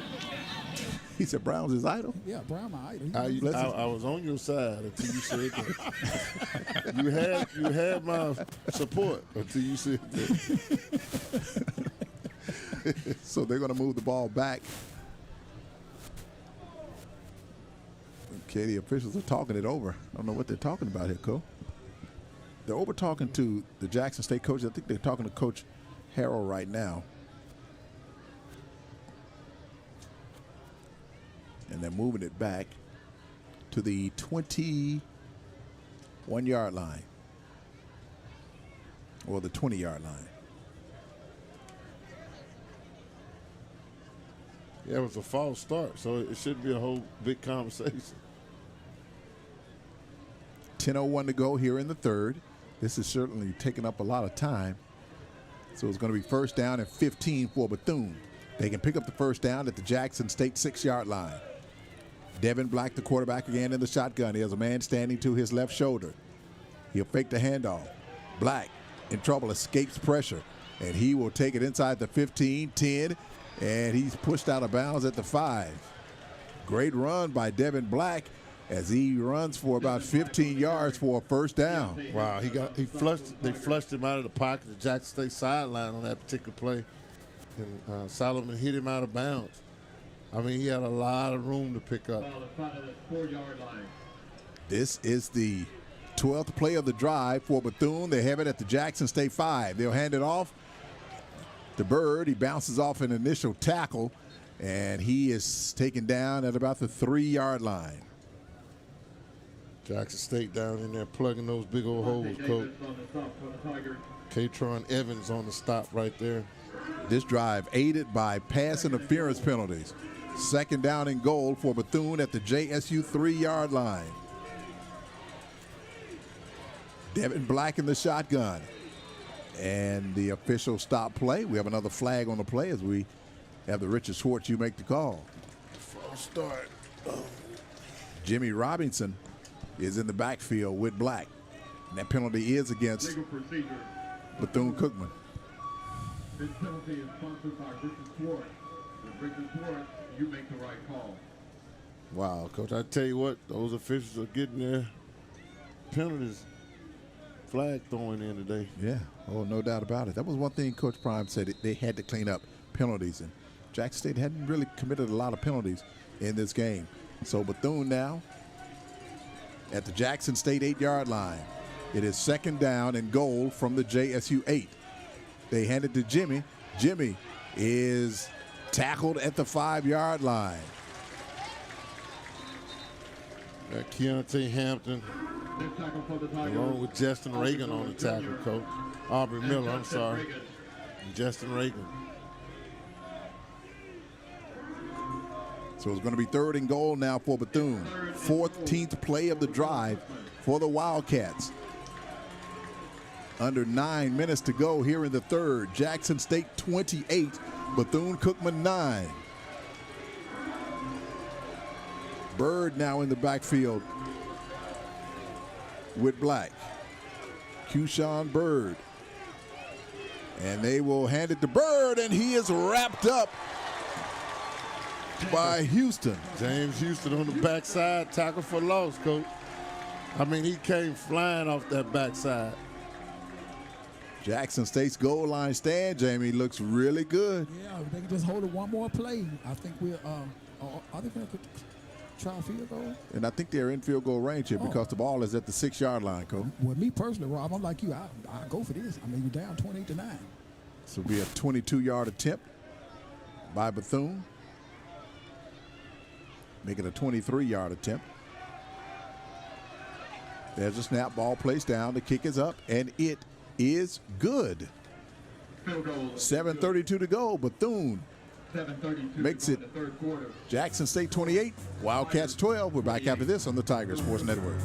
S1: He said Brown's his idol?
S5: Yeah, Brown my idol.
S2: I was on your side until you said that. you had my support until you said that.
S1: So they're going to move the ball back. Okay, the officials are talking it over. I don't know what they're talking about here, Cole. They're over talking to the Jackson State coach. I think they're talking to Coach Harrell right now. And they're moving it back. to the 21-yard line, or the 20-yard line.
S2: Yeah, it was a false start, so it shouldn't be a whole big conversation.
S1: 10:01 to go here in the third. This is certainly taking up a lot of time. So it's going to be first down and 15 for Bethune. They can pick up the first down at the Jackson State 6-yard line. Devin Black, the quarterback, again in the shotgun. He has a man standing to his left shoulder. He'll fake the handoff. Black in trouble, escapes pressure, and he will take it inside the 15, 10, and he's pushed out of bounds at the 5. Great run by Devin Black as he runs for about 15 yards for a first down.
S2: Wow, they flushed him out of the pocket, the Jackson State sideline on that particular play, and Solomon hit him out of bounds. I mean, he had a lot of room to pick up.
S1: This is the 12th play of the drive for Bethune. They have it at the Jackson State 5. They'll hand it off to Bird. He bounces off an initial tackle, and he is taken down at about the 3-yard line.
S2: Jackson State down in there plugging those big old holes, Coach. Katron Evans on the stop right there.
S1: This drive aided by pass interference penalties. Second down and goal for Bethune at the JSU 3-yard line. Devin Black in the shotgun. And the official stop play. We have another flag on the play as we have the Richard Schwartz. You make the call.
S2: False start.
S1: Jimmy Robinson is in the backfield with Black. And that penalty is against Bethune-Cookman.
S7: This penalty is sponsored by Richard Schwartz. With Richard Schwartz, you make the right call.
S2: Wow, Coach, I tell you what, those officials are getting their penalties, flag throwing in today.
S1: Yeah, oh, no doubt about it. That was one thing Coach Prime said, they had to clean up penalties. And Jackson State hadn't really committed a lot of penalties in this game. So Bethune now at the Jackson State 8-yard line. It is second down and goal from the JSU 8. They hand it to Jimmy. Jimmy is tackled at the 5-yard line.
S2: Keontae Hampton along with Justin Reagan on the tackle, Coach. Aubrey Miller, I'm sorry. And Justin Reagan.
S1: So it's going to be third and goal now for Bethune. 14th play of the drive for the Wildcats. Under 9 minutes to go here in the third. Jackson State 28, Bethune-Cookman 9. Bird now in the backfield with Black. Keyshawn Bird. And they will hand it to Bird, and he is wrapped up by Houston.
S2: James Houston on the backside, tackle for loss, Coach. I mean, he came flying off that backside.
S1: Jackson State's goal line stand, Jamie, looks really good.
S5: Yeah, if they can just hold it one more play, I think we're I think we could try a field goal.
S1: And I think they're in field goal range here because the ball is at the 6-yard line, Coach.
S5: Well, me personally, Rob, I'm like you. I go for this. I mean, you're down 28-9.
S1: This will be a 22-yard attempt by Bethune. Make it a 23-yard attempt. There's a snap, ball placed down. The kick is up, and it is good. 7:32 to go. Bethune makes it Jackson State 28, Wildcats 12. We're back after this on the Tiger Sports Network.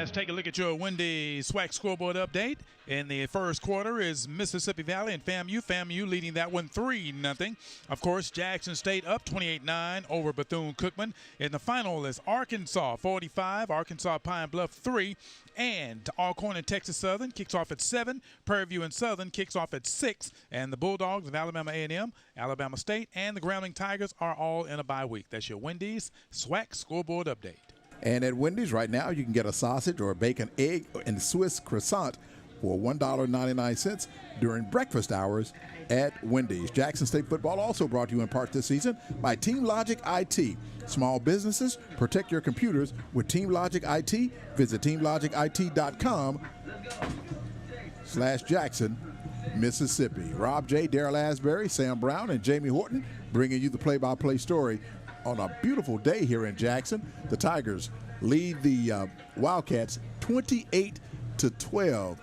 S4: Let's take a look at your Wendy SWAC scoreboard update. In the first quarter is Mississippi Valley and FAMU. FAMU leading that one 3-0. Of course, Jackson State up 28-9 over Bethune-Cookman. In the final is Arkansas 45, Arkansas Pine Bluff 3. And Alcorn and Texas Southern kicks off at 7. Prairie View and Southern kicks off at 6. And the Bulldogs of Alabama A&M, Alabama State, and the Grambling Tigers are all in a bye week. That's your Wendy's SWAC scoreboard update.
S1: And at Wendy's right now, you can get a sausage or a bacon, egg, and Swiss croissant for $1.99 during breakfast hours at Wendy's. Jackson State football also brought to you in part this season by Team Logic IT. Small businesses, protect your computers with Team Logic IT. Visit teamlogicit.com/Jackson, Mississippi. Rob J., Darrell Asbury, Sam Brown, and Jamie Horton bringing you the play-by-play story on a beautiful day here in Jackson. The Tigers lead the Wildcats 28-12.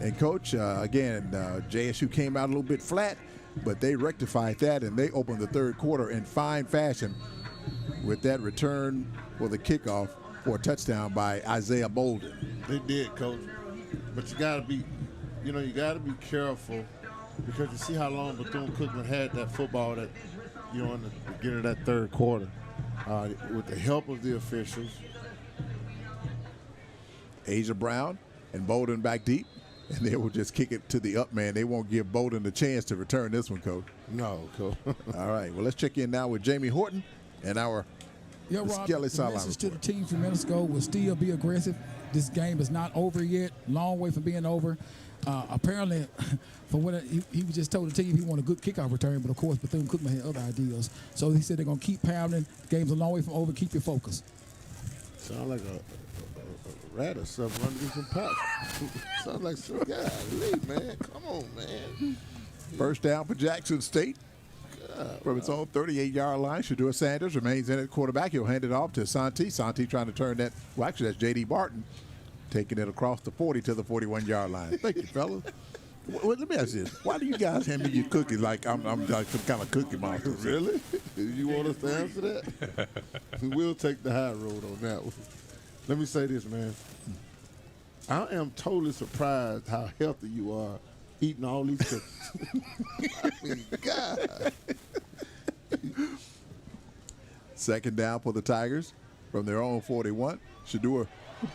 S1: And, Coach, again, JSU came out a little bit flat, but they rectified that, and they opened the third quarter in fine fashion with that return for the kickoff for a touchdown by Isaiah Bolden.
S2: They did, Coach. But you got to be, you got to be careful because you see how long Bethune-Cookman had that football that, in the beginning of that third quarter. With the help of the officials.
S1: Asia Brown and Bolden back deep, and they will just kick it to the up man. They won't give Bolden the chance to return this one, Coach.
S2: No, Coach.
S1: All right, well, let's check in now with Jamie Horton and our
S5: Rob,
S1: Skelly
S5: the
S1: sideline
S5: message to
S1: report.
S5: the team from Minnesota will still be aggressive. This game is not over yet. Long way from being over. Apparently, from what he just told the team, he wanted a good kickoff return, but of course Bethune-Cookman had other ideas. So he said they're going to keep pounding. The game's a long way from over. Keep your focus.
S2: Sound like a rat or something running some pots. Sounds like some guy. Man, come on, man.
S1: First down for Jackson State. From its own 38-yard line, Shedeur Sanders remains in at quarterback. He'll hand it off to Santi. Santi trying to turn that. Well, actually, that's J.D. Barton taking it across the 40 to the 41-yard line. Thank you, fellas. Well, let me ask you this. Why do you guys hand me your cookies like I'm like some kind of cookie monster?
S2: Really? You want us to answer that? We will take the high road on that one. Let me say this, man. I am totally surprised how healthy you are eating all these cookies. I mean, God.
S1: Second down for the Tigers from their own 41. Shedeur,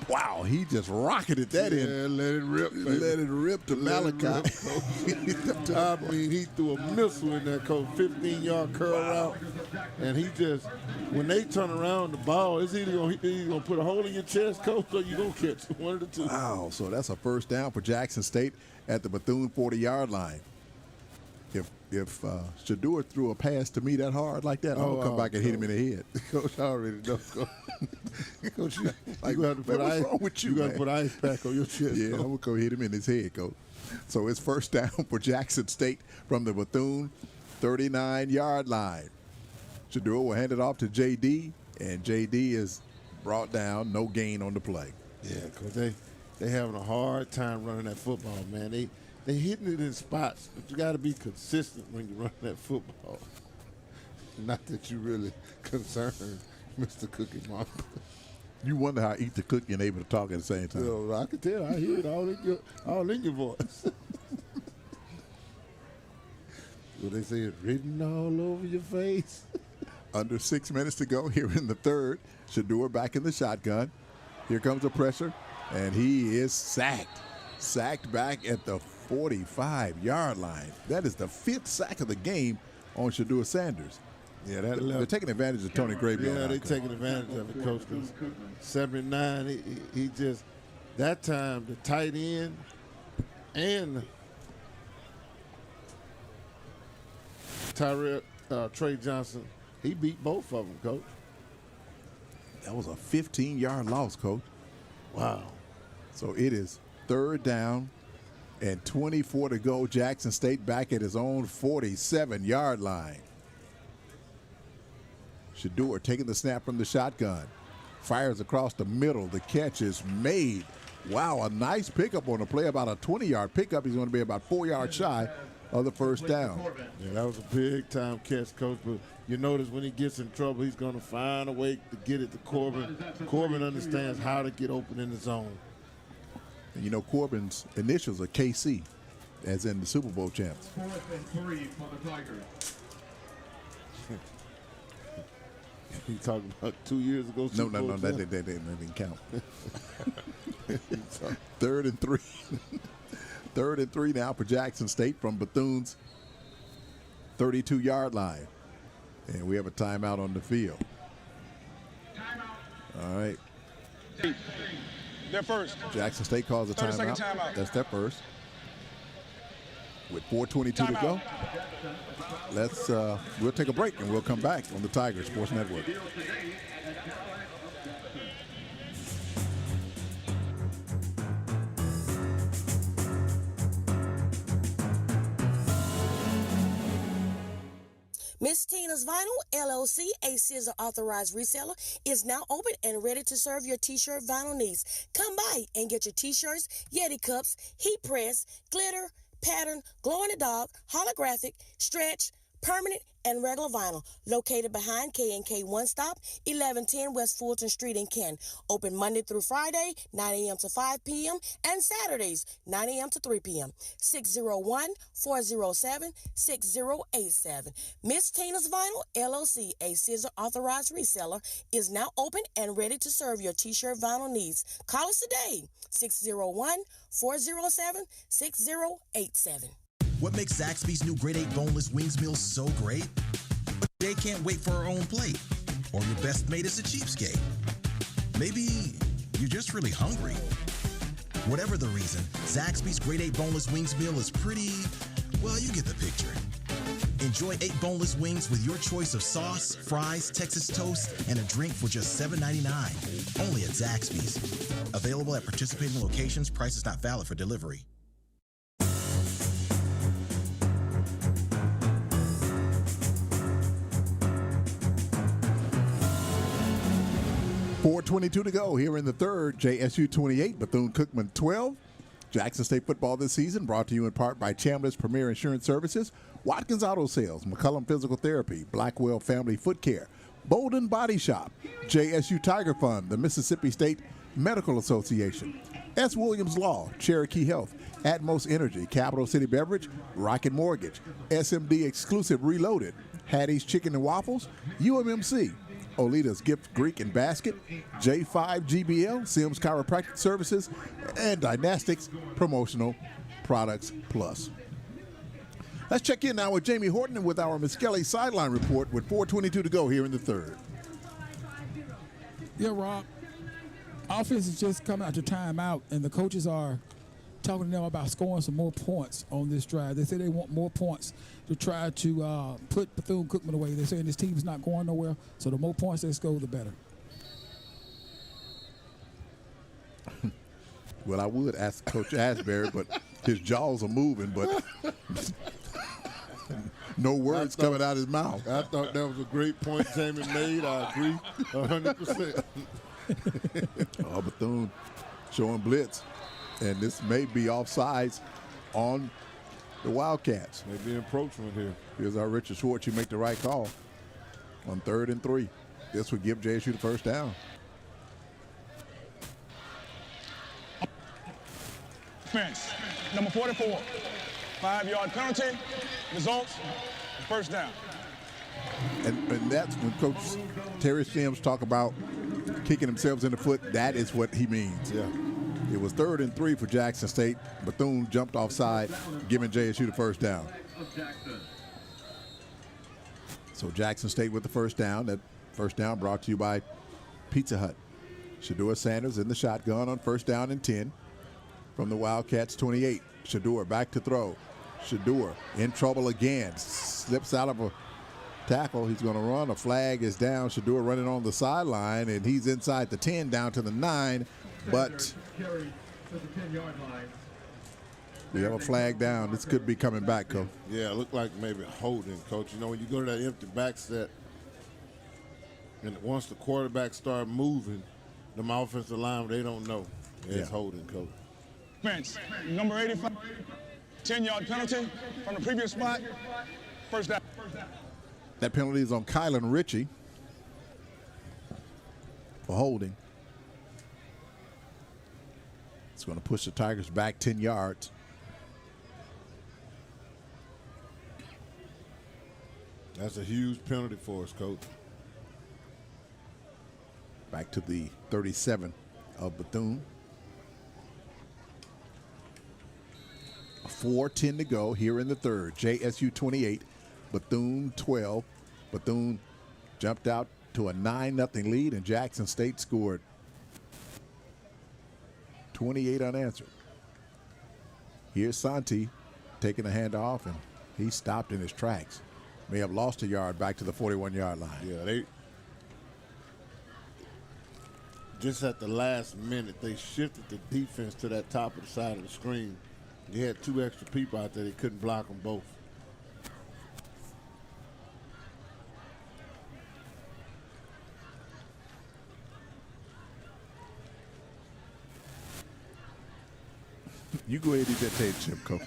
S1: wow, he just rocketed that in.
S2: Let it rip, baby.
S1: Let it rip to Malachi.
S2: I mean, he threw a missile in that, Coach, 15-yard curl route. And he just, when they turn around the ball, it's either going to put a hole in your chest, Coach, or you're going to catch it. One of the two.
S1: Wow, so that's a first down for Jackson State at the Bethune 40-yard line. If Shedeur threw a pass to me that hard like that, I'm going to come back and hit him in the head.
S2: Coach, I already know, Coach. Coach, you
S1: Like,
S2: got to put
S1: what's wrong with you,
S2: got to
S1: man?
S2: put ice pack on your chest.
S1: Yeah, I'm
S2: Coach.
S1: going to go hit him in his head, Coach. So it's first down for Jackson State from the Bethune 39-yard line. Shedeur will hand it off to J.D., and J.D. is brought down, no gain on the play.
S2: Yeah, because they having a hard time running that football, man. They hitting it in spots, but you got to be consistent when you run that football. Not that you really concerned, Mr. Cookie Monster.
S1: You wonder how I eat the cookie and able to talk at the same time.
S2: So I can tell. I hear it all in your voice. Well, they say it's written all over your face.
S1: Under 6 minutes to go here in the third. Shedeur back in the shotgun. Here comes the pressure, and he is sacked. Sacked back at the 45-yard line. That is the 5th sack of the game on Shedeur Sanders.
S2: Yeah,
S1: they're taking advantage of Tony Graby.
S2: Yeah, they're taking advantage of it, Coach. 79, he just, that time, the tight end and Trey Johnson, he beat both of them, Coach.
S1: That was a 15-yard loss, Coach.
S2: Wow.
S1: So it is third down and 24 to go. Jackson State back at his own 47-yard line. Shedeur taking the snap from the shotgun. Fires across the middle. The catch is made. Wow, a nice pickup on the play, about a 20-yard pickup. He's going to be about 4 yards shy of the first down.
S2: Yeah, that was a big-time catch, Coach. But you notice when he gets in trouble, he's going to find a way to get it to Corbin. Corbin understands how to get open in the zone.
S1: And you know, Corbin's initials are KC, as in the Super Bowl champs.
S7: 4th and 3 for the Tigers.
S2: You talking about 2 years ago?
S1: No, that didn't count. 3rd and 3. 3rd and 3 now for Jackson State from Bethune's 32-yard line. And we have a timeout on the field. All right.
S6: They're first.
S1: Jackson State calls a
S6: 30-second
S1: timeout.
S6: timeout.
S1: That's their first. With 4:22 to go. We'll take a break and we'll come back on the Tiger Sports Network.
S19: Miss Tina's Vinyl, LLC, a Scissor authorized reseller, is now open and ready to serve your t-shirt vinyl needs. Come by and get your t-shirts, Yeti cups, heat press, glitter, pattern, glow-in-the-dark, holographic, stretch, permanent, and regular vinyl. Located behind K&K One Stop, 1110 West Fulton Street in Kent. Open Monday through Friday, 9 a.m. to 5 p.m. and Saturdays, 9 a.m. to 3 p.m. 601-407-6087. Miss Tina's Vinyl, LLC, a Scissor authorized reseller, is now open and ready to serve your t-shirt vinyl needs. Call us today, 601-407-6087.
S20: What makes Zaxby's new Grade 8 boneless wings meal so great? They can't wait for our own plate. Or your best mate is a cheapskate. Maybe you're just really hungry. Whatever the reason, Zaxby's Grade 8 boneless wings meal is pretty, well, you get the picture. Enjoy 8 boneless wings with your choice of sauce, fries, Texas toast, and a drink for just $7.99. Only at Zaxby's. Available at participating locations. Price is not valid for delivery.
S1: 4:22 to go here in the third. JSU 28, Bethune-Cookman 12. Jackson State football this season brought to you in part by Chandler's Premier Insurance Services, Watkins Auto Sales, McCullum Physical Therapy, Blackwell Family Foot Care, Bolden Body Shop, JSU Tiger Fund, the Mississippi State Medical Association, S. Williams Law, Cherokee Health, Atmos Energy, Capital City Beverage, Rocket Mortgage, SMD Exclusive Reloaded, Hattie's Chicken and Waffles, UMMC, Olita's Gift Greek and Basket, J5 GBL, Sims Chiropractic Services, and Dynastics Promotional Products Plus. Let's check in now with Jamie Horton with our Miskelly Sideline Report with 4:22 to go here in the third.
S5: Yeah, Rob. Offense is just coming out to timeout, and the coaches are talking to them about scoring some more points on this drive. They say they want more points to try to put Bethune-Cookman away. They're saying this team is not going nowhere, so the more points they score, the better.
S1: Well, I would ask Coach Asbury, but his jaws are moving, but no words coming out of his mouth.
S2: I thought that was a great point Jamie made. I agree 100%.
S1: Bethune showing blitz, and this may be offsides on the Wildcats.
S2: Maybe encroachment here.
S1: Here's our Richard Schwartz. You make the right call on 3rd and 3. This would give JSU the first down.
S6: Offense, number 44. 5-yard penalty. Results, first down.
S1: And that's when Coach Terry Sims talk about kicking themselves in the foot. That is what he means.
S2: Yeah.
S1: It was 3rd and 3 for Jackson State. Bethune jumped offside, giving JSU the first down. So Jackson State with the first down. That first down brought to you by Pizza Hut. Shador Sanders in the shotgun on 1st down and 10 from the Wildcats 28. Shador back to throw. Shador in trouble again. Slips out of a tackle. He's going to run. A flag is down. Shador running on the sideline, and he's inside the 10 down to the 9. But we have a flag down. This could be coming back, Coach.
S2: Yeah, it looked like maybe holding, Coach. You know, when you go to that empty back set, and once the quarterback start moving, the offensive line, they don't know. It's holding, Coach.
S6: Offense, number 85. 10-yard penalty from the previous spot. First down.
S1: That penalty is on Kylan Ritchie for holding. It's going to push the Tigers back 10 yards.
S2: That's a huge penalty for us, Coach.
S1: Back to the 37 of Bethune. 4:10 to go here in the third. JSU 28, Bethune 12. Bethune jumped out to a 9-0 lead, and Jackson State scored 28 unanswered. Here's Santi taking the handoff, and he stopped in his tracks. May have lost a yard back to the 41-yard line.
S2: Yeah, they just at the last minute, they shifted the defense to that top of the side of the screen. They had 2 extra people out there. They couldn't block them both.
S1: You go ahead and eat that tape chip, Coach.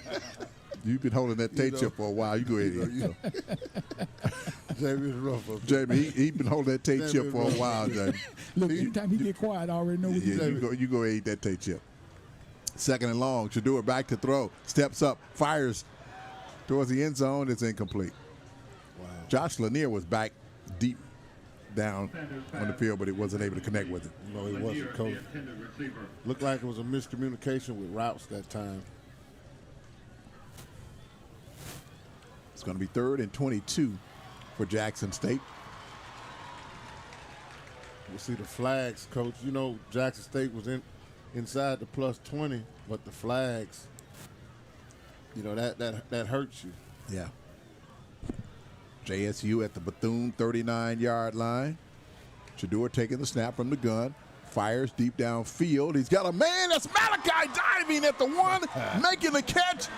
S1: You've been holding that tape chip for a while. You go ahead and eat it.
S2: Jamie's rough up.
S1: Jamie, he been holding that tape chip for a while, Jamie.
S5: Look, anytime he get quiet, I already know what he's
S1: Yeah,
S5: doing.
S1: you go ahead and eat that tape chip. Second and long. Shadua back to throw. Steps up. Fires towards the end zone. It's incomplete.
S2: Wow.
S1: Josh Lanier was back deep down on the field, but he wasn't able to connect with it.
S2: No, he wasn't, Coach. Looked like it was a miscommunication with routes that time.
S1: It's going to be 3rd and 22 for Jackson State.
S2: We'll see the flags, Coach. You know, Jackson State was inside the plus 20, but the flags, you know, that hurts you.
S1: Yeah. JSU at the Bethune 39-yard line. Shador taking the snap from the gun. Fires deep downfield. He's got a man. That's Malachi diving at the one, making the catch.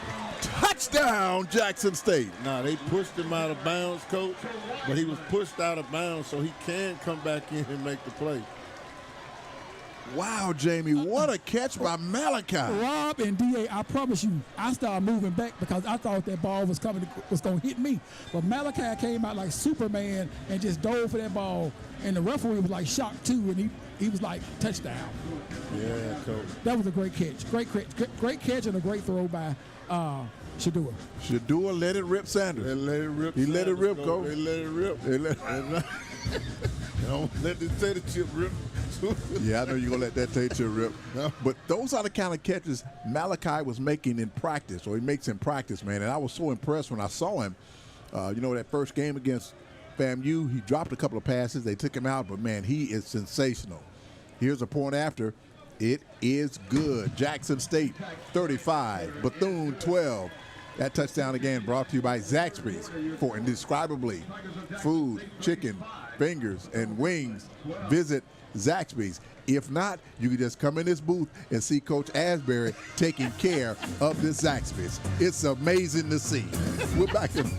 S1: Touchdown, Jackson State.
S2: Nah, they pushed him out of bounds, Coach, but he was pushed out of bounds so he can come back in and make the play.
S1: Wow, Jamie, what a catch by Malachi.
S5: Rob and D.A., I promise you, I started moving back because I thought that ball was going to hit me. But Malachi came out like Superman and just dove for that ball. And the referee was like shocked too, and he was like, touchdown.
S2: Yeah, Coach.
S5: That was a great catch. Great catch and a great throw by Shadua.
S1: Shadua let it rip Sanders.
S2: They let it rip.
S1: He let it rip,
S2: Coach.
S1: Coach.
S2: They let it rip. Don't let the tater chip rip.
S1: Yeah, I know you're going to let that tape chip rip. But those are the kind of catches Malachi was making in practice, or he makes in practice, man. And I was so impressed when I saw him. You know, that first game against FAMU, he dropped a couple of passes. They took him out, but, man, he is sensational. Here's a point after. It is good. Jackson State 35, Bethune 12. That touchdown again brought to you by Zaxby's for indescribably food, chicken, fingers, and wings. Visit Zaxby's. If not, you can just come in this booth and see Coach Asbury taking care of this Zaxby's. It's amazing to see. We're back in.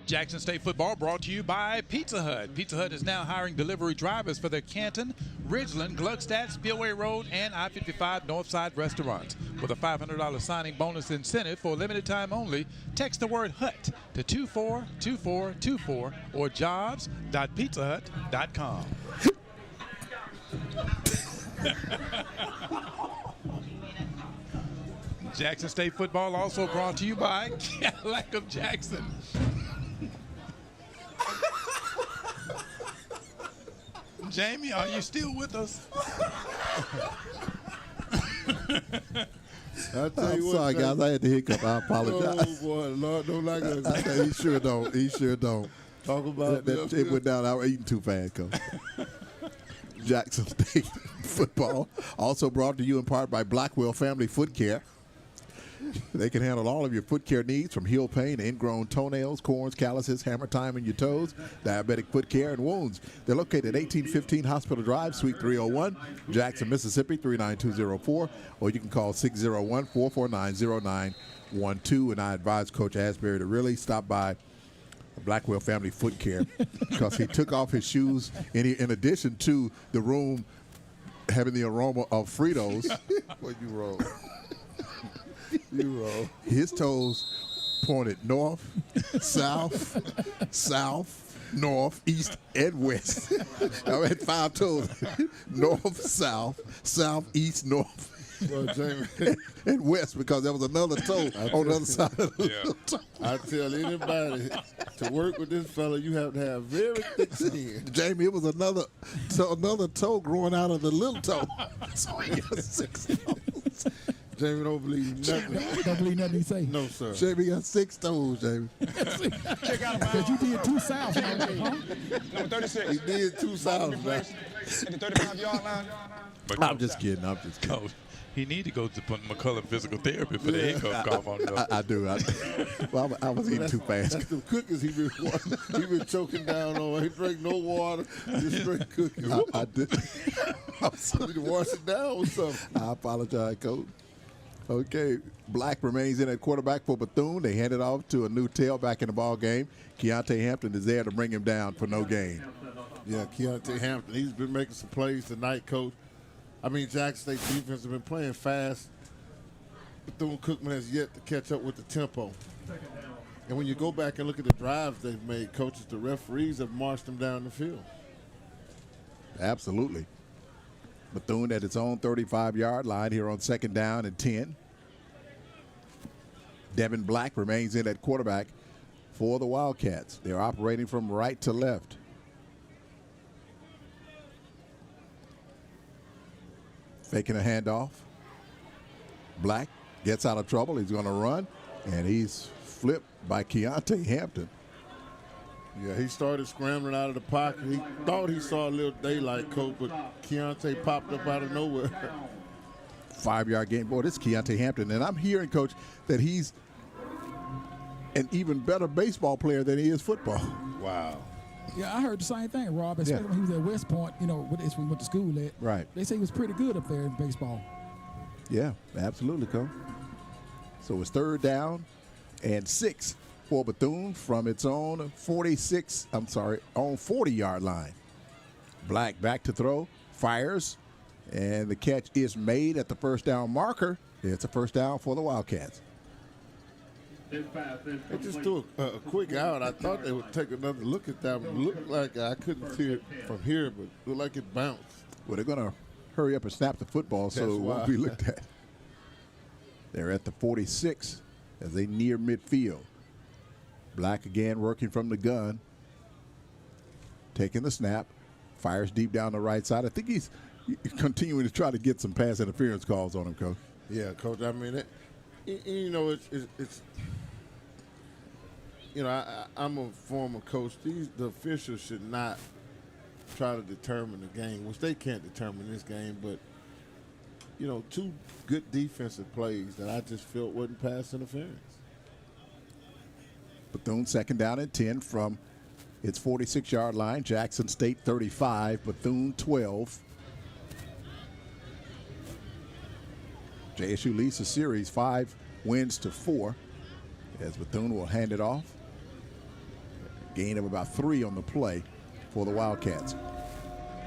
S4: Jackson State football brought to you by Pizza Hut. Pizza Hut is now hiring delivery drivers for their Canton, Ridgeland, Gluckstadt, Spillway Road, and I-55 Northside restaurants. With a $500 signing bonus incentive for limited time only, text the word HUT to 242424 or jobs.pizzahut.com. Jackson State football also brought to you by Cadillac of Jackson. Jamie, are you still with us?
S2: I tell you
S1: I'm sorry,
S2: what,
S1: guys. I had the hiccup. I apologize.
S2: Oh boy, Lord, don't like it.
S1: He sure don't. He sure don't.
S2: Talk about
S1: it went down. I was eating too fast, Coach. Jackson State football also brought to you in part by Blackwell Family Foot Care. They can handle all of your foot care needs, from heel pain, ingrown toenails, corns, calluses, hammer time in your toes, diabetic foot care, and wounds. They're located at 1815 Hospital Drive, Suite 301, Jackson, Mississippi, 39204, or you can call 601-449-0912. And I advise Coach Asbury to really stop by Blackwell Family Foot Care because he took off his shoes in addition to the room having the aroma of Fritos.
S2: What you roll? You roll.
S1: His toes pointed north, south, north, east, and west. I had 5 toes. North, south, east, north.
S2: Well, Jamie.
S1: and west, because there was another toe on the other side of the toe.
S2: I tell anybody to work with this fella, you have to have very thick skin.
S1: Jamie, it was another toe growing out of the little toe. So he got 6 toes.
S2: Jamie don't believe nothing.
S5: Don't believe nothing he say.
S2: No, sir.
S1: Jamie got 6 toes, Jamie.
S6: Check out
S5: Because you did 2 south. Huh?
S6: number 36.
S2: He did 2 south.
S6: At the 35-yard line.
S1: I'm just kidding.
S4: Coach, he need to go to McCullough Physical Therapy for the hiccup cough on the
S1: I do. Well, I was eating too fast.
S2: That's the cookies he been choking down on. He drank no water, just straight cookies.
S1: I did. I'm sorry.
S2: You need to wash it down or something.
S1: I apologize, Coach. Okay, Black remains in at quarterback for Bethune. They hand it off to a new tailback in the ball game. Keontae Hampton is there to bring him down for no gain.
S2: Yeah, Keontae Hampton. He's been making some plays tonight, Coach. I mean, Jackson State defense has been playing fast. Bethune-Cookman has yet to catch up with the tempo. And when you go back and look at the drives they've made, coaches, the referees have marched them down the field.
S1: Absolutely. Bethune at its own 35-yard line here on 2nd down and 10. Devin Black remains in at quarterback for the Wildcats. They're operating from right to left. Faking a handoff. Black gets out of trouble. He's going to run, and he's flipped by Keontae Hampton.
S2: Yeah, he started scrambling out of the pocket. He thought he saw a little daylight, Coach, but Keontae popped up out of nowhere.
S1: 5-yard gain. Boy, this is Keontae Hampton. And I'm hearing, Coach, that he's an even better baseball player than he is football.
S2: Wow.
S5: Yeah, I heard the same thing, Rob. Especially when he was at West Point, that's when he went to school at.
S1: Right.
S5: They say he was pretty good up there in baseball.
S1: Yeah, absolutely, Coach. So it's 3rd down and 6 for Bethune from its own 40-yard line. Black back to throw, fires, and the catch is made at the 1st down marker. It's a 1st down for the Wildcats.
S2: They just threw a quick out. I thought they would take another look at that one. It looked like I couldn't see it from here, but it looked like it bounced.
S1: Well, they're going to hurry up and snap the football so it won't be looked at. They're at the 46 as they near midfield. Black again working from the gun. Taking the snap. Fires deep down the right side. I think he's continuing to try to get some pass interference calls on him, Coach.
S2: Yeah, Coach. I mean, it's I'm a former coach. The officials should not try to determine the game, which they can't determine this game, but 2 good defensive plays that I just felt wasn't pass interference.
S1: Bethune 2nd down and 10 from its 46-yard line. Jackson State 35, Bethune 12. JSU leads the series 5 wins to 4 as Bethune will hand it off. Gain of about 3 on the play for the Wildcats.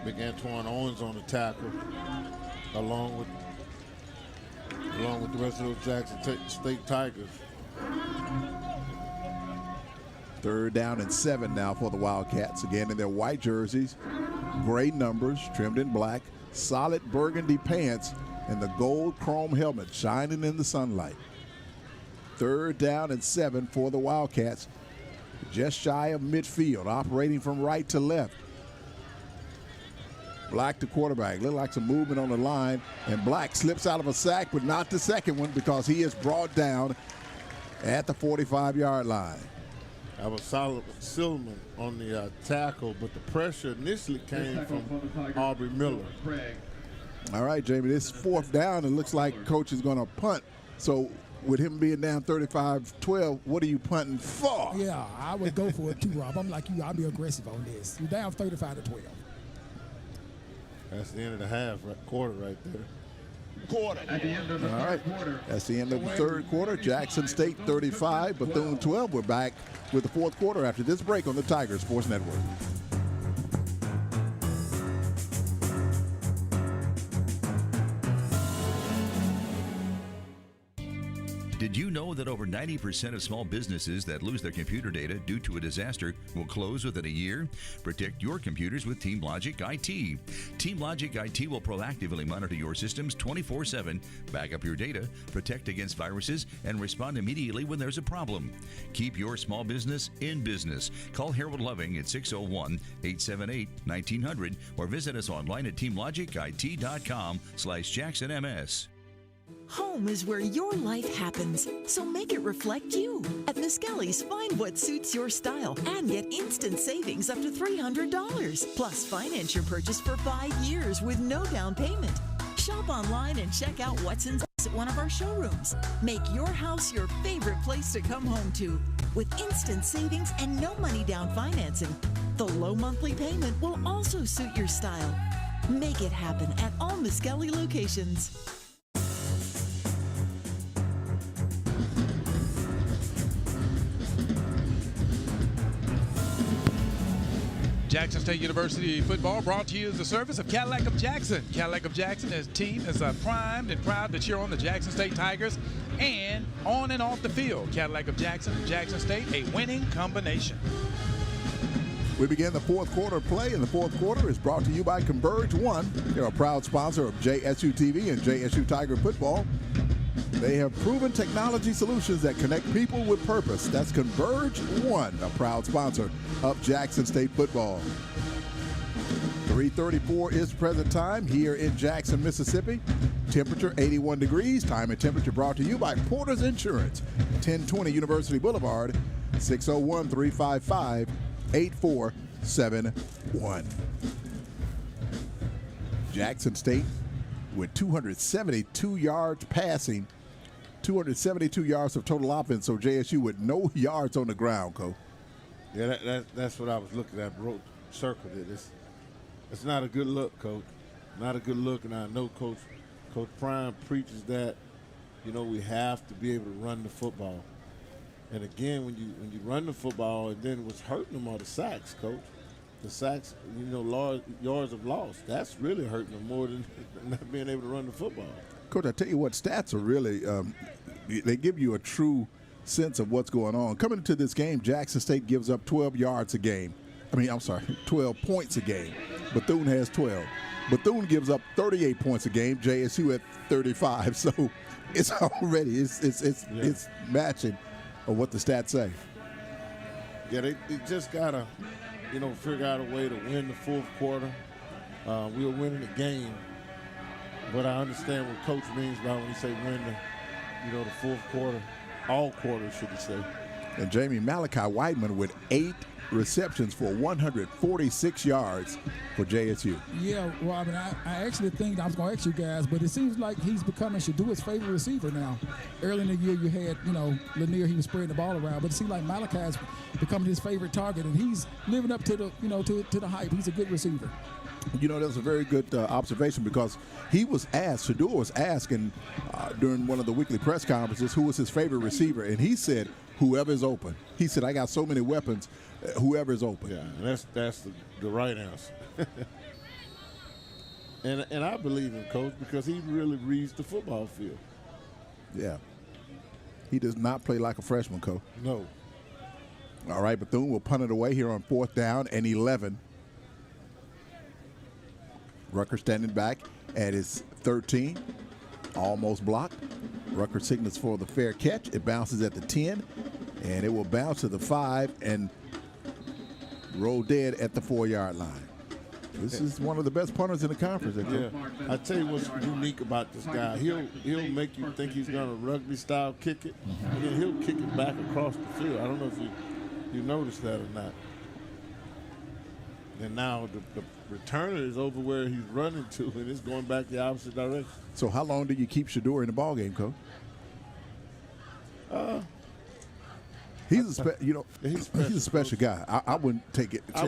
S2: Big Antoine Owens on the tackle, along with the rest of those Jackson State Tigers.
S1: 3rd down and 7 now for the Wildcats. Again in their white jerseys, gray numbers, trimmed in black, solid burgundy pants, and the gold chrome helmet shining in the sunlight. 3rd down and 7 for the Wildcats. Just shy of midfield, operating from right to left. Black, the quarterback, looked like some movement on the line, and Black slips out of a sack, but not the second one because he is brought down at the 45-yard line.
S2: That was Silverman on the tackle, but the pressure initially came from Aubrey Miller.
S1: All right, Jamie, this 4th down, it looks like Coach is going to punt. So with him being down 35-12, what are you punting for?
S5: Yeah, I would go for it too, Rob. I'm like you. I'll be aggressive on this. You're down 35-12.
S2: That's the end of the half, quarter right there.
S6: Quarter.
S7: At the end of the
S1: All right, that's the end of the 3rd quarter. Jackson State 35, Bethune 12. We're back with the 4th quarter after this break on the Tiger Sports Network.
S21: Did you know that over 90% of small businesses that lose their computer data due to a disaster will close within a year? Protect your computers with TeamLogic IT. TeamLogic IT will proactively monitor your systems 24/7, back up your data, protect against viruses, and respond immediately when there's a problem. Keep your small business in business. Call Harold Loving at 601-878-1900 or visit us online at teamlogicit.com/JacksonMS.
S22: Home is where your life happens, so make it reflect you. At Miskelly's, find what suits your style and get instant savings up to $300. Plus, finance your purchase for 5 years with no down payment. Shop online and check out what's in at one of our showrooms. Make your house your favorite place to come home to. With instant savings and no money down financing, the low monthly payment will also suit your style. Make it happen at all Miskelly locations.
S4: Jackson State University football brought to you as a service of Cadillac of Jackson. Cadillac of Jackson, his team is primed and proud to cheer on the Jackson State Tigers and on and off the field. Cadillac of Jackson, Jackson State, a winning combination.
S1: We begin the 4th quarter play, and the 4th quarter is brought to you by Converge One. They're a proud sponsor of JSU TV and JSU Tiger football. They have proven technology solutions that connect people with purpose. That's Converge One, a proud sponsor of Jackson State football. 3:34 is present time here in Jackson, Mississippi. Temperature 81 degrees. Time and temperature brought to you by Porter's Insurance, 1020 University Boulevard, 601-355-8471. Jackson State with 272 yards passing, 272 yards of total offense. So JSU with no yards on the ground, Coach.
S2: Yeah, that's what I was looking at. Circled it. It's not a good look, Coach. Not a good look, and I know Coach Prime preaches that. You know, we have to be able to run the football. And again, when you run the football, and then what's hurting them are the sacks, Coach. The sacks, you know, large yards of loss. That's really hurting them more than not being able to run the football.
S1: Coach, I tell you what, stats are really, they give you a true sense of what's going on. Coming into this game, Jackson State gives up 12 yards a game. 12 points a game. Bethune has 12. Bethune gives up 38 points a game. JSU at 35. So it's already, it's matching of what the stats say.
S2: Yeah, they just got to, figure out a way to win the 4th quarter. We were winning the game, but I understand what Coach means by when he say win the 4th quarter, all quarters, should he say.
S1: And Jamie, Malachi Whiteman with 8 receptions for 146 yards for JSU.
S5: Yeah, Robin, I actually think I was going to ask you guys, but it seems like he's becoming Shadua's favorite receiver now. Early in the year, you had, Lanier, he was spreading the ball around, but it seems like Malachi's becoming his favorite target, and he's living up to the, to the hype. He's a good receiver.
S1: That's a very good observation, because he was asked, Shadua was asking during one of the weekly press conferences who was his favorite receiver, and he said, whoever's open. He said, I got so many weapons, whoever's open.
S2: Yeah, and that's the right answer. and I believe in Coach because he really reads the football field.
S1: Yeah. He does not play like a freshman, Coach.
S2: No.
S1: All right, Bethune will punt it away here on 4th down and 11. Rucker standing back at his 13, almost blocked. Rucker signals for the fair catch. It bounces at the 10, and it will bounce to the 5 and roll dead at the 4-yard line. This is one of the best punters in the conference.
S2: Yeah, I tell you what's unique about this guy. He'll make you think he's going to rugby style kick it, and then he'll kick it back across the field. I don't know if you noticed that or not. And now the returner is over where he's running to, and it's going back the opposite direction.
S1: So how long do you keep Shador in the ball game, Coach? He's a special guy. I wouldn't take it.
S2: I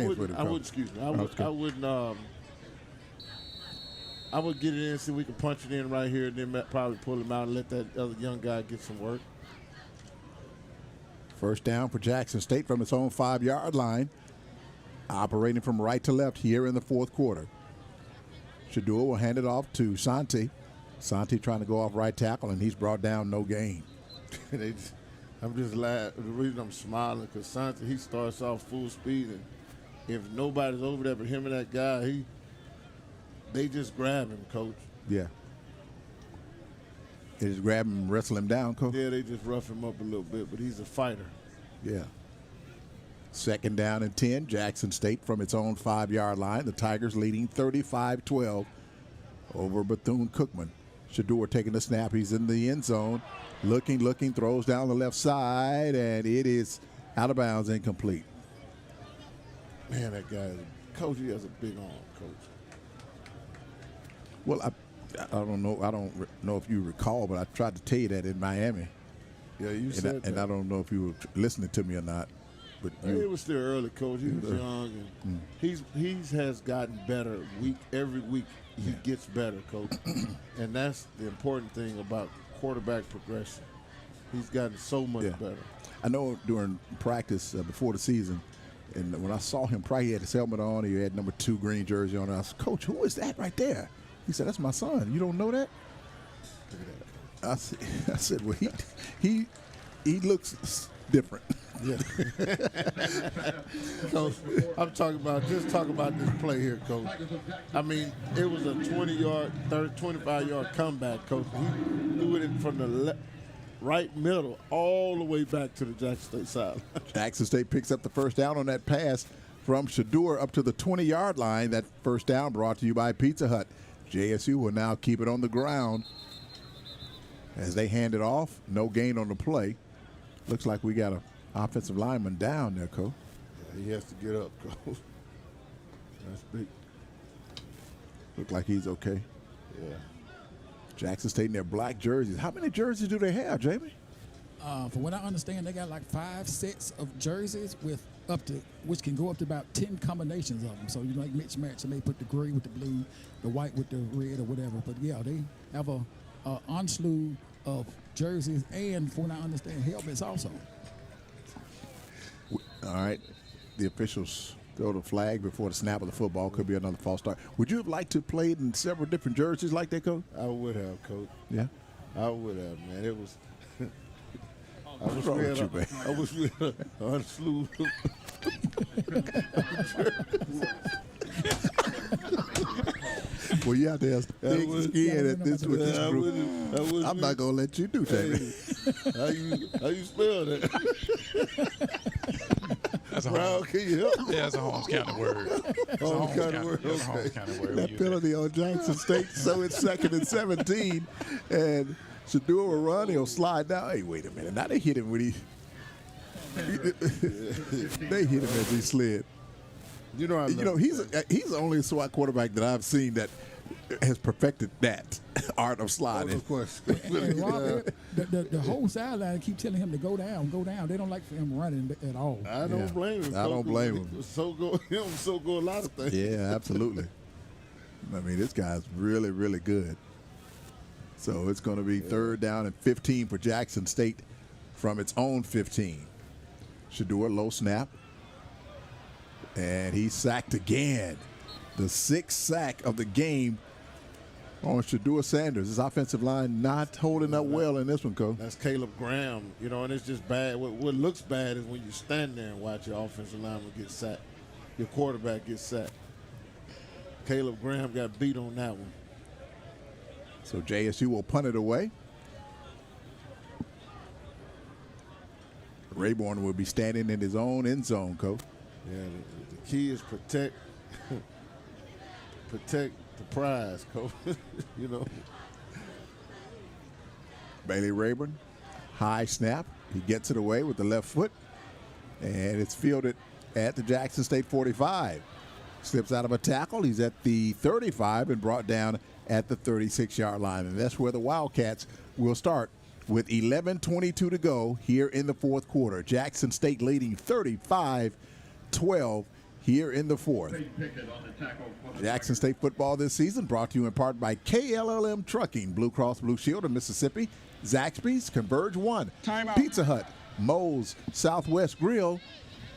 S2: would get it in, see if we can punch it in right here, and then probably pull him out and let that other young guy get some work.
S1: First down for Jackson State from its own 5-yard line. Operating from right to left here in the 4th quarter. Shador will hand it off to Santi. Santi trying to go off right tackle, and he's brought down, no gain.
S2: I'm just laughing. The reason I'm smiling because Santi, he starts off full speed, and if nobody's over there but him and that guy, they just grab him, Coach.
S1: Yeah. They just grab him and wrestle him down, Coach?
S2: Yeah, they just rough him up a little bit, but he's a fighter.
S1: Yeah. 2nd down and 10, Jackson State from its own 5-yard line. The Tigers leading 35-12 over Bethune-Cookman. Shador taking the snap. He's in the end zone. Looking, throws down the left side, and it is out of bounds, incomplete.
S2: Man, that guy, Coach, he has a big arm, Coach.
S1: Well, I don't know. I don't know if you recall, but I tried to tell you that in Miami.
S2: Yeah, you said that.
S1: And I don't know if you were listening to me or not. But
S2: it was still early, Coach. He was young, and he has gotten better every week. He gets better, Coach, and that's the important thing about quarterback progression. He's gotten so much better.
S1: I know during practice before the season, and when I saw him practice, he had his helmet on. He had number 2 green jersey on. And I said, Coach, who is that right there? He said, that's my son. You don't know that?
S2: Look at that,
S1: I said, well, he looks different.
S2: Yeah. Coach, I'm talking about this play here, Coach. I mean, it was a 25-yard comeback, Coach. He threw it from the right middle all the way back to the Jackson State side.
S1: Jackson State picks up the first down on that pass from Shador up to the 20-yard line. That first down brought to you by Pizza Hut. JSU will now keep it on the ground as they hand it off. No gain on the play. Looks like we got a offensive lineman down there, Coach.
S2: Yeah, he has to get up, Coach. That's big.
S1: Look like he's okay.
S2: Yeah.
S1: Jackson State in their black jerseys. How many jerseys do they have, Jamie?
S5: From what I understand, they got like 5 sets of jerseys with which can go up to about 10 combinations of them. So you like mix match, and they put the gray with the blue, the white with the red or whatever. But yeah, they have a onslaught of jerseys and, from what I understand, helmets also.
S1: All right, the officials throw the flag before the snap of the football. Could be another false start. Would you have liked to play in several different jerseys like that, Coach?
S2: I would have, Coach.
S1: Yeah?
S2: I would have, man. It was... I was with a slew
S1: Well, you have to have thick skin at this with this group. I'm not going to let you do that.
S2: How you spell that?
S4: That's a
S2: Brown, can you help?
S4: Yeah, that's a Holmes County word.
S2: Holmes County word.
S4: That's a Holmes County word.
S1: That penalty on Jackson State, so it's 2nd and 17. And Shador will run, he'll slide down. Hey, wait a minute. Now they hit him when they hit him as he slid.
S2: You know,
S1: he's the only SWAT quarterback that I've seen that has perfected that art of sliding.
S2: Of course.
S5: The whole sideline keep telling him to go down, go down. They don't like for him running at all.
S2: I don't blame him.
S1: I don't blame him.
S2: So go a lot of things.
S1: Yeah, absolutely. I mean, this guy's really, really good. So it's going to be 3rd down and 15 for Jackson State from its own 15. Shadua, low snap. And he's sacked again. The 6th sack of the game on Shadua Sanders. His offensive line not holding up well in this one, Coach.
S2: That's Caleb Graham, and it's just bad. What looks bad is when you stand there and watch your offensive lineman get sacked. Your quarterback gets sacked. Caleb Graham got beat on that one.
S1: So JSU will punt it away. Rayborn will be standing in his own end zone, Coach.
S2: Yeah, the key is protect the prize, Coach.
S1: Bailey Rayburn, high snap. He gets it away with the left foot, and it's fielded at the Jackson State 45. Slips out of a tackle. He's at the 35 and brought down at the 36-yard line. And that's where the Wildcats will start with 11:22 to go here in the fourth quarter. Jackson State leading 35-12 here in the fourth. Jackson State football this season brought to you in part by KLLM Trucking, Blue Cross Blue Shield of Mississippi, Zaxby's, Converge One, Pizza Hut, Moe's, Southwest Grill,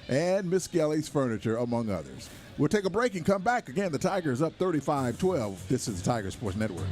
S1: and Miss Gelly's Furniture, among others. We'll take a break and come back. Again, the Tigers up 35-12. This is the Tiger Sports Network.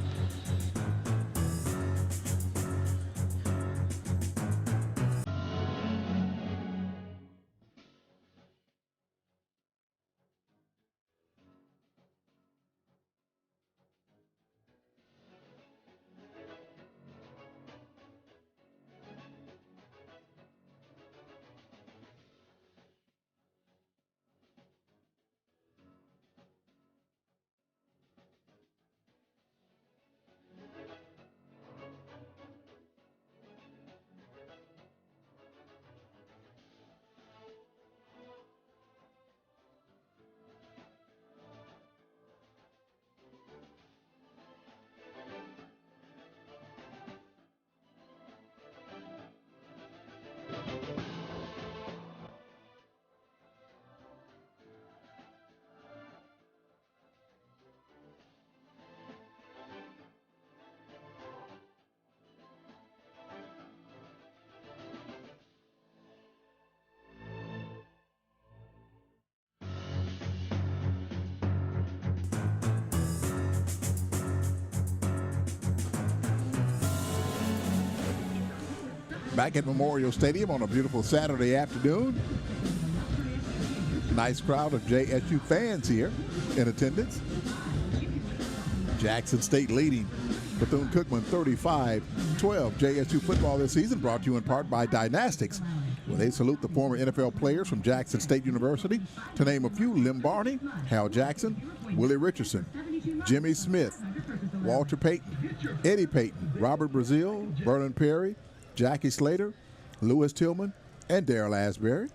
S1: Back at Memorial Stadium on a beautiful Saturday afternoon. Nice crowd of JSU fans here in attendance. Jackson State leading Bethune-Cookman 35-12. JSU football this season brought to you in part by Dynastics, where they salute the former NFL players from Jackson State University. To name a few: Lim Barney, Hal Jackson, Willie Richardson, Jimmy Smith, Walter Payton, Eddie Payton, Robert Brazile, Vernon Perry, Jackie Slater, Lewis Tillman, and Darrell Asbury.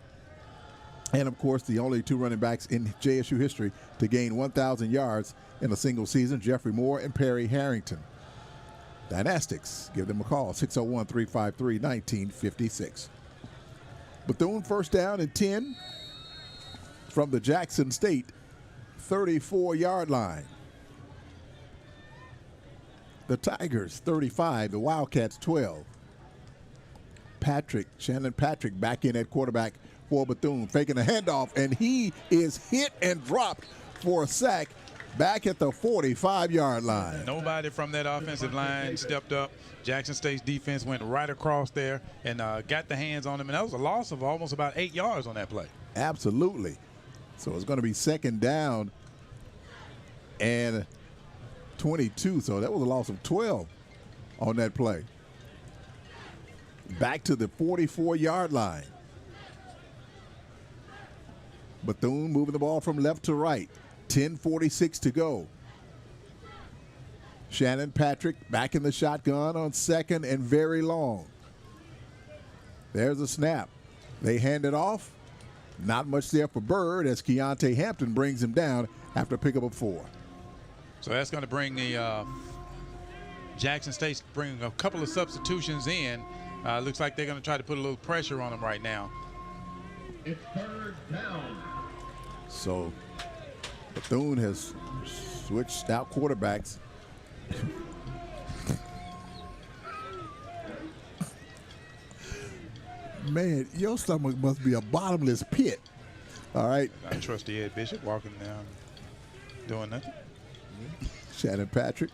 S1: And, of course, the only two running backs in JSU history to gain 1,000 yards in a single season, Jeffrey Moore and Perry Harrington. Dynastics, give them a call, 601-353-1956. Bethune first down and 10 from the Jackson State 34-yard line. The Tigers 35, the Wildcats 12. Shannon Patrick back in at quarterback for Bethune, faking a handoff, and he is hit and dropped for a sack back at the 45-yard line.
S4: Nobody from that offensive line stepped up. Jackson State's defense went right across there and got the hands on him, and that was a loss of almost about 8 yards on that play.
S1: Absolutely. So it's going to be second down and 22, so that was a loss of 12 on that play. Back to the 44-yard line. Bethune moving the ball from left to right. 10:46 to go. Shannon Patrick back in the shotgun on second and very long. There's a snap. They hand it off. Not much there for Bird as Keontae Hampton brings him down after a pickup of 4.
S4: So that's going to bring the Jackson State bring a couple of substitutions in. Looks like they're going to try to put a little pressure on them right now.
S7: It's third down.
S1: So Bethune has switched out quarterbacks. Man, your stomach must be a bottomless pit. All right.
S4: I trust the Ed Bishop walking down, doing nothing.
S1: Shannon Patrick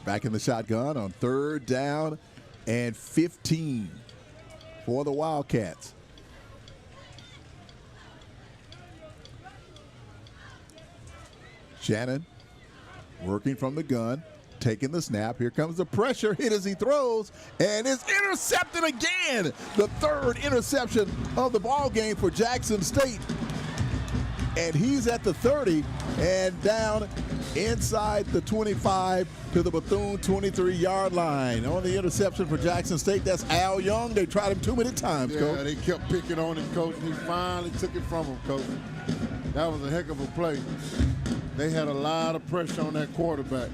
S1: back in the shotgun on 3rd down and 15 for the Wildcats. Shannon working from the gun, taking the snap. Here comes the pressure hit as he throws, and it's intercepted again. The 3rd interception of the ball game for Jackson State. And he's at the 30 and down inside the 25 to the Bethune 23-yard line. On the interception for Jackson State, that's Al Young. They tried him too many times, Coach.
S2: Yeah, they kept picking on him, Coach, and he finally took it from him, Coach. That was a heck of a play. They had a lot of pressure on that quarterback.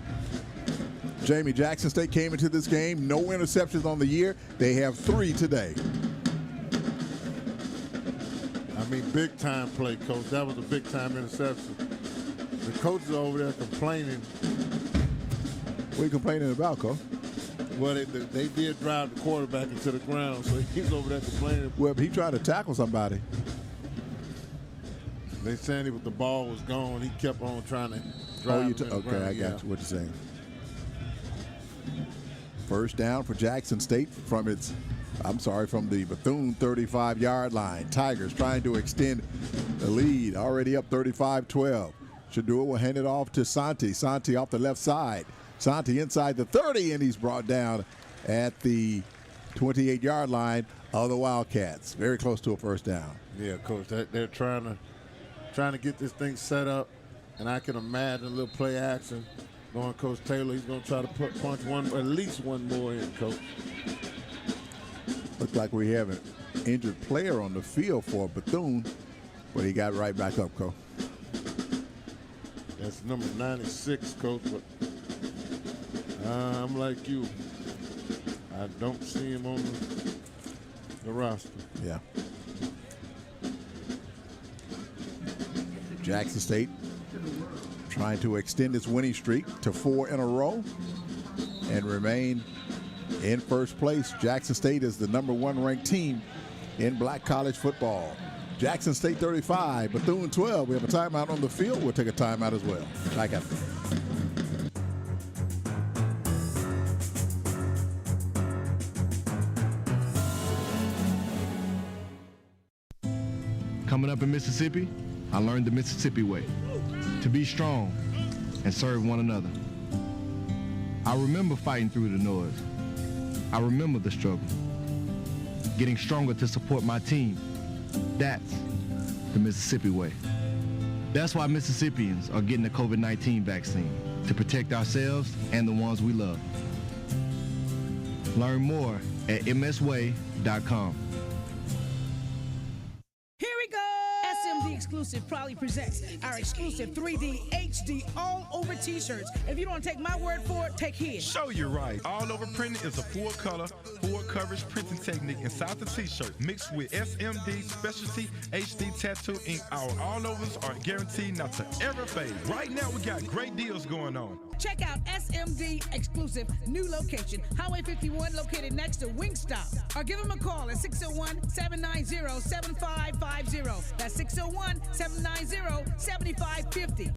S1: Jamie, Jackson State came into this game, no interceptions on the year. They have 3 today.
S2: I mean, big-time play, Coach. That was a big-time interception. The coaches over there complaining.
S1: What are you complaining about, Coach?
S2: Well, they did drive the quarterback into the ground, so he's over there complaining.
S1: Well, but he tried to tackle somebody.
S2: They saying it with the ball was gone. He kept on trying to drive him in the
S1: okay,
S2: ground.
S1: I got you. What you're saying. 1st down for Jackson State from the Bethune 35-yard line. Tigers trying to extend the lead, already up 35-12. Shadua will hand it off to Santi. Santi off the left side. Santi inside the 30, and he's brought down at the 28-yard line of the Wildcats. Very close to a 1st down.
S2: Yeah, Coach, they're trying to get this thing set up, and I can imagine a little play action going Coach Taylor. He's going to try to punch at least one more in, Coach.
S1: Looks like we have an injured player on the field for Bethune, but he got right back up, Coach.
S2: That's number 96, Coach, but I'm like you. I don't see him on the roster.
S1: Yeah. Jackson State trying to extend its winning streak to 4 in a row and remain in 1st place. Jackson State is the number 1 ranked team in black college football. Jackson State 35, Bethune 12. We have a timeout on the field. We'll take a timeout as well. Back after.
S3: Coming up in Mississippi, I learned the Mississippi way, to be strong and serve one another. I remember fighting through the noise. I remember the struggle, getting stronger to support my team. That's the Mississippi way. That's why Mississippians are getting the COVID-19 vaccine, to protect ourselves and the ones we love. Learn more at msway.com.
S10: SMD Exclusive proudly presents our exclusive 3D HD all over t-shirts. If you don't take my word for it, take his.
S11: Show you right. All over printing is a full color, full coverage printing technique inside the t-shirt mixed with SMD specialty HD tattoo ink. Our all overs are guaranteed not to ever fade. Right now we got great deals going on.
S10: Check out SMD Exclusive new location, Highway 51, located next to Wingstop. Or give them a call at 601-790-7550. That's 601-790-7550.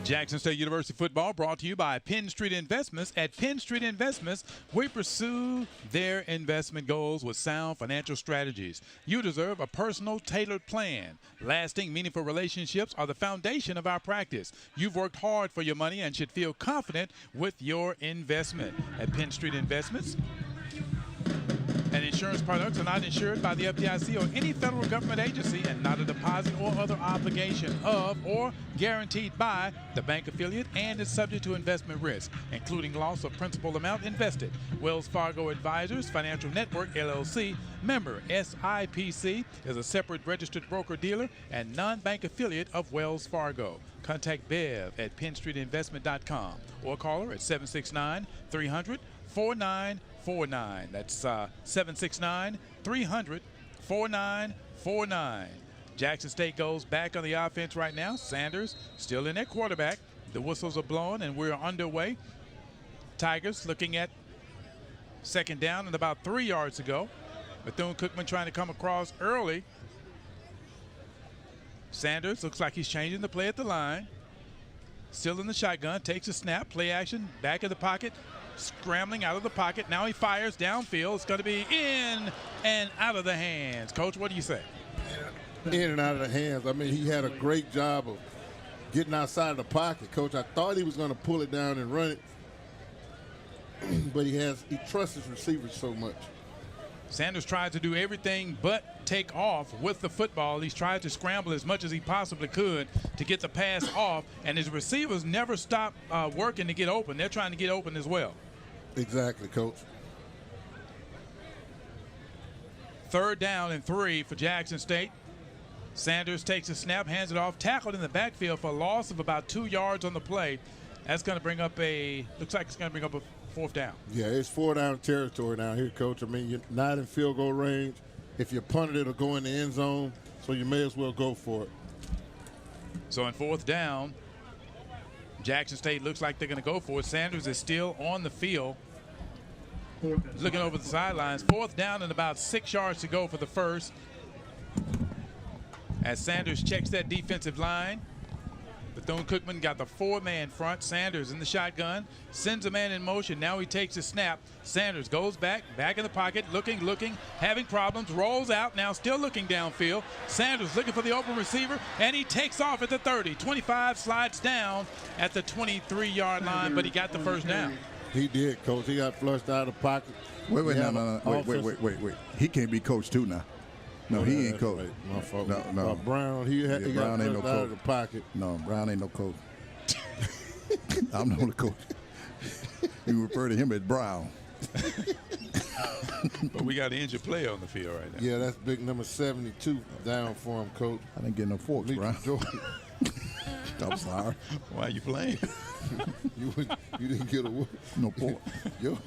S4: Jackson State University football brought to you by Penn Street Investments. At Penn Street Investments, we pursue their investment goals with sound financial strategies. You deserve a personal, tailored plan. Lasting, meaningful relationships are the foundation of our practice. You've worked hard for your money and should feel confident with your investment. At Penn Street Investments, and insurance products are not insured by the FDIC or any federal government agency and not a deposit or other obligation of or guaranteed by the bank affiliate and is subject to investment risk, including loss of principal amount invested. Wells Fargo Advisors Financial Network, LLC, member SIPC, is a separate registered broker-dealer and non-bank affiliate of Wells Fargo. Contact Bev at PennStreetInvestment.com or call her at 769-300-4949. That's 769-300-4949. Jackson State goes back on the offense right now. Sanders still in at quarterback. The whistles are blowing, and we're underway. Tigers looking at second down and about 3 yards to go. Bethune-Cookman trying to come across early. Sanders looks like he's changing the play at the line. Still in the shotgun, takes a snap, play action, back of the pocket, scrambling out of the pocket. Now he fires downfield. It's going to be in and out of the hands. Coach, what do you say?
S2: In and out of the hands. I mean, he had a great job of getting outside of the pocket, Coach. I thought he was going to pull it down and run it, but he trusts his receivers so much.
S4: Sanders tried to do everything but take off with the football. He's tried to scramble as much as he possibly could to get the pass off, and his receivers never stop working to get open. They're trying to get open as well.
S2: Exactly, Coach.
S4: Third down and 3 for Jackson State. Sanders takes a snap, hands it off, tackled in the backfield for a loss of about 2 yards on the play. That's going to bring up looks like it's going to bring up a fourth down.
S2: Yeah, it's 4 down territory down here, Coach. I mean, you're not in field goal range. If you punt it, it'll go in the end zone, so you may as well go for it.
S4: So in fourth down, Jackson State looks like they're going to go for it. Sanders is still on the field, looking over the sidelines. Fourth down and about 6 yards to go for the first. As Sanders checks that defensive line, Bethune-Cookman got the 4-man front. Sanders in the shotgun, sends a man in motion. Now he takes a snap. Sanders goes back in the pocket, looking, having problems, rolls out, now still looking downfield. Sanders looking for the open receiver, and he takes off at the 30. 25, slides down at the 23-yard line, but he got the first down.
S2: He did, Coach. He got flushed out of the pocket.
S1: Wait. He can't be coach too now. No, he ain't coach.
S2: Right. My fault.
S1: No.
S2: Brown, he got
S1: Brown ain't no
S2: flushed out
S1: coach.
S2: of the pocket.
S1: No, Brown ain't no coach. I'm the only coach. You refer to him as Brown.
S4: But we got an injured player on the field right now.
S2: Yeah, that's big number 72 down for him, Coach.
S1: I didn't get no forks, Brown. I'm sorry.
S4: Why are you playing?
S2: you didn't get a
S1: no fork.
S2: Yo,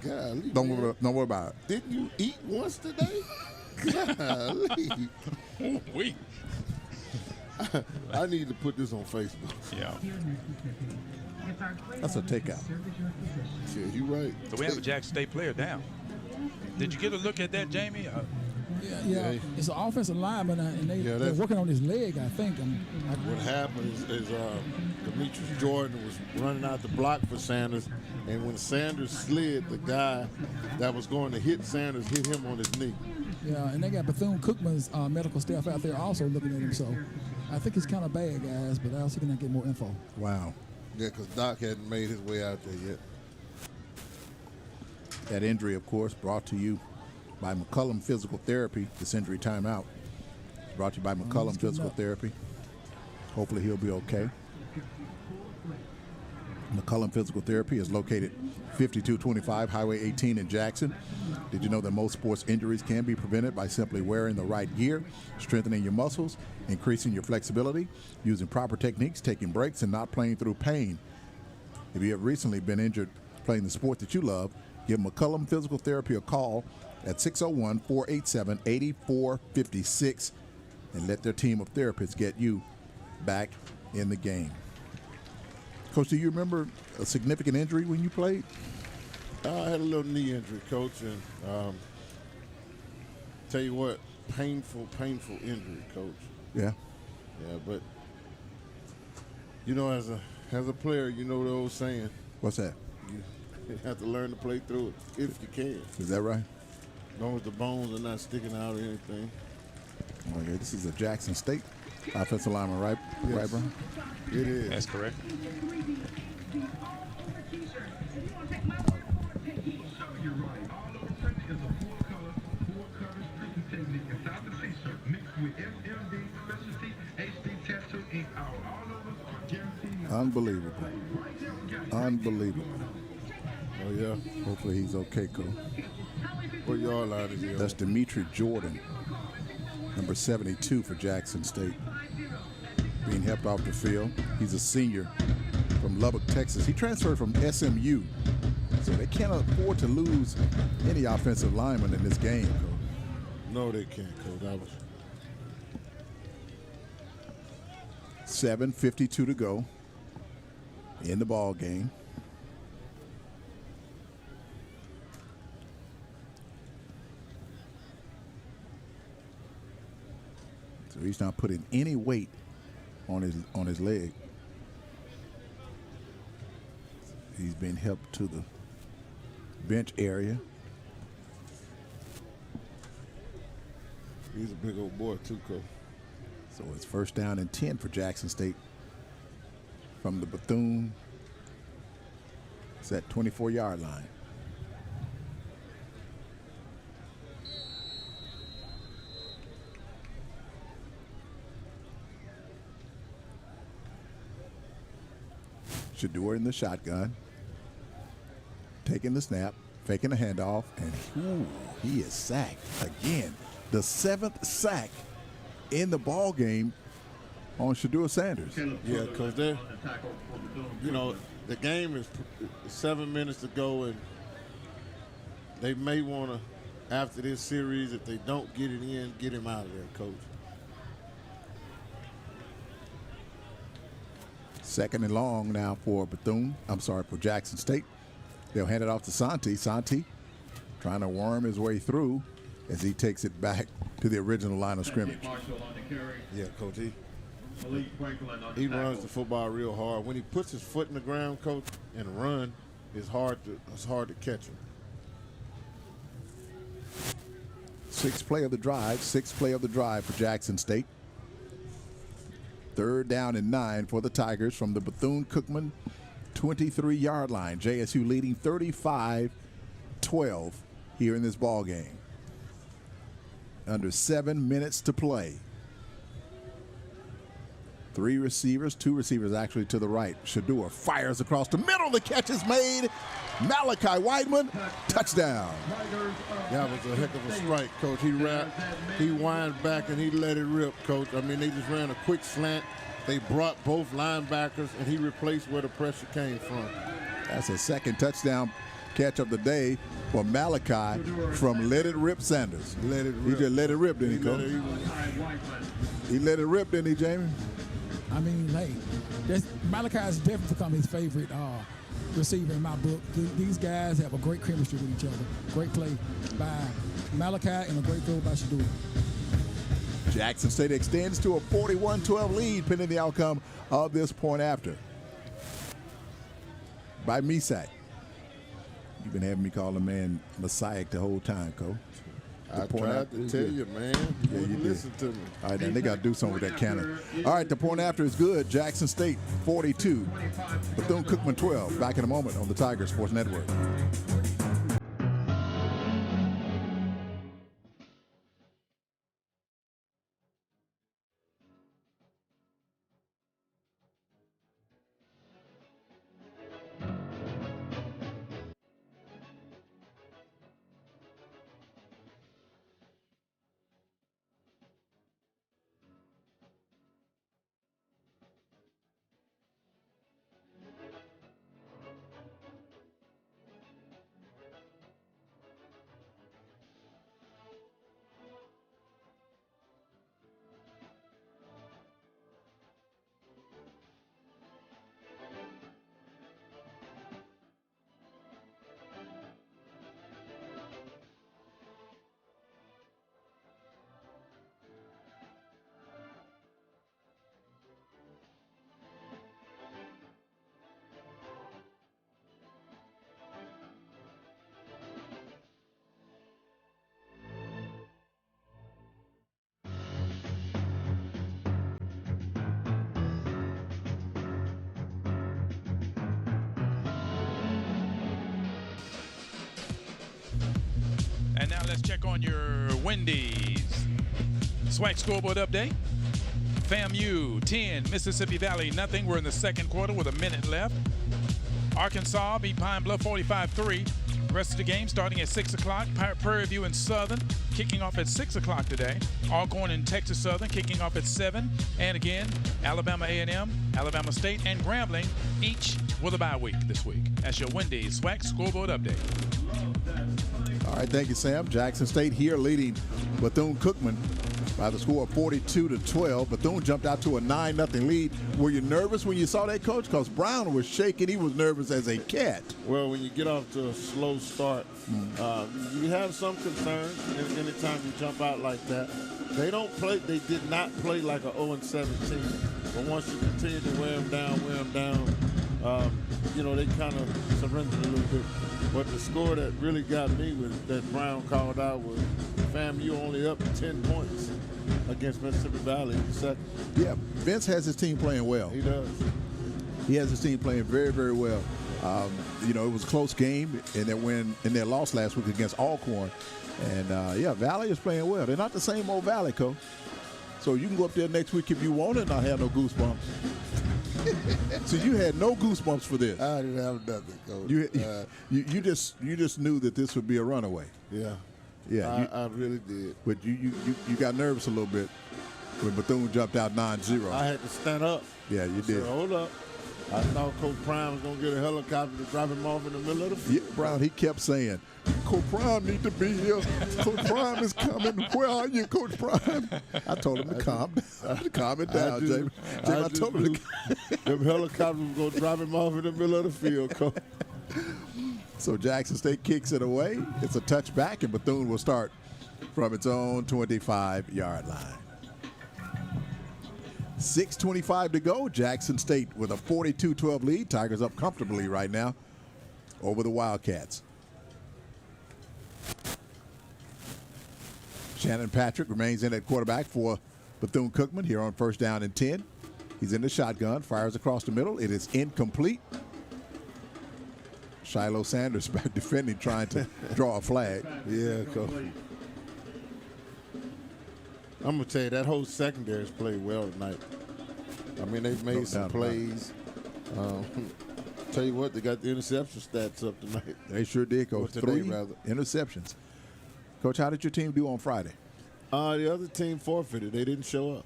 S2: golly.
S1: Don't worry about it.
S2: Didn't you eat once today? Golly.
S4: Wait.
S2: I need to put this on Facebook.
S4: Yeah.
S1: That's a takeout.
S2: Yeah, you right.
S4: So we have a Jackson State player down. Did you get a look at that, Jamie?
S5: Yeah. It's an offensive lineman, and they're working on his leg, I think.
S2: What happened is Demetrius Jordan was running out the block for Sanders, and when Sanders slid, the guy that was going to hit Sanders hit him on his knee.
S5: Yeah, and they got Bethune-Cookman's medical staff out there also looking at him, so I think he's kind of bad, guys, but I'll see if I can get more info.
S1: Wow.
S2: Yeah, because Doc hadn't made his way out there yet.
S1: That injury, of course, brought to you by McCullum Physical Therapy. This injury timeout brought to you by McCullum Physical Therapy. Hopefully he'll be okay. McCullum Physical Therapy is located 5225 Highway 18 in Jackson. Did you know that most sports injuries can be prevented by simply wearing the right gear, strengthening your muscles, increasing your flexibility, using proper techniques, taking breaks, and not playing through pain? If you have recently been injured playing the sport that you love, give McCullum Physical Therapy a call at 601-487-8456 and let their team of therapists get you back in the game. Coach, do you remember a significant injury when you played?
S2: I had a little knee injury, Coach, and tell you what, painful injury, Coach.
S1: Yeah.
S2: Yeah, but you know, as a player, you know the old saying.
S1: What's that?
S2: You have to learn to play through it if you can.
S1: Is that right?
S2: As long as the bones are not sticking out or anything.
S1: Okay, this is a Jackson State offensive lineman, right?
S2: Yes.
S1: Right, Brian?
S2: It is.
S4: That's correct.
S1: Unbelievable. Unbelievable.
S2: Oh, yeah.
S1: Hopefully he's okay, Coach.
S2: What yard line is he on?
S1: That's Demetri Jordan, number 72 for Jackson State, being helped off the field. He's a senior from Lubbock, Texas. He transferred from SMU, so they can't afford to lose any offensive lineman in this game, Coach.
S2: No, they can't, Coach.
S1: 7:52 to go in the ball game. So he's not putting any weight on his leg. He's been helped to the bench area.
S2: He's a big old boy too, Coach.
S1: So it's first down and 10 for Jackson State from the Bethune. It's at 24-yard line. Shador in the shotgun, taking the snap, faking the handoff, and he is sacked again. The 7th sack in the ball game on Shador Sanders.
S2: Yeah, because the game is 7 minutes to go, and they may want to, after this series, if they don't get it in, get him out of there, Coach.
S1: Second and long now for for Jackson State. They'll hand it off to Santi. Santi trying to worm his way through as he takes it back to the original line of scrimmage.
S2: Yeah, Coach, he runs the football real hard. When he puts his foot in the ground, Coach, and run, it's hard to catch him.
S1: Sixth play of the drive for Jackson State. 3rd down and 9 for the Tigers from the Bethune-Cookman 23-yard line. JSU leading 35-12 here in this ball game. Under 7 minutes to play. 2 receivers actually to the right. Shador fires across the middle. The catch is made. Malachi Whiteman, touchdown.
S2: That was a heck of a strike, Coach. He wind back and he let it rip, Coach. I mean, they just ran a quick slant. They brought both linebackers, and he replaced where the pressure came from.
S1: That's a second touchdown catch of the day for Malachi from Let It Rip Sanders.
S2: Let it rip.
S1: He just let it rip, didn't he, Coach? He let it rip, didn't he, Jamie?
S5: I mean, Malachi has definitely become his favorite receiver in my book. These guys have a great chemistry with each other. Great play by Malachi and a great throw by Shador.
S1: Jackson State extends to a 41-12 lead pending the outcome of this point after. By Misak. You've been having me call the man Messiah the whole time, Coach.
S2: I tried to tell you, man. You wouldn't listen to me.
S1: All right, then they got to do something with that cannon. All right, the point after is good. Jackson State 42, Bethune-Cookman 12. Back in a moment on the Tiger Sports Network.
S4: And now let's check on your Wendy's SWAC scoreboard update. FAMU 10, Mississippi Valley nothing. We're in the second quarter with a minute left. Arkansas beat Pine Bluff 45-3. Rest of the game starting at 6 o'clock. Prairie View and Southern kicking off at 6 o'clock today. Alcorn and Texas Southern kicking off at 7. And again, Alabama A&M, Alabama State, and Grambling each with a bye week this week. That's your Wendy's SWAC scoreboard update.
S1: All right, thank you, Sam. Jackson State here leading Bethune-Cookman by the score of 42-12. Bethune jumped out to a 9-0 lead. Were you nervous when you saw that, Coach? Because Brown was shaking. He was nervous as a cat.
S2: Well, when you get off to a slow start, you have some concerns anytime you jump out like that. They did not play like an 0-17. But once you continue to wear them down, they kind of surrendered a little bit. But the score that really got me was that Brown called out was, FAMU only up 10 points against Mississippi Valley in the second.
S1: Yeah, Vince has his team playing well.
S2: He does.
S1: He has his team playing very, very well. It was a close game in their loss last week against Alcorn. And, Valley is playing well. They're not the same old Valley, Coach. So you can go up there next week if you want and not have no goosebumps. So you had no goosebumps for this.
S2: I didn't have nothing, Coach.
S1: You just knew that this would be a runaway.
S2: Yeah.
S1: Yeah.
S2: I really did.
S1: But you got nervous a little bit when Bethune jumped out 9-0.
S2: I had to stand up.
S1: Yeah, you did.
S2: Hold up. I thought Coach Prime was going to get a helicopter to drop him off in the middle of the field.
S1: Yeah, Brown, he kept saying, Coach Prime need to be here. Coach Prime is coming. Where are you, Coach Prime? I told him to calm it down, Jamie. I told him to
S2: them helicopters were going to drop him off in the middle of the field, Coach.
S1: So Jackson State kicks it away. It's a touchback, and Bethune will start from its own 25-yard line. 6:25 to go. Jackson State with a 42-12 lead. Tigers up comfortably right now over the Wildcats. Shannon Patrick remains in at quarterback for Bethune-Cookman here on 1st down and 10. He's in the shotgun, fires across the middle. It is incomplete. Shiloh Sanders back defending, trying to draw a flag.
S2: Yeah, Coach. I'm going to tell you, that whole secondary's played well tonight. I mean, they've made some plays. Tell you what, they got the interception stats up tonight.
S1: They sure did, Coach.
S2: Today,
S1: 3
S2: rather.
S1: interceptions. Coach, how did your team do on Friday?
S2: The other team forfeited. They didn't show up.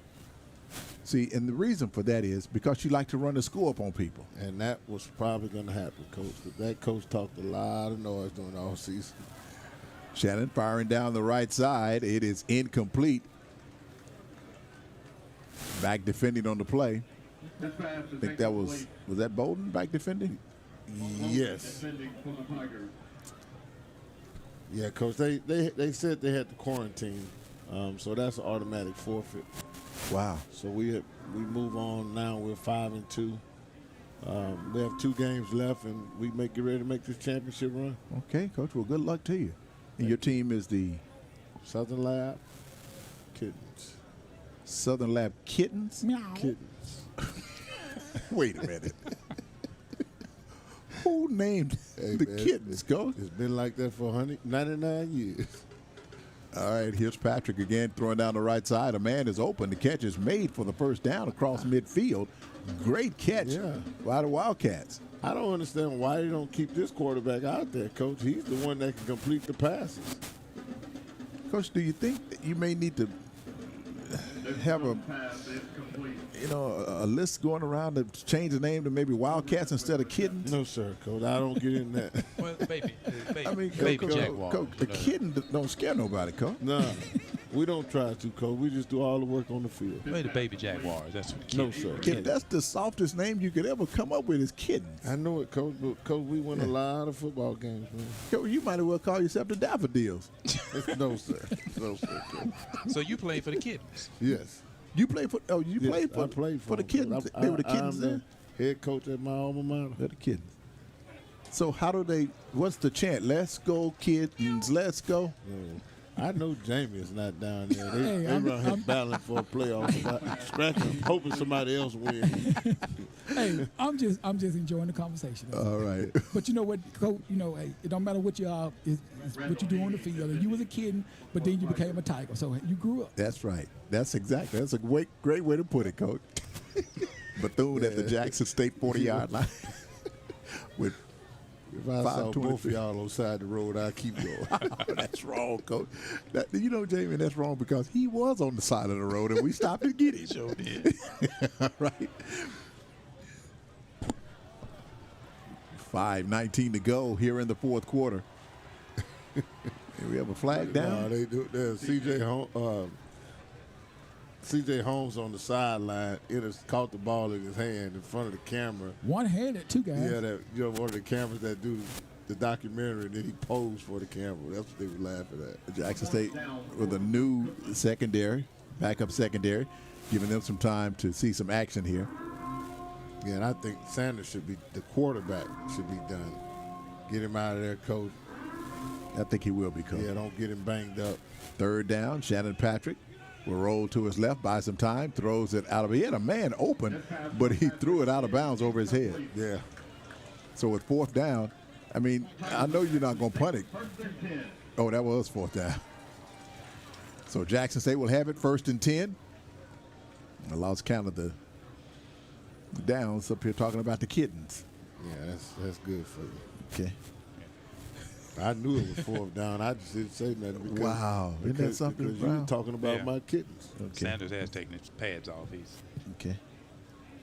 S1: See, and the reason for that is because you like to run the score up on people.
S2: And that was probably going to happen, Coach. But that coach talked a lot of noise during all season.
S1: Shannon firing down the right side. It is incomplete. Back defending on the play. I think that was that Bowden back defending?
S2: Yes. Yeah, Coach. They said they had to quarantine, so that's an automatic forfeit.
S1: Wow.
S2: So we move on now. We're 5-2. We have 2 games left, and we get ready to make this championship run.
S1: Okay, Coach. Well, good luck to you. And your team is the
S2: Southern Lab Kittens.
S1: Southern Lab Kittens?
S2: Meow. Kittens.
S1: Wait a minute. Who named the Kittens, Coach?
S2: It's been like that for 199 years.
S1: All right, here's Patrick again throwing down the right side. A man is open. The catch is made for the first down across midfield. Great catch by the Wildcats.
S2: I don't understand why they don't keep this quarterback out there, Coach. He's the one that can complete the passes.
S1: Coach, do you think that you may need to have a list going around to change the name to maybe Wildcats instead of Kittens?
S2: No, sir, Coach. I don't get in that.
S4: Well, baby
S1: Jaguars. Coach, the kitten don't scare nobody, Coach.
S2: No, we don't try to, Coach. We just do all the work on the field.
S4: Wait, the baby Jaguars. That's what the
S2: No, sir.
S1: That's the softest name you could ever come up with is Kittens.
S2: I know it, Coach, but, Coach, we win a lot of football games, man.
S1: Coach, you might as well call yourself the Daffodils.
S2: No, sir. No, sir, Coach.
S4: So you play for the Kittens?
S2: Yes.
S1: You played for? Oh, you played for?
S2: I played
S1: for the Kittens. They were the Kittens
S2: I'm
S1: then.
S2: the head coach at my alma mater.
S1: They're the Kittens. So how do they? What's the chant? Let's go, Kittens. Let's go.
S2: I know Jamie is not down there. They run him battling for a playoff, scratching, hoping somebody else wins.
S5: Hey, I'm just enjoying the conversation.
S1: All right.
S5: But you know what, Coach? Hey, it don't matter what you are, it's what you do on the field. And you was a kid, but then you became a Tiger, so you grew up.
S1: That's right. That's a great way to put it, Coach. Bethune at the Jackson State 40-yard line. With
S2: if I saw both of y'all on the side of the road, I'd keep going.
S1: That's wrong, Coach. Jamie, that's wrong because he was on the side of the road and we stopped to get him.
S4: Sure did.
S1: All right. 5:19 to go here in the fourth quarter. We have a flag down.
S2: They do. CJ C.J. Holmes on the sideline, caught the ball in his hand in front of the camera.
S5: One-handed, two guys.
S2: Yeah, one of the cameras that do the documentary, and then he posed for the camera. That's what they were laughing at.
S1: Jackson State with a new secondary, backup secondary, giving them some time to see some action here.
S2: Yeah, and I think Sanders the quarterback should be done. Get him out of there, coach.
S1: I think he will be, coach.
S2: Yeah, don't get him banged up.
S1: Third down, Shannon Patrick will roll to his left, buy some time, throws it out of. He had a man open, but he threw it out of bounds over his head.
S2: Yeah.
S1: So with fourth down, I mean, I know you're not going to punt it. Oh, that was fourth down. So Jackson State will have it 1st and 10. I lost count of the downs up here talking about the kittens.
S2: Yeah, that's good for you.
S1: Okay.
S2: I knew it was fourth down. I just didn't say nothing.
S1: Wow. Isn't that something,
S2: because you were talking about my kittens.
S1: Okay.
S4: Sanders has taken his pads off.
S1: Okay.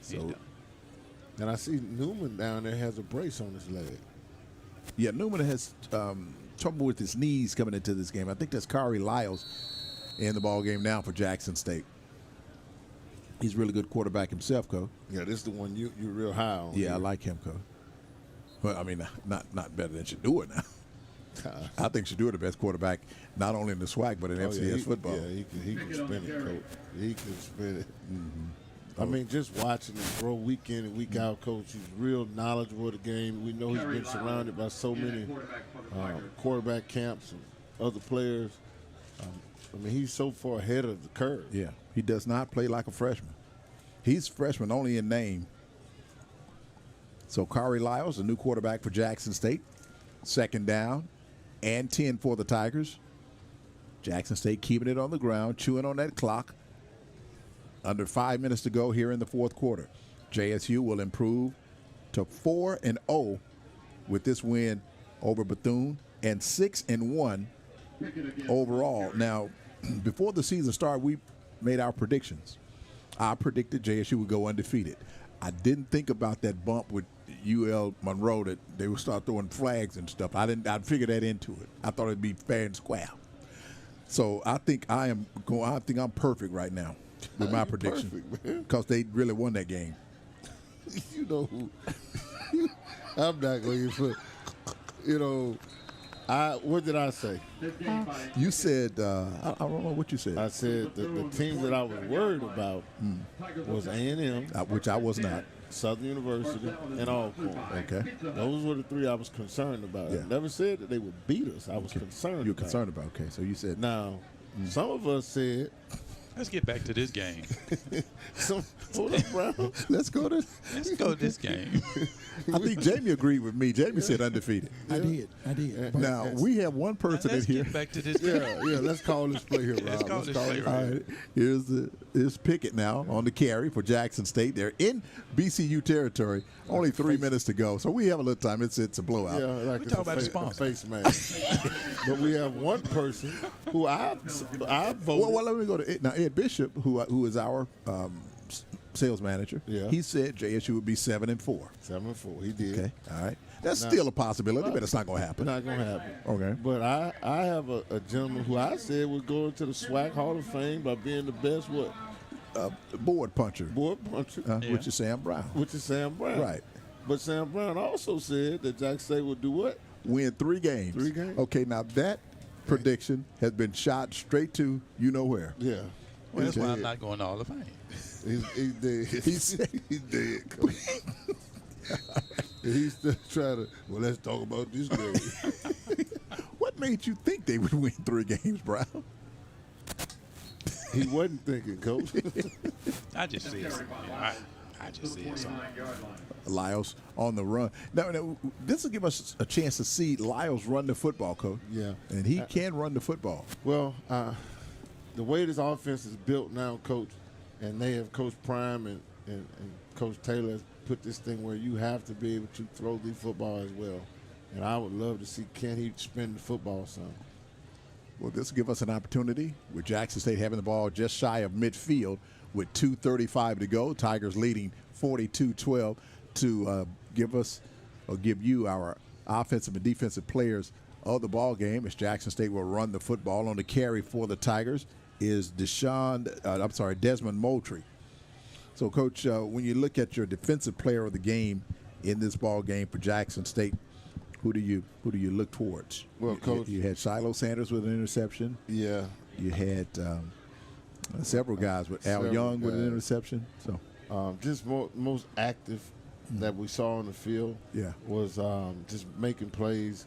S1: So,
S2: and I see Newman down there has a brace on his leg.
S1: Yeah, Newman has trouble with his knees coming into this game. I think that's Kari Lyles in the ball game now for Jackson State. He's a really good quarterback himself, Coach.
S2: Yeah, this is the one you're real high on.
S1: Yeah, I like him, Coach. Well, I mean, not better than Shadua now. I think Shadua the best quarterback, not only in the SWAC, but in FCS football.
S2: Yeah, he can spin it, Coach. He can spin it. I mean, just watching him grow week in and week out, Coach, he's real knowledgeable of the game. We know he's been surrounded by so many quarterback camps and other players. I mean, he's so far ahead of the curve.
S1: Yeah, he does not play like a freshman. He's freshman only in name. So Kari Lyles, the new quarterback for Jackson State. 2nd down and 10 for the Tigers. Jackson State keeping it on the ground, chewing on that clock. Under 5 minutes to go here in the 4th quarter. JSU will improve to 4-0 with this win over Bethune and 6-1 overall. Now, before the season started, we made our predictions. I predicted JSU would go undefeated. I didn't think about that bump with UL Monroe that they would start throwing flags and stuff. I'd figure that into it. I thought it'd be fair and square. So I think I'm perfect right now with my prediction because they really won that game.
S2: You know who? I'm not going to what did I say?
S1: You said, I don't know what you said.
S2: I said the teams that I was worried about was A&M.
S1: Which I was not.
S2: Southern University, and Alcorn.
S1: Okay.
S2: Those were the 3 I was concerned about.
S1: Yeah.
S2: I never said that they would beat us. I was concerned.
S1: You were concerned about. Okay, so you said.
S2: Now, some of us said.
S4: Let's get back to this game.
S2: Hold up, Brown.
S1: Let's go to
S4: this game.
S1: I think Jamie agreed with me. Jamie said undefeated.
S5: I did.
S1: Now, we have one person in here.
S4: Get back to this game.
S2: Yeah, let's call this play here, Rob.
S4: Let's call this play
S1: All right. Here's Pickett now on the carry for Jackson State. They're in BCU territory. Only 3 minutes to go, so we have a little time. It's a blowout.
S2: Yeah, like
S4: we talk about the sponsor.
S2: Face mask. But we have one person who I voted.
S1: Well, let me go to now Ed Bishop, who is our sales manager.
S2: Yeah.
S1: He said JSU would be 7-4.
S2: 7-4. He did.
S1: Okay. All right. That's still a possibility, but it's not going to happen.
S2: Not going to happen.
S1: Okay.
S2: But I have a gentleman who I said would go into the SWAC Hall of Fame by being the best
S1: board puncher.
S2: Which
S1: is Sam Brown.
S2: Right. But Sam Brown also said that Jackson State would do what?
S1: Win 3 games.
S2: 3 games.
S1: Okay, now that prediction has been shot straight to you know where.
S2: Yeah.
S4: Well, that's why I'm not going to Hall of Fame.
S2: He's dead.
S1: He's
S2: dead. He's still trying to, let's talk about this game.
S1: What made you think they would win 3 games, Brown?
S2: He wasn't thinking, Coach.
S4: I just see it. I just see it.
S1: Lyles on the run. Now, this will give us a chance to see Lyles run the football, Coach.
S2: Yeah.
S1: And he can run the football.
S2: Well, the way this offense is built now, Coach, and they have Coach Prime and Coach Taylor put this thing where you have to be able to throw the football as well. And I would love to see, can he spin the football some?
S1: Well, this will give us an opportunity with Jackson State having the ball just shy of midfield with 2:35 to go. Tigers leading 42-12 to give you our offensive and defensive players of the ball game as Jackson State will run the football on the carry for the Tigers is Desmond Moultrie. So, Coach, when you look at your defensive player of the game in this ball game for Jackson State, who do you look towards?
S2: Well, Coach,
S1: you had Shiloh Sanders with an interception.
S2: Yeah.
S1: You had several guys with Al Young with an interception. So,
S2: just most active that we saw on the field.
S1: Yeah.
S2: Was just making plays.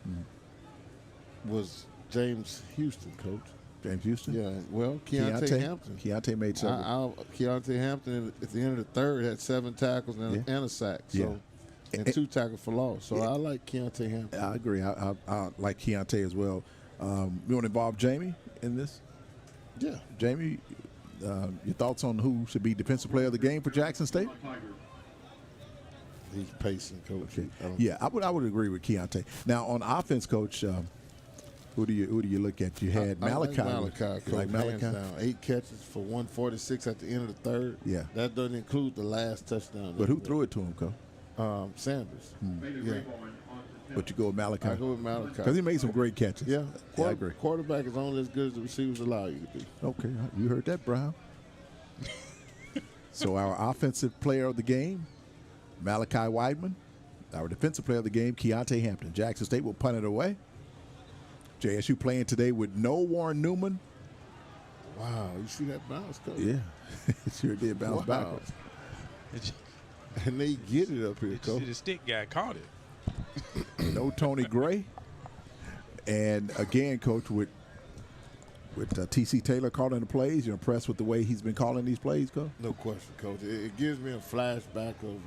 S2: Was James Houston, Coach.
S1: James Houston?
S2: Yeah, well, Keontae Hampton.
S1: Keontae made several.
S2: Keontae Hampton at the end of the third had 7 tackles and a sack. So, and 2 tackles for loss. So I like Keontae Hampton.
S1: I agree. I like Keontae as well. You want to involve Jamie in this?
S2: Yeah.
S1: Jamie, your thoughts on who should be defensive player of the game for Jackson State?
S2: He's pacing, Coach.
S1: Okay. Yeah, I would agree with Keontae. Now on offense, Coach. Who do you look at? You had Malachi.
S2: I like Malachi.
S1: Like Malachi?
S2: Hands down. 8 catches for 146 at the end of the third.
S1: Yeah.
S2: That doesn't include the last touchdown.
S1: But who threw it to him, Coach?
S2: Sanders.
S1: Yeah. But you go with Malachi.
S2: I go with Malachi.
S1: Because he made some great catches.
S2: Yeah.
S1: I agree.
S2: Quarterback is only as good as the receivers allow you to be.
S1: Okay. You heard that, Brown. So our offensive player of the game, Malachi Weidman. Our defensive player of the game, Keontae Hampton. Jackson State will punt it away. JSU playing today with no Warren Newman.
S2: Wow, you see that bounce, Coach?
S1: Yeah, it sure did bounce backwards.
S2: And they get it up here, Coach.
S4: The stick guy caught it.
S1: No Tony Gray. And again, Coach, with T.C. Taylor calling the plays, you're impressed with the way he's been calling these plays, Coach?
S2: No question, Coach. It gives me a flashback of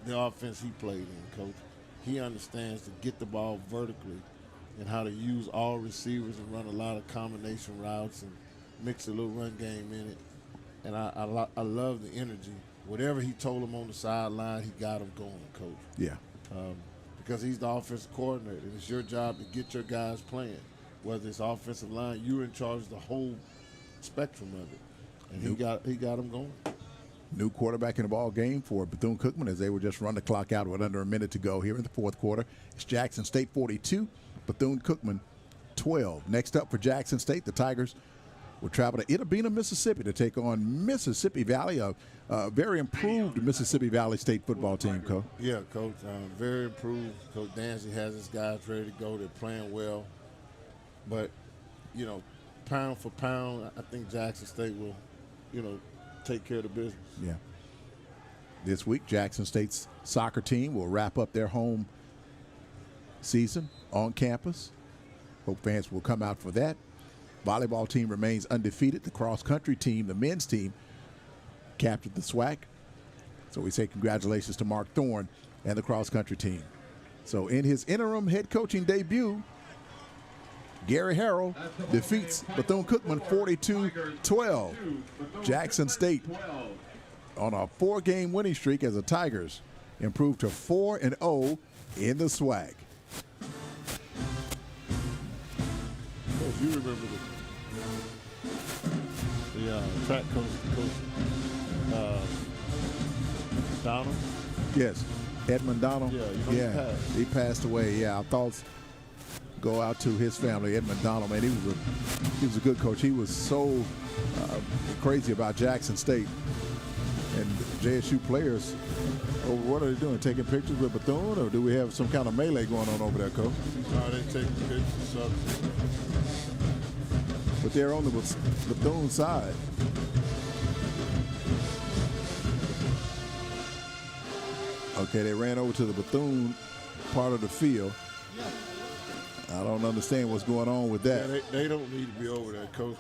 S2: the offense he played in, Coach. He understands to get the ball vertically and how to use all receivers and run a lot of combination routes and mix a little run game in it. And I love the energy. Whatever he told him on the sideline, he got him going, Coach.
S1: Yeah.
S2: Because he's the offensive coordinator, and it's your job to get your guys playing. Whether it's offensive line, you're in charge of the whole spectrum of it. And he got him going.
S1: New quarterback in the ball game for Bethune-Cookman as they will just run the clock out with under a minute to go here in the fourth quarter. It's Jackson State 42, Bethune-Cookman 12. Next up for Jackson State, the Tigers will travel to Itta-Bena, Mississippi to take on Mississippi Valley, a very improved Mississippi Valley State football team, Coach.
S2: Yeah, Coach, very improved. Coach Dancy has his guys ready to go. They're playing well. But, pound for pound, I think Jackson State will, take care of the business.
S1: Yeah. This week, Jackson State's soccer team will wrap up their home season on campus. Hope fans will come out for that. Volleyball team remains undefeated. The cross-country team, the men's team, captured the SWAC. So we say congratulations to Mark Thorne and the cross-country team. So in his interim head coaching debut, Gary Harrell defeats Bethune-Cookman 42-12. Jackson State on a 4-game winning streak as the Tigers improve to 4-0 in the SWAC.
S2: Coach, you remember the track coach, Donald?
S1: Yes, Edmund Donald.
S2: Yeah,
S1: he passed away. Yeah, our thoughts go out to his family. Edmund Donald, man, he was a good coach. He was so crazy about Jackson State and JSU players. Oh, what are they doing? Taking pictures with Bethune, or do we have some kind of melee going on over there, Coach?
S2: No, they taking pictures.
S1: But they're on the Bethune side. Okay, they ran over to the Bethune part of the field. I don't understand what's going on with that.
S2: Yeah, they don't need to be over there, Coach.